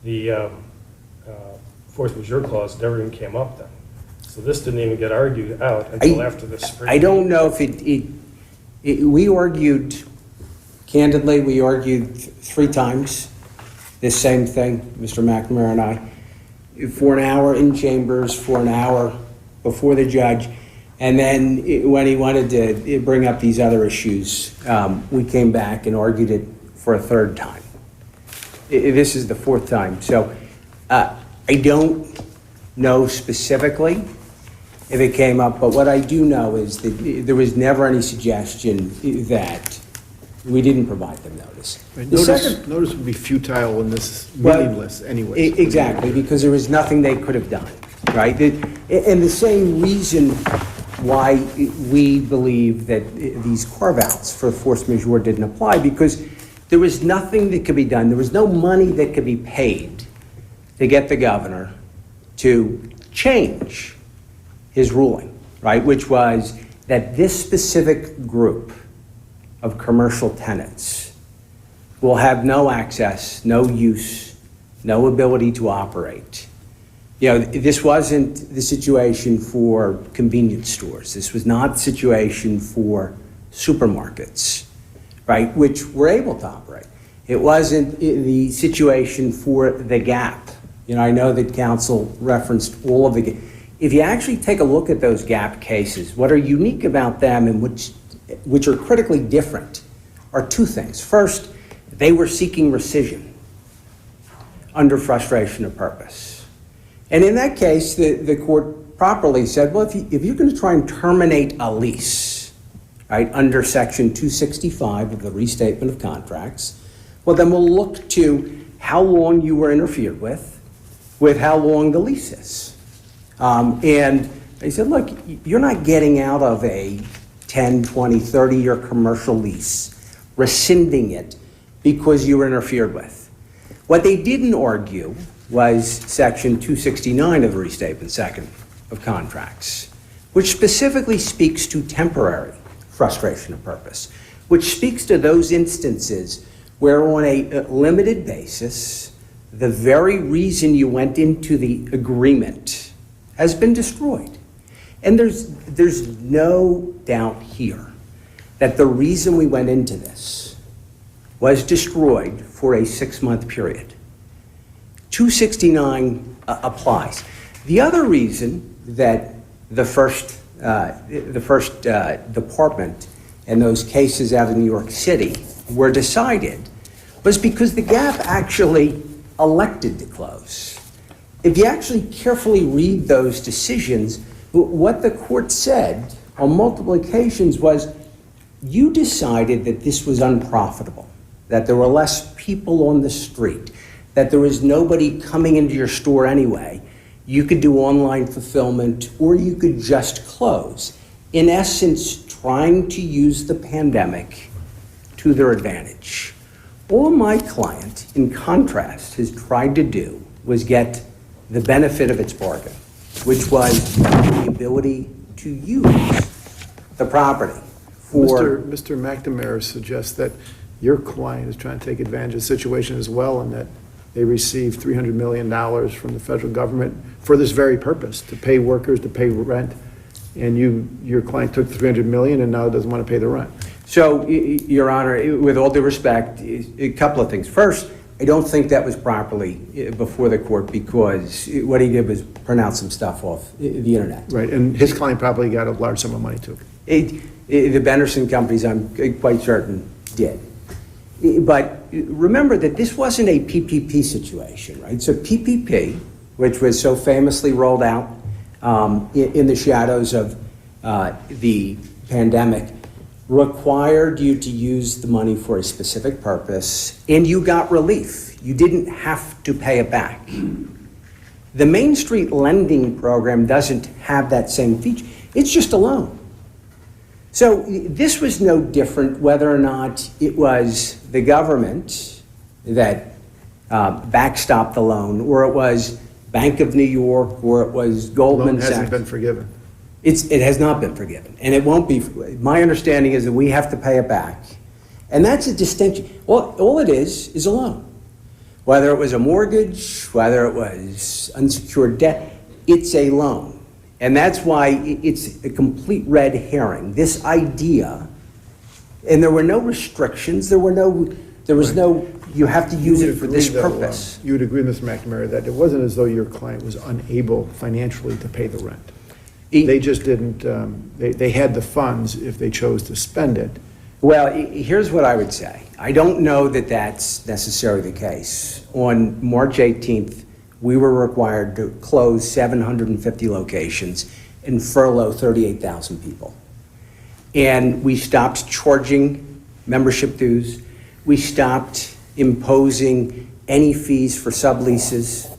the force majeure clause never even came up then. So this didn't even get argued out until after the spring. I don't know if we argued, candidly, we argued 3 times this same thing, Mr. McNamara and I, for an hour in chambers, for an hour before the judge. And then when he wanted to bring up these other issues, we came back and argued it for a 3rd time. This is the 4th time. So I don't know specifically if it came up, but what I do know is that there was never any suggestion that we didn't provide them notice. Notice would be futile and this is meaningless anyway. Exactly, because there was nothing they could have done, right? And the same reason why we believe that these carve-outs for force majeure didn't apply, because there was nothing that could be done. There was no money that could be paid to get the governor to change his ruling, right? Which was that this specific group of commercial tenants will have no access, no use, no ability to operate. You know, this wasn't the situation for convenience stores. This was not the situation for supermarkets, right, which were able to operate. It wasn't the situation for the Gap. You know, I know that counsel referenced all of the. If you actually take a look at those Gap cases, what are unique about them and which are critically different are 2 things. First, they were seeking rescission under frustration of purpose. And in that case, the court properly said, well, if you're going to try and terminate a lease, right, under Section 265 of the Restatement of Contracts, well, then we'll look to how long you were interfered with how long the lease is. And they said, look, you're not getting out of a 10, 20, 30-year commercial lease, rescinding it because you were interfered with. What they didn't argue was Section 269 of the Restatement Second of Contracts, which specifically speaks to temporary frustration of purpose, which speaks to those instances where on a limited basis, the very reason you went into the agreement has been destroyed. And there's no doubt here that the reason we went into this was destroyed for a 6-month period. 269 applies. The other reason that the first department and those cases out of New York City were decided was because the GAF actually elected to close. If you actually carefully read those decisions, what the court said on multiple occasions was, you decided that this was unprofitable, that there were less people on the street, that there was nobody coming into your store anyway. You could do online fulfillment, or you could just close. In essence, trying to use the pandemic to their advantage. All my client, in contrast, has tried to do was get the benefit of its bargain, which was the ability to use the property for... Mr. McNamara suggests that your client is trying to take advantage of the situation as well, and that they received $300 million from the federal government for this very purpose, to pay workers, to pay rent, and your client took $300 million and now doesn't want to pay the rent. So, Your Honor, with all due respect, a couple of things. First, I don't think that was properly before the court, because what he did was pronounce some stuff off the internet. Right, and his client probably got a large sum of money too. The Benderson companies, I'm quite certain, did. But remember that this wasn't a PPP situation, right? So PPP, which was so famously rolled out in the shadows of the pandemic, required you to use the money for a specific purpose, and you got relief. You didn't have to pay it back. The Main Street lending program doesn't have that same feature. It's just a loan. So this was no different whether or not it was the government that backstopped the loan, or it was Bank of New York, or it was Goldman Sachs. The loan hasn't been forgiven. It has not been forgiven, and it won't be. My understanding is that we have to pay it back. And that's a distinction. All it is a loan. Whether it was a mortgage, whether it was unsecured debt, it's a loan. And that's why it's a complete red herring. This idea, and there were no restrictions, there was no, you have to use it for this purpose. You would agree, Mr. McNamara, that it wasn't as though your client was unable financially to pay the rent. They just didn't, they had the funds if they chose to spend it. Well, here's what I would say. I don't know that that's necessarily the case. On March 18th, we were required to close 750 locations and furlough 38,000 people. And we stopped charging membership dues. We stopped imposing any fees for subleases,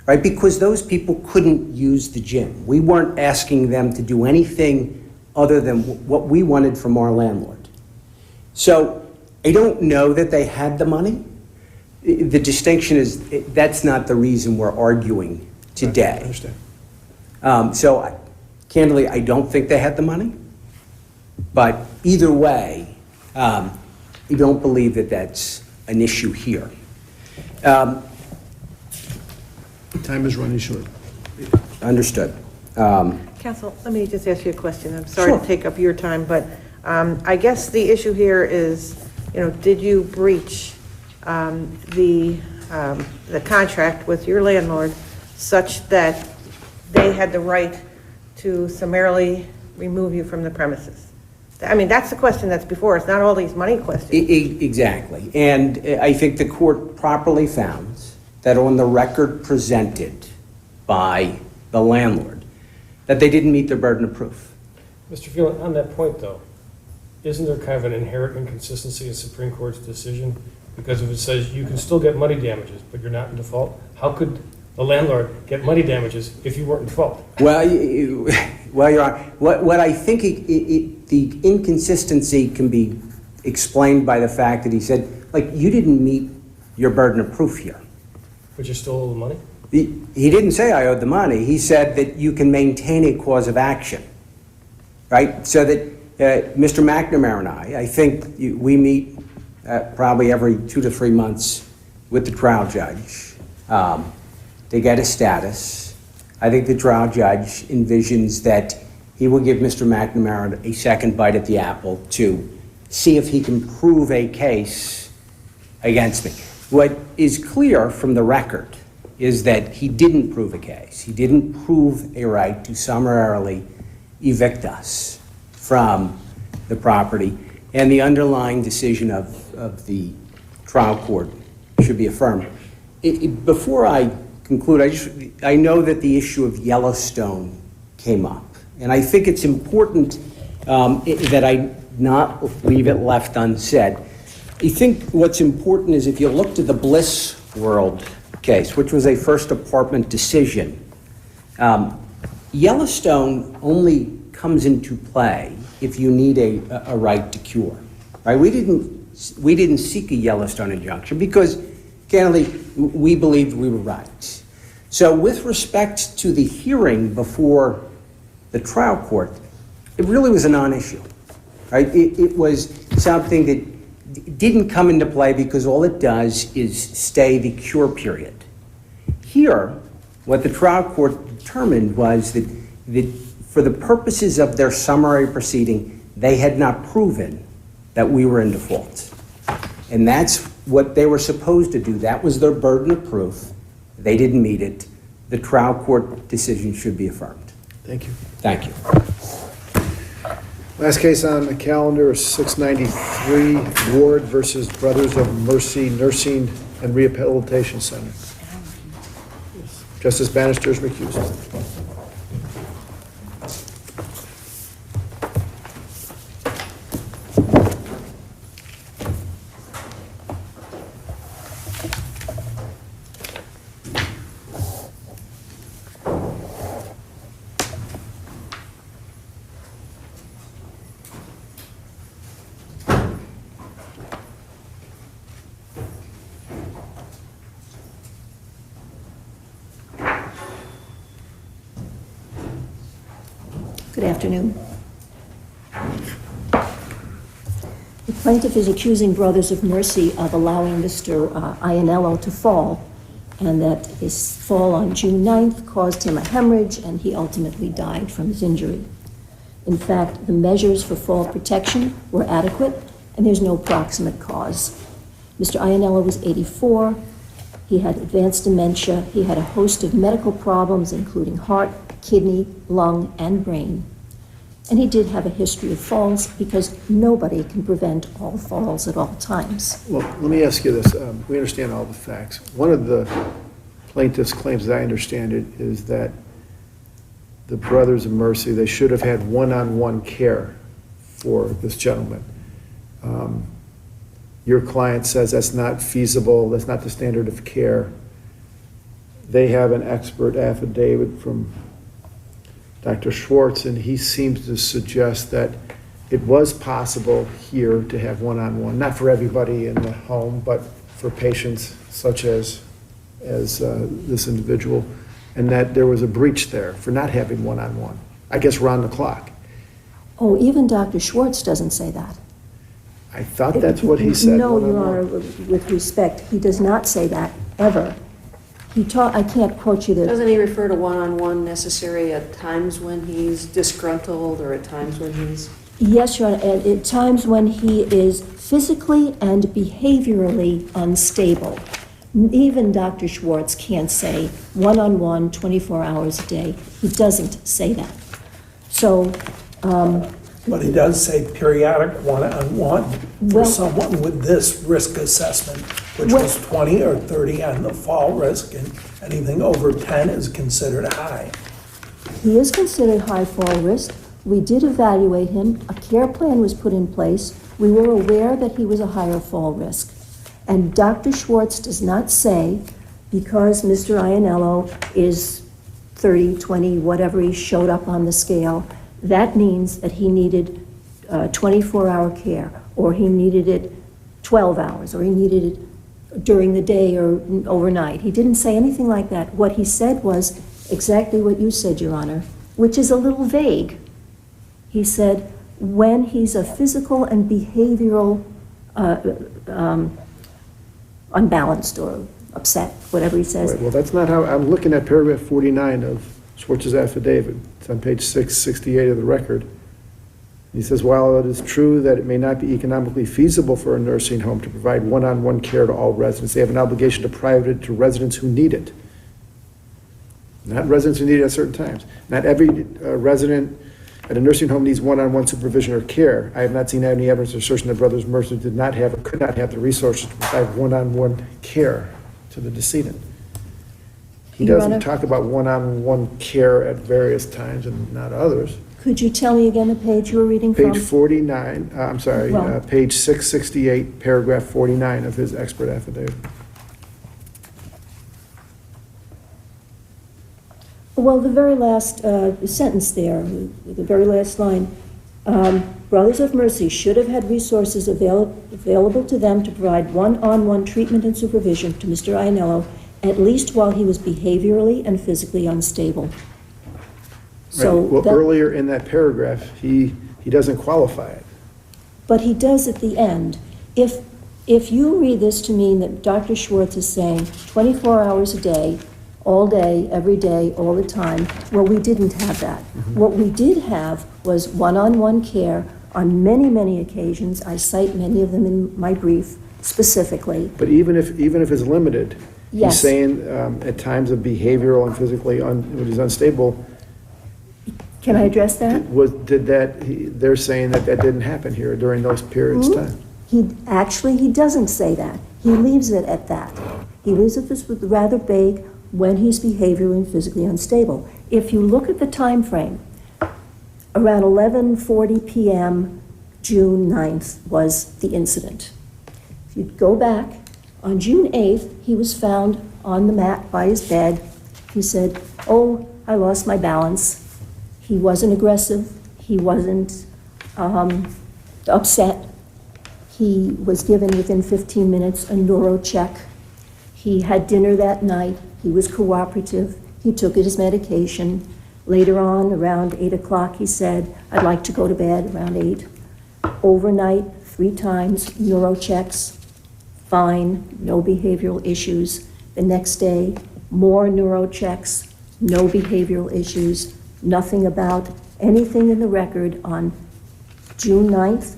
right? Because those people couldn't use the gym. We weren't asking them to do anything other than what we wanted from our landlord. So I don't know that they had the money. The distinction is that's not the reason we're arguing today. I understand. Candidly, I don't think they had the money. But either way, I don't believe that that's an issue here. Time is running short. Understood. Counsel, let me just ask you a question. I'm sorry Sure. to take up your time, but I guess the issue here is, did you breach the contract with your landlord such that they had the right to summarily remove you from the premises? I mean, that's the question that's before us, not all these money questions. Exactly. And I think the court properly found that on the record presented by the landlord, that they didn't meet their burden of proof. Mr. Phelan, on that point, though, isn't there kind of an inherent inconsistency in Supreme Court's decision? Because if it says you can still get money damages, but you're not in default, how could the landlord get money damages if you weren't in default? Well, Your Honor, what I think the inconsistency can be explained by the fact that he said, you didn't meet your burden of proof here. But you still owe the money? He didn't say I owed the money. He said that you can maintain a cause of action, right? So that Mr. McNamara and I think we meet probably every 2 to 3 months with the trial judge to get a status. I think the trial judge envisions that he will give Mr. McNamara a second bite at the apple to see if he can prove a case against me. What is clear from the record is that he didn't prove a case. He didn't prove a right to summarily evict us from the property, and the underlying decision of the trial court should be affirmed. Before I conclude, I know that the issue of Yellowstone came up, and I think it's important that I not leave it left unsaid. I think what's important is if you look to the Bliss World case, which was a First Department decision, Yellowstone only comes into play if you need a right to cure. Right? We didn't seek a Yellowstone injunction because, candidly, we believed we were right. So with respect to the hearing before the trial court, it really was a non-issue. Right? It was something that didn't come into play because all it does is stay the cure period. Here, what the trial court determined was that for the purposes of their summary proceeding, they had not proven that we were in default. And that's what they were supposed to do. That was their burden of proof. They didn't meet it. The trial court decision should be affirmed. Thank you. Thank you. Last case on the calendar is 693 Ward versus Brothers of Mercy Nursing and Rehabilitation Center. Justice Bannister is recused. Good afternoon. The plaintiff is accusing Brothers of Mercy of allowing Mr. Iannello to fall, and that his fall on June 9th caused him a hemorrhage, and he ultimately died from his injury. In fact, the measures for fall protection were adequate, and there's no proximate cause. Mr. Iannello was 84. He had advanced dementia. He had a host of medical problems, including heart, kidney, lung, and brain. And he did have a history of falls because nobody can prevent all falls at all times. Well, let me ask you this. We understand all the facts. One of the plaintiff's claims, as I understand it, is that the Brothers of Mercy, they should have had one-on-one care for this gentleman. Your client says that's not feasible, that's not the standard of care. They have an expert affidavit from Dr. Schwartz, and he seems to suggest that it was possible here to have one-on-one, not for everybody in the home, but for patients such as this individual, and that there was a breach there for not having one-on-one, I guess round the clock. Oh, even Dr. Schwartz doesn't say that. I thought that's what he said. No, Your Honor, with respect, he does not say that, ever. I can't quote you the... Doesn't he refer to one-on-one necessary at times when he's disgruntled or at times when he's... Yes, Your Honor, and at times when he is physically and behaviorally unstable. Even Dr. Schwartz can't say one-on-one, 24 hours a day. He doesn't say that. So... but he does say periodic one-on-one for someone with this risk assessment, which was 20 or 30 on the fall risk, and anything over 10 is considered high. He is considered high fall risk. We did evaluate him. A care plan was put in place. We were aware that he was a higher fall risk. And Dr. Schwartz does not say, because Mr. Iannello is 30, 20, whatever he showed up on the scale, that means that he needed 24-hour care, or he needed it 12 hours, or he needed it during the day or overnight. He didn't say anything like that. What he said was exactly what you said, Your Honor, which is a little vague. He said, when he's a physical and behavioral unbalanced or upset, whatever he says. Right, well, that's not how, I'm looking at paragraph 49 of Schwartz's affidavit. It's on page 668 of the record. He says, while it is true that it may not be economically feasible for a nursing home to provide one-on-one care to all residents, they have an obligation to provide it to residents who need it. Not residents who need it at certain times. Not every resident at a nursing home needs one-on-one supervision or care. I have not seen any evidence or assertion that Brothers Mercer did not have or could not have the resources to provide one-on-one care to the decedent. He Your doesn't Honor? talk about one-on-one care at various times and not others. Could you tell me again the page you were reading from? Page 49, I'm sorry, Well- page 668, paragraph 49 of his expert affidavit. Well, the very last sentence there, the very last line, Brothers of Mercy should have had resources available to them to provide one-on-one treatment and supervision to Mr. Iannello, at least while he was behaviorally and physically unstable. So Right. Well, that- earlier in that paragraph, he doesn't qualify it. But he does at the end. If you read this to mean that Dr. Schwartz is saying 24 hours a day, all day, every day, all the time, well, we didn't have that. What we did have was one-on-one care on many, many occasions. I cite many of them in my brief specifically. But even if it's limited, Yes. he's saying at times of behavioral and physically, when he's unstable, Can I address that? they're saying that didn't happen here during those periods of time. He doesn't say that. He leaves it at that. He leaves it this with rather vague, when he's behaviorally and physically unstable. If you look at the time frame, around 11:40 p.m., June 9th was the incident. If you go back, on June 8th, he was found on the mat by his bed. He said, "Oh, I lost my balance." He wasn't aggressive. He wasn't upset. He was given within 15 minutes a neuro check. He had dinner that night. He was cooperative. He took his medication. Later on, around 8 o'clock, he said, "I'd like to go to bed," around 8. Overnight, 3 times, neuro checks, fine, no behavioral issues. The next day, more neuro checks, no behavioral issues, nothing about anything in the record on June 9th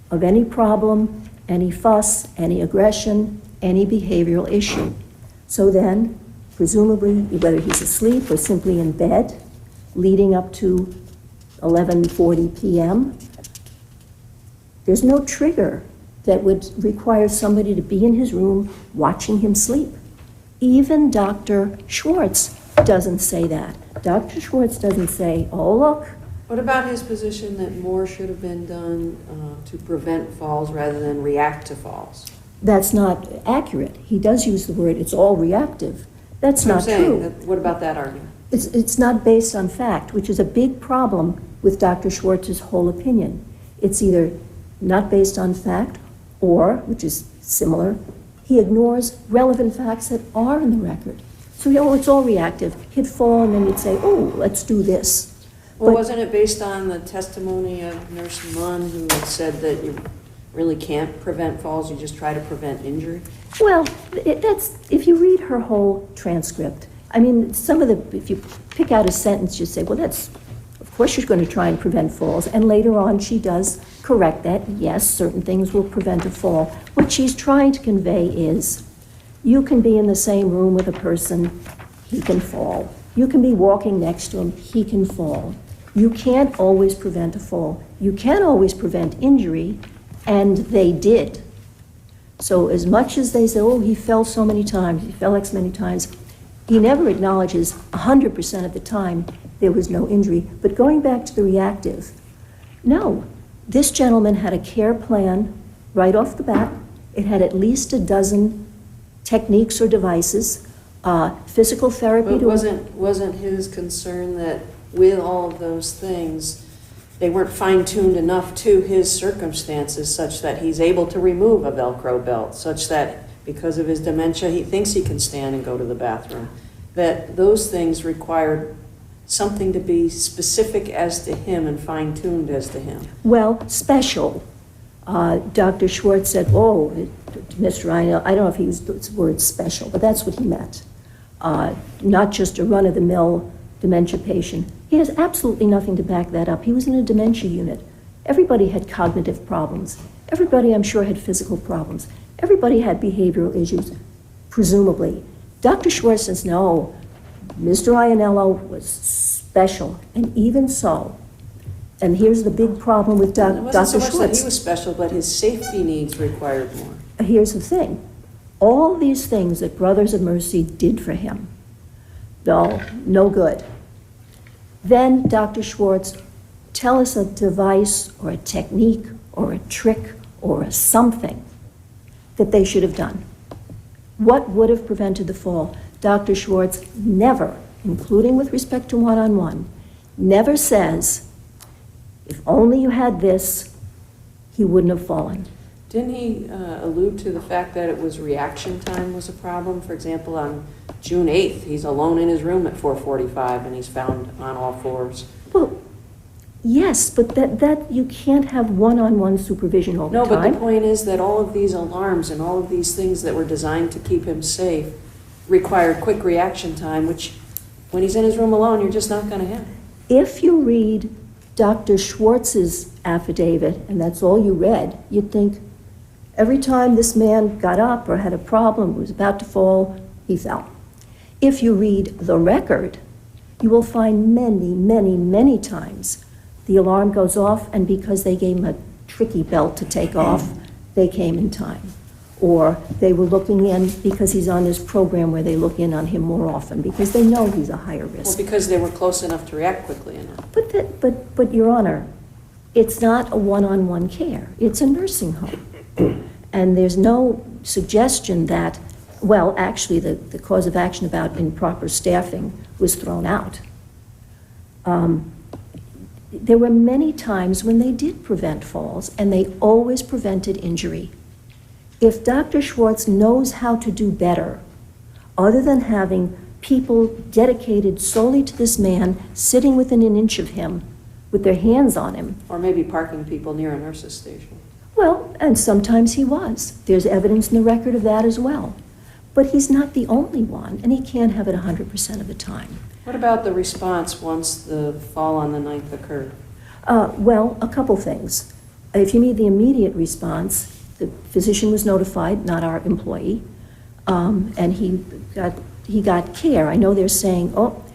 of any problem, any fuss, any aggression, any behavioral issue. So then, presumably, whether he's asleep or simply in bed, leading up to 11:40 p.m., there's no trigger that would require somebody to be in his room watching him sleep. Even Dr. Schwartz doesn't say that. Dr. Schwartz doesn't say, "Oh, look." What about his position that more should have been done to prevent falls rather than react to falls? That's not accurate. He does use the word, "it's all reactive." That's not true. What about that argument? It's not based on fact, which is a big problem with Dr. Schwartz's whole opinion. It's either not based on fact, or, which is similar, he ignores relevant facts that are in the record. So, it's all reactive. He'd fall and then he'd say, "Oh, let's do this." Well, But- wasn't it based on the testimony of Nurse Munn, who had said that you really can't prevent falls, you just try to prevent injury? Well, that's, if you read her whole transcript, I mean, if you pick out a sentence, you say, well, of course she's going to try and prevent falls, and later on she does correct that. Yes, certain things will prevent a fall. What she's trying to convey is, you can be in the same room with a person, he can fall. You can be walking next to him, he can fall. You can't always prevent a fall. You can always prevent injury, and they did. So as much as they say, oh, he fell so many times, he fell X many times, he never acknowledges 100% of the time there was no injury. But going back to the reactive, no, this gentleman had a care plan right off the bat. It had at least a dozen techniques or devices, physical therapy. But wasn't his concern that with all of those things, they weren't fine-tuned enough to his circumstances such that he's able to remove a Velcro belt, such that because of his dementia, he thinks he can stand and go to the bathroom, that those things required something to be specific as to him and fine-tuned as to him? Well, special. Dr. Schwartz said, oh, Mr. Ryan, I don't know if he used the word special, but that's what he meant. Not just a run-of-the-mill dementia patient. He has absolutely nothing to back that up. He was in a dementia unit. Everybody had cognitive problems. Everybody, I'm sure, had physical problems. Everybody had behavioral issues, presumably. Dr. Schwartz says, no, Mr. Ianello was special, and even so. And here's the big problem with Dr. Schwartz. It wasn't so much that he was special, but his safety needs required more. Here's the thing. All these things that Brothers of Mercy did for him, no good. Then Dr. Schwartz, tell us a device or a technique or a trick or a something that they should have done. What would have prevented the fall? Dr. Schwartz never, including with respect to one-on-one, never says, if only you had this, he wouldn't have fallen. Didn't he allude to the fact that it was reaction time was a problem? For example, on June 8th, he's alone in his room at 4:45 and he's found on all fours. Well, yes, but that you can't have one-on-one supervision all the time. No, but the point is that all of these alarms and all of these things that were designed to keep him safe required quick reaction time, which when he's in his room alone, you're just not going to have. If you read Dr. Schwartz's affidavit, and that's all you read, you'd think every time this man got up or had a problem, was about to fall, he fell. If you read the record, you will find many, many, many times the alarm goes off, and because they gave him a tricky belt to take off, they came in time. Or they were looking in because he's on this program where they look in on him more often because they know he's a higher risk. Well, because they were close enough to react quickly enough. But Your Honor, it's not a one-on-one care. It's a nursing home. And there's no suggestion that, well, actually the cause of action about improper staffing was thrown out. There were many times when they did prevent falls, and they always prevented injury. If Dr. Schwartz knows how to do better, other than having people dedicated solely to this man, sitting within an inch of him, with their hands on him. Or maybe parking people near a nurse's station. Well, and sometimes he was. There's evidence in the record of that as well. But he's not the only one, and he can't have it 100% of the time. What about the response once the fall on the 9th occurred? Well, a couple things. If you need the immediate response, the physician was notified, not our employee, and he got care. I know they're saying, oh,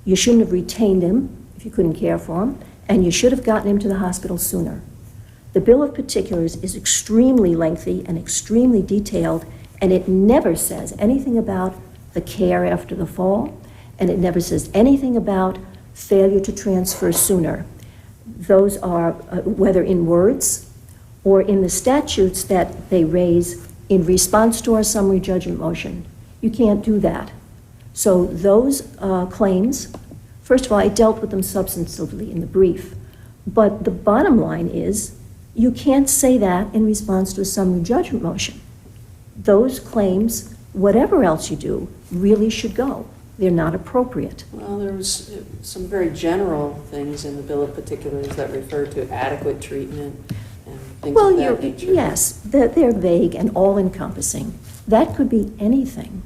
you shouldn't have retained him if you couldn't care for him, and you should have gotten him to the hospital sooner. The bill of particulars is extremely lengthy and extremely detailed, and it never says anything about the care after the fall, and it never says anything about failure to transfer sooner. Those are, whether in words or in the statutes that they raise in response to our summary judgment motion. You can't do that. So those claims, first of all, I dealt with them substantively in the brief, but the bottom line is you can't say that in response to a summary judgment motion. Those claims, whatever else you do, really should go. They're not appropriate. Well, there was some very general things in the bill of particulars that refer to adequate treatment and things of that nature. Yes, they're vague and all-encompassing. That could be anything.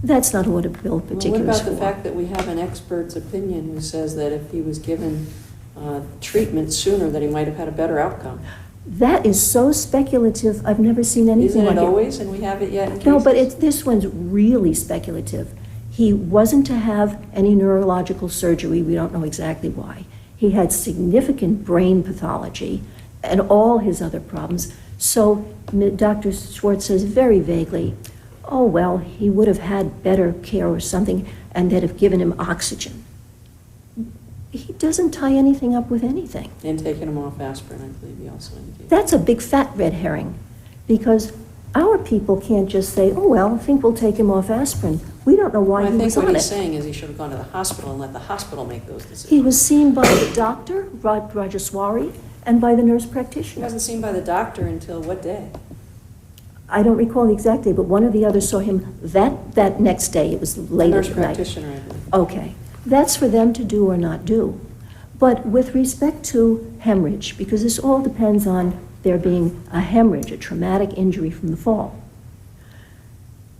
That's not what a bill of particulars What is about for. the fact that we have an expert's opinion who says that if he was given treatment sooner, that he might have had a better outcome? That is so speculative. I've never seen anything like Isn't it. it always, and we have it yet in cases? No, but this one's really speculative. He wasn't to have any neurological surgery. We don't know exactly why. He had significant brain pathology and all his other problems. So Dr. Schwartz says very vaguely, oh, well, he would have had better care or something, and they'd have given him oxygen. He doesn't tie anything up with anything. And taking him off aspirin, I believe he also indicated. That's a big fat red herring, because our people can't just say, oh, well, I think we'll take him off aspirin. We don't know why he was on it. I think what he's saying is he should have gone to the hospital and let the hospital make those decisions. He was seen by the doctor, Rajeswari, and by the nurse practitioner. He wasn't seen by the doctor until what day? I don't recall the exact day, but one or the other saw him that next day. It was late Nurse at night. practitioner, I believe. Okay. That's for them to do or not do. But with respect to hemorrhage, because this all depends on there being a hemorrhage, a traumatic injury from the fall.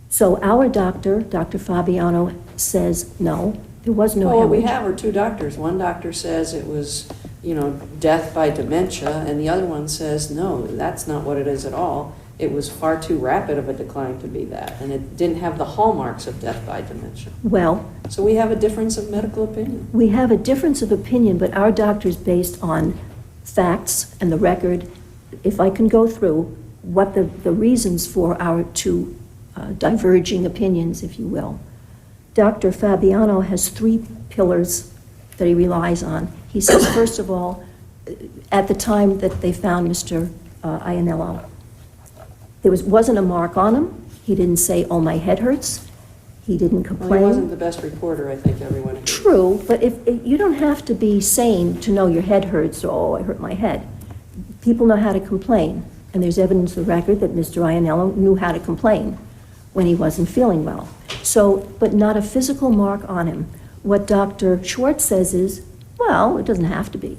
So our doctor, Dr. Fabiano, says, no, there was no Well, what we hemorrhage. have are two doctors. One doctor says it was, death by dementia, and the other one says, no, that's not what it is at all. It was far too rapid of a decline to be that, and it didn't have the hallmarks of death by dementia. Well, So we have a difference of medical opinion. we have a difference of opinion, but our doctor's based on facts and the record. If I can go through what the reasons for our two diverging opinions, if you will. Dr. Fabiano has three pillars that he relies on. He says, first of all, at the time that they found Mr. Ianello, there wasn't a mark on him. He didn't say, oh, my head hurts. He didn't complain. Well, he wasn't the best reporter, I think everyone agrees. True, but if you don't have to be sane to know your head hurts, or, oh, I hurt my head. People know how to complain, and there's evidence of the record that Mr. Ianello knew how to complain when he wasn't feeling well. So, but not a physical mark on him. What Dr. Schwartz says is, well, it doesn't have to be.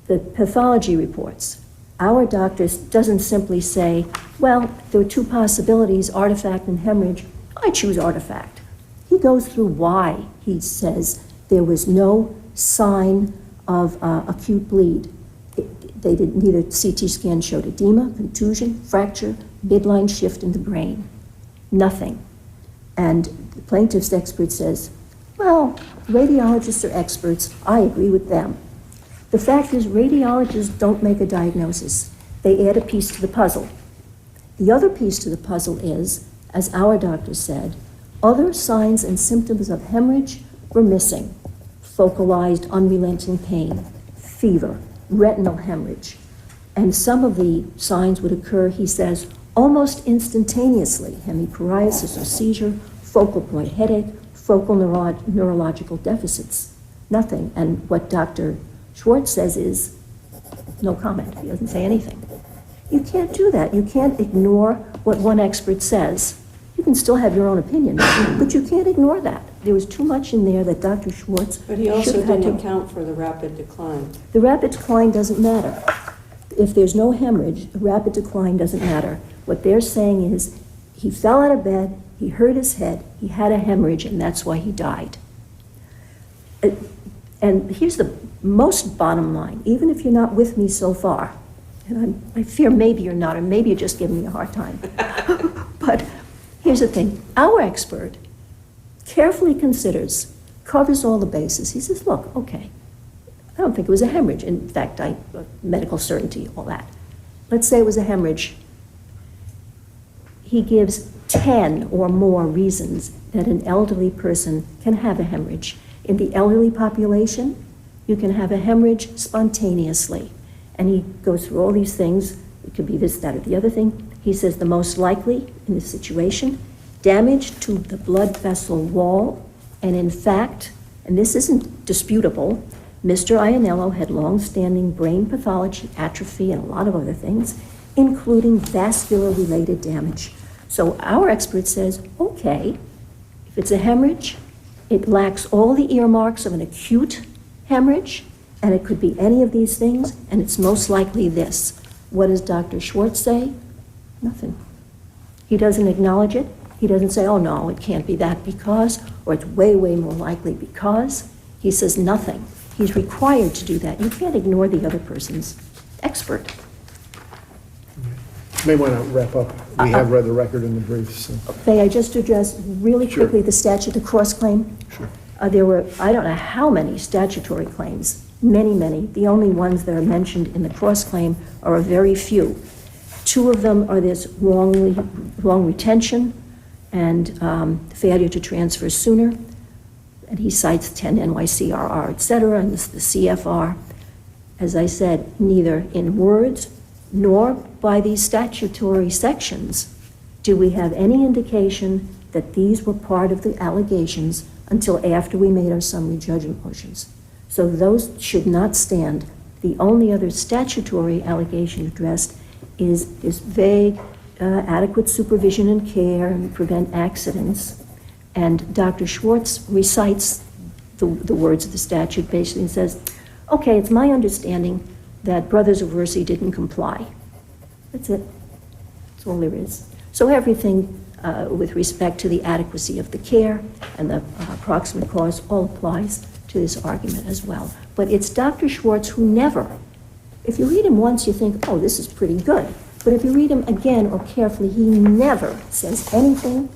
The pathology reports. Our doctor doesn't simply say, well, there are two possibilities, artifact and hemorrhage. I choose artifact. He goes through why he says there was no sign of acute bleed. They did neither CT scan showed edema, contusion, fracture, midline shift in the brain. Nothing. And the plaintiff's expert says, well, radiologists are experts. I agree with them. The fact is, radiologists don't make a diagnosis. They add a piece to the puzzle. The other piece to the puzzle is, as our doctor said, other signs and symptoms of hemorrhage were missing. Focalized, unrelenting pain, fever, retinal hemorrhage. And some of the signs would occur, he says, almost instantaneously. Hemipariasis or seizure, focal point headache, focal neurological deficits. Nothing. And what Dr. Schwartz says is no comment. He doesn't say anything. You can't do that. You can't ignore what one expert says. You can still have your own opinion, but you can't ignore that. There was too much in there that Dr. Schwartz But he also should have didn't had to. account for the rapid decline. The rapid decline doesn't matter. If there's no hemorrhage, the rapid decline doesn't matter. What they're saying is he fell out of bed, he hurt his head, he had a hemorrhage, and that's why he died. And here's the most bottom line, even if you're not with me so far, and I fear maybe you're not, or maybe you're just giving me a hard time. But here's the thing, our expert carefully considers, covers all the bases. He says, look, okay, I don't think it was a hemorrhage. In fact, medical certainty, all that. Let's say it was a hemorrhage. He gives 10 or more reasons that an elderly person can have a hemorrhage. In the elderly population, you can have a hemorrhage spontaneously. And he goes through all these things. It could be this, that, or the other thing. He says the most likely in this situation, damage to the blood vessel wall. And in fact, and this isn't disputable, Mr. Ianello had long-standing brain pathology, atrophy, and a lot of other things, including vascular-related damage. So our expert says, okay, if it's a hemorrhage, it lacks all the earmarks of an acute hemorrhage, and it could be any of these things, and it's most likely this. What does Dr. Schwartz say? Nothing. He doesn't acknowledge it. He doesn't say, oh no, it can't be that because, or it's way, way more likely because. He says nothing. He's required to do that. You can't ignore the other person's expert. You may want to wrap up. We have read the record in the briefs. So. May I just address really quickly the statute, the cross-claim? Sure. There were, I don't know how many statutory claims, many, many. The only ones that are mentioned in the cross-claim are a very few. Two of them are this wrong retention and failure to transfer sooner. And he cites 10 NYCRR, et cetera, and this, the CFR. As I said, neither in words nor by these statutory sections do we have any indication that these were part of the allegations until after we made our summary judgment motions. So those should not stand. The only other statutory allegation addressed is this vague, adequate supervision and care and prevent accidents. And Dr. Schwartz recites the words of the statute basically and says, okay, it's my understanding that Brothers of Mercy didn't comply. That's it. That's all there is. So everything with respect to the adequacy of the care and the proximate cause all applies to this argument as well. But it's Dr. Schwartz who never, if you read him once, you think, oh, this is pretty good. But if you read him again or carefully, he never says anything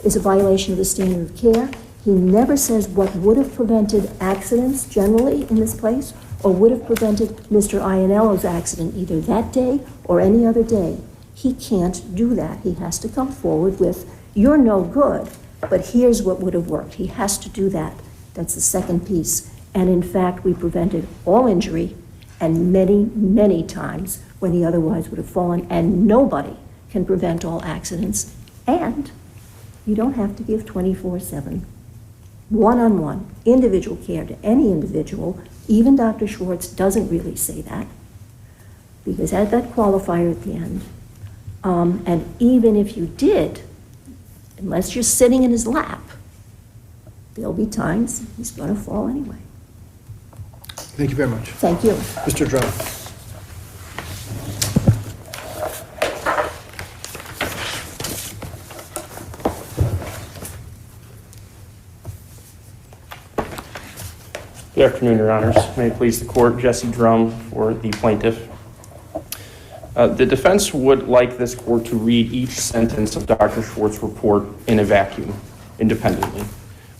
is a violation of the standard of care. He never says what would have prevented accidents generally in this place or would have prevented Mr. Iannello's accident either that day or any other day. He can't do that. He has to come forward with, you're no good, but here's what would have worked. He has to do that. That's the second piece. And in fact, we prevented all injury and many, many times when he otherwise would have fallen, and nobody can prevent all accidents. And you don't have to give 24/7, one-on-one, individual care to any individual. Even Dr. Schwartz doesn't really say that, because add that qualifier at the end. And even if you did, unless you're sitting in his lap, there'll be times he's going to fall anyway. Thank you very much. Thank you. Mr. Drum. Good afternoon, Your Honors. May it please the court, Jesse Drum for the plaintiff. The defense would like this court to read each sentence of Dr. Schwartz's report in a vacuum, independently,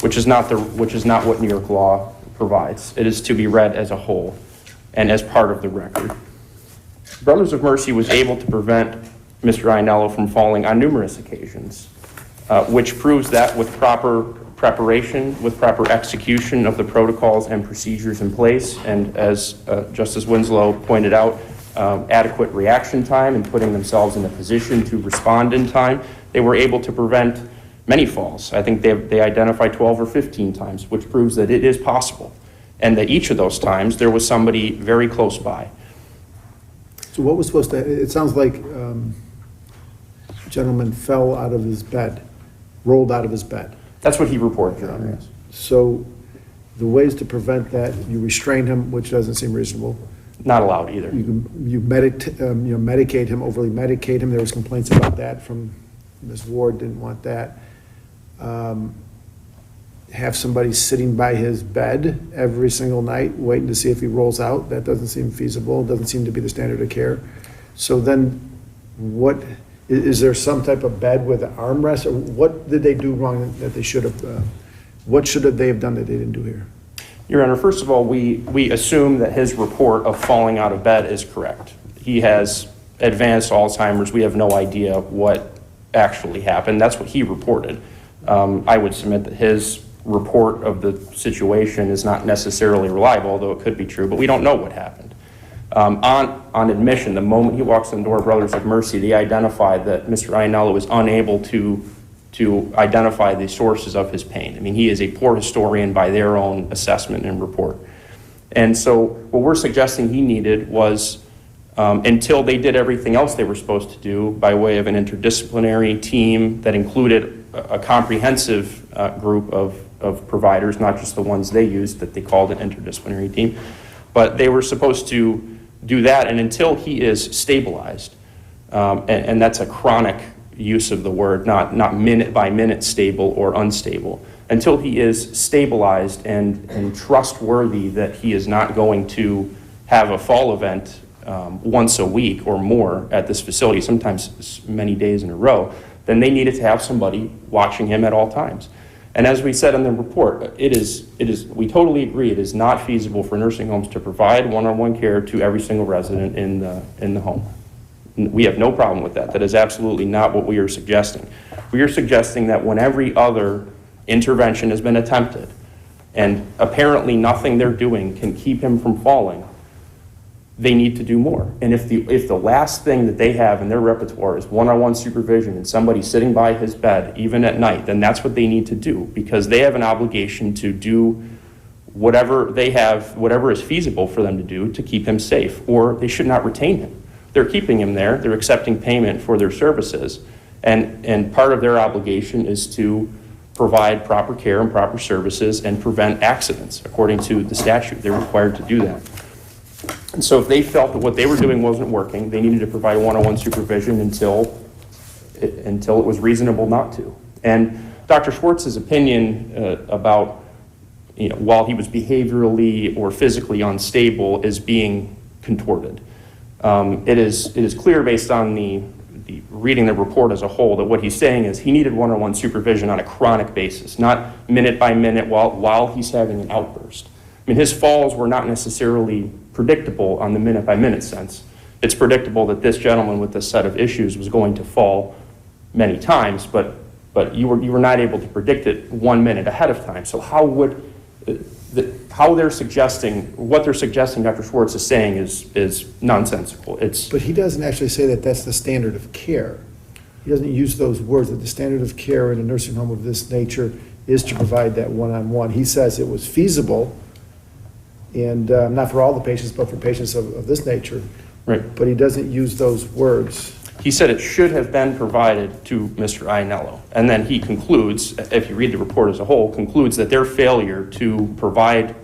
which is not what New York law provides. It is to be read as a whole and as part of the record. Brothers of Mercy was able to prevent Mr. Iannello from falling on numerous occasions, which proves that with proper preparation, with proper execution of the protocols and procedures in place, and as Justice Winslow pointed out, adequate reaction time and putting themselves in a position to respond in time, they were able to prevent many falls. I think they identified 12 or 15 times, which proves that it is possible, and that each of those times there was somebody very close by. So what was supposed to, it sounds like a gentleman fell out of his bed, rolled out of his bed. That's what he reported, Your Honor, yes. So the ways to prevent that, you restrain him, which doesn't seem reasonable. Not allowed either. You medicate him, overly medicate him. There was complaints about that from Ms. Ward, didn't want that. Have somebody sitting by his bed every single night, waiting to see if he rolls out. That doesn't seem feasible, doesn't seem to be the standard of care. So then what, is there some type of bed with an armrest? Or what did they do wrong that they should have, what should they have done that they didn't do here? Your Honor, first of all, we assume that his report of falling out of bed is correct. He has advanced Alzheimer's. We have no idea what actually happened. That's what he reported. I would submit that his report of the situation is not necessarily reliable, although it could be true, but we don't know what happened. On admission, the moment he walks in the door of Brothers of Mercy, they identified that Mr. Iannello was unable to identify the sources of his pain. I mean, he is a poor historian by their own assessment and report. And so what we're suggesting he needed was, until they did everything else they were supposed to do by way of an interdisciplinary team that included a comprehensive group of providers, not just the ones they used that they called an interdisciplinary team, but they were supposed to do that, and until he is stabilized, and that's a chronic use of the word, not minute by minute stable or unstable, until he is stabilized and trustworthy that he is not going to have a fall event once a week or more at this facility, sometimes many days in a row, then they needed to have somebody watching him at all times. And as we said in the report, we totally agree it is not feasible for nursing homes to provide one-on-one care to every single resident in the home. We have no problem with that. That is absolutely not what we are suggesting. We are suggesting that when every other intervention has been attempted, and apparently nothing they're doing can keep him from falling, they need to do more. And if the last thing that they have in their repertoire is one-on-one supervision and somebody sitting by his bed, even at night, then that's what they need to do, because they have an obligation to do whatever is feasible for them to do to keep him safe, or they should not retain him. They're keeping him there, they're accepting payment for their services, and part of their obligation is to provide proper care and proper services and prevent accidents. According to the statute, they're required to do that. And so if they felt that what they were doing wasn't working, they needed to provide one-on-one supervision until it was reasonable not to. And Dr. Schwartz's opinion about, while he was behaviorally or physically unstable, is being contorted. It is clear based on the reading the report as a whole that what he's saying is he needed one-on-one supervision on a chronic basis, not minute by minute while he's having an outburst. I mean, his falls were not necessarily predictable on the minute by minute sense. It's predictable that this gentleman with this set of issues was going to fall many times, but you were not able to predict it 1 minute ahead of time. So what they're suggesting, Dr. Schwartz is saying is nonsensical. But he doesn't actually say that that's the standard of care. He doesn't use those words, that the standard of care in a nursing home of this nature is to provide that one-on-one. He says it was feasible, and not for all the patients, but for patients of this nature. Right. But he doesn't use those words. He said it should have been provided to Mr. Ianello. And then he concludes, if you read the report as a whole, concludes that their failure to provide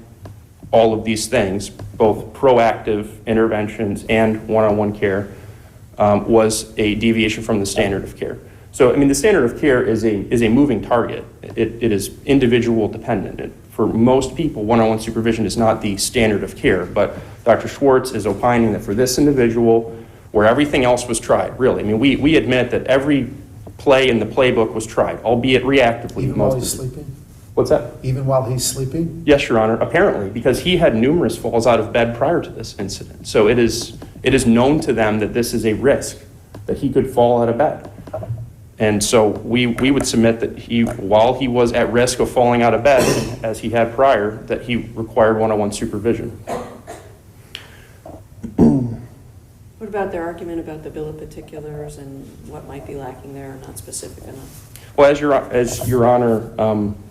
all of these things, both proactive interventions and one-on-one care, was a deviation from the standard of care. So, I mean, the standard of care is a moving target. It is individual dependent. For most people, one-on-one supervision is not the standard of care, but Dr. Schwartz is opining that for this individual, where everything else was tried, really. I mean, we admit that every play in the playbook was tried, albeit reactively. Even while he's sleeping? What's that? Even while he's sleeping? Yes, Your Honor, apparently, because he had numerous falls out of bed prior to this incident. So it is known to them that this is a risk, that he could fall out of bed. And so we would submit that while he was at risk of falling out of bed, as he had prior, that he required one-on-one supervision. What about their argument about the bill of particulars and what might be lacking there or not specific enough? Well, as Your Honor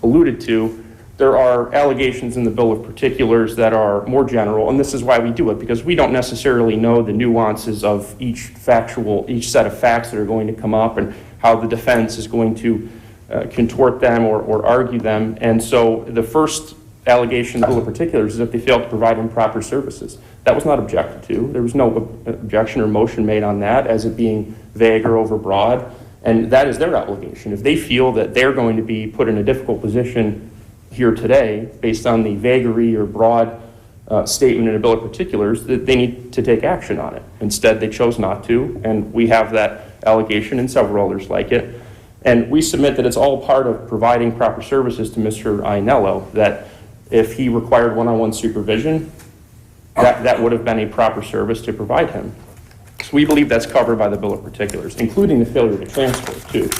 alluded to, there are allegations in the bill of particulars that are more general, and this is why we do it, because we don't necessarily know the nuances of each set of facts that are going to come up and how the defense is going to contort them or argue them. And so the first allegation in the bill of particulars is that they failed to provide improper services. That was not objected to. There was no objection or motion made on that as it being vague or overbroad, and that is their obligation. If they feel that they're going to be put in a difficult position here today based on the vagary or broad statement in a bill of particulars, that they need to take action on it. Instead, they chose not to, and we have that allegation and several others like it. And we submit that it's all part of providing proper services to Mr. Ianello, that if he required one-on-one supervision, that would have been a proper service to provide him. So we believe that's covered by the bill of particulars, including the failure to transfer too,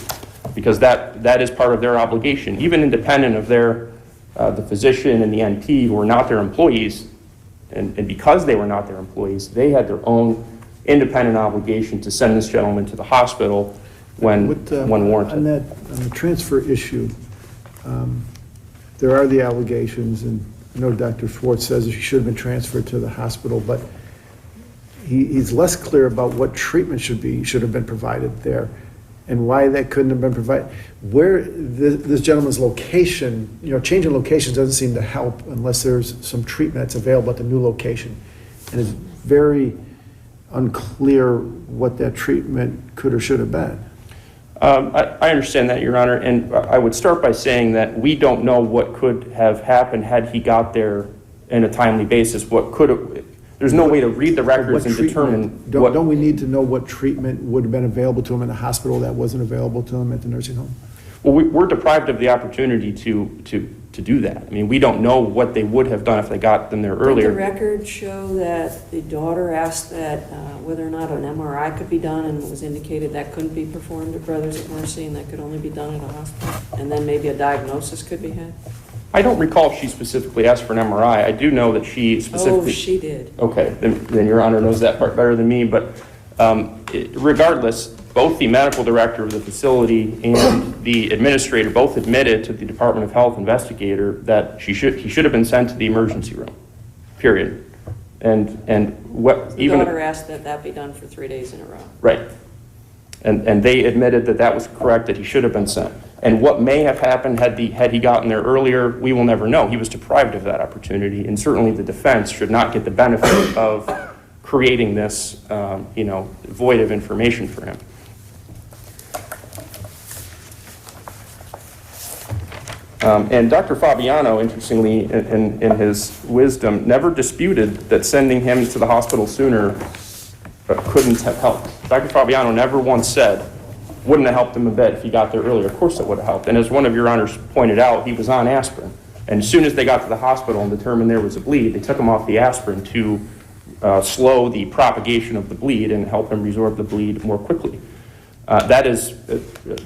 because that is part of their obligation, even independent of the physician and the NP who are not their employees, and because they were not their employees, they had their own independent obligation to send this gentleman to the hospital when warranted. On the transfer issue, there are the allegations, and I know Dr. Schwartz says he should have been transferred to the hospital, but he's less clear about what treatment should have been provided there and why that couldn't have been provided. Where this gentleman's location, changing locations doesn't seem to help unless there's some treatment that's available at the new location. And it's very unclear what that treatment could or should have been. I understand that, Your Honor, and I would start by saying that we don't know what could have happened had he got there in a timely basis. There's no way to read the records and determine Don't we need to know what treatment would have been available to him in the hospital that wasn't available to him at the nursing home? Well, we're deprived of the opportunity to do that. I mean, we don't know what they would have done if they got them there earlier. Did the record show that the daughter asked that whether or not an MRI could be done, and it was indicated that couldn't be performed at Brothers at Mercy and that could only be done at a hospital, and then maybe a diagnosis could be had? I don't recall if she specifically asked for an MRI. I do know that she specifically... Oh, she did. Okay, then Your Honor knows that part better than me, but regardless, both the medical director of the facility and the administrator both admitted to the Department of Health investigator that he should have been sent to the emergency room, period. And what The daughter asked that be done for 3 days in a row. Right. And they admitted that was correct, that he should have been sent. And what may have happened had he gotten there earlier, we will never know. He was deprived of that opportunity, and certainly the defense should not get the benefit of creating this, void of information for him. And Dr. Fabiano, interestingly, in his wisdom, never disputed that sending him to the hospital sooner couldn't have helped. Dr. Fabiano never once said, wouldn't have helped him a bit if he got there earlier. Of course it would have helped. And as one of your honors pointed out, he was on aspirin. And as soon as they got to the hospital and determined there was a bleed, they took him off the aspirin to slow the propagation of the bleed and help him resorb the bleed more quickly. That is,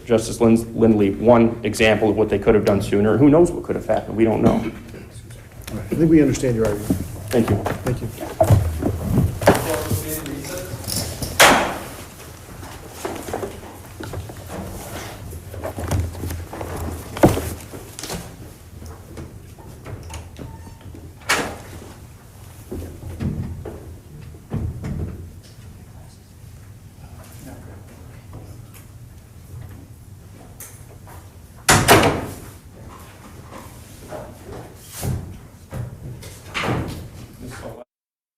Justice Lindley, one example of what they could have done sooner. Who knows what could have happened? We don't know. I think we understand your argument. Thank you. Thank you.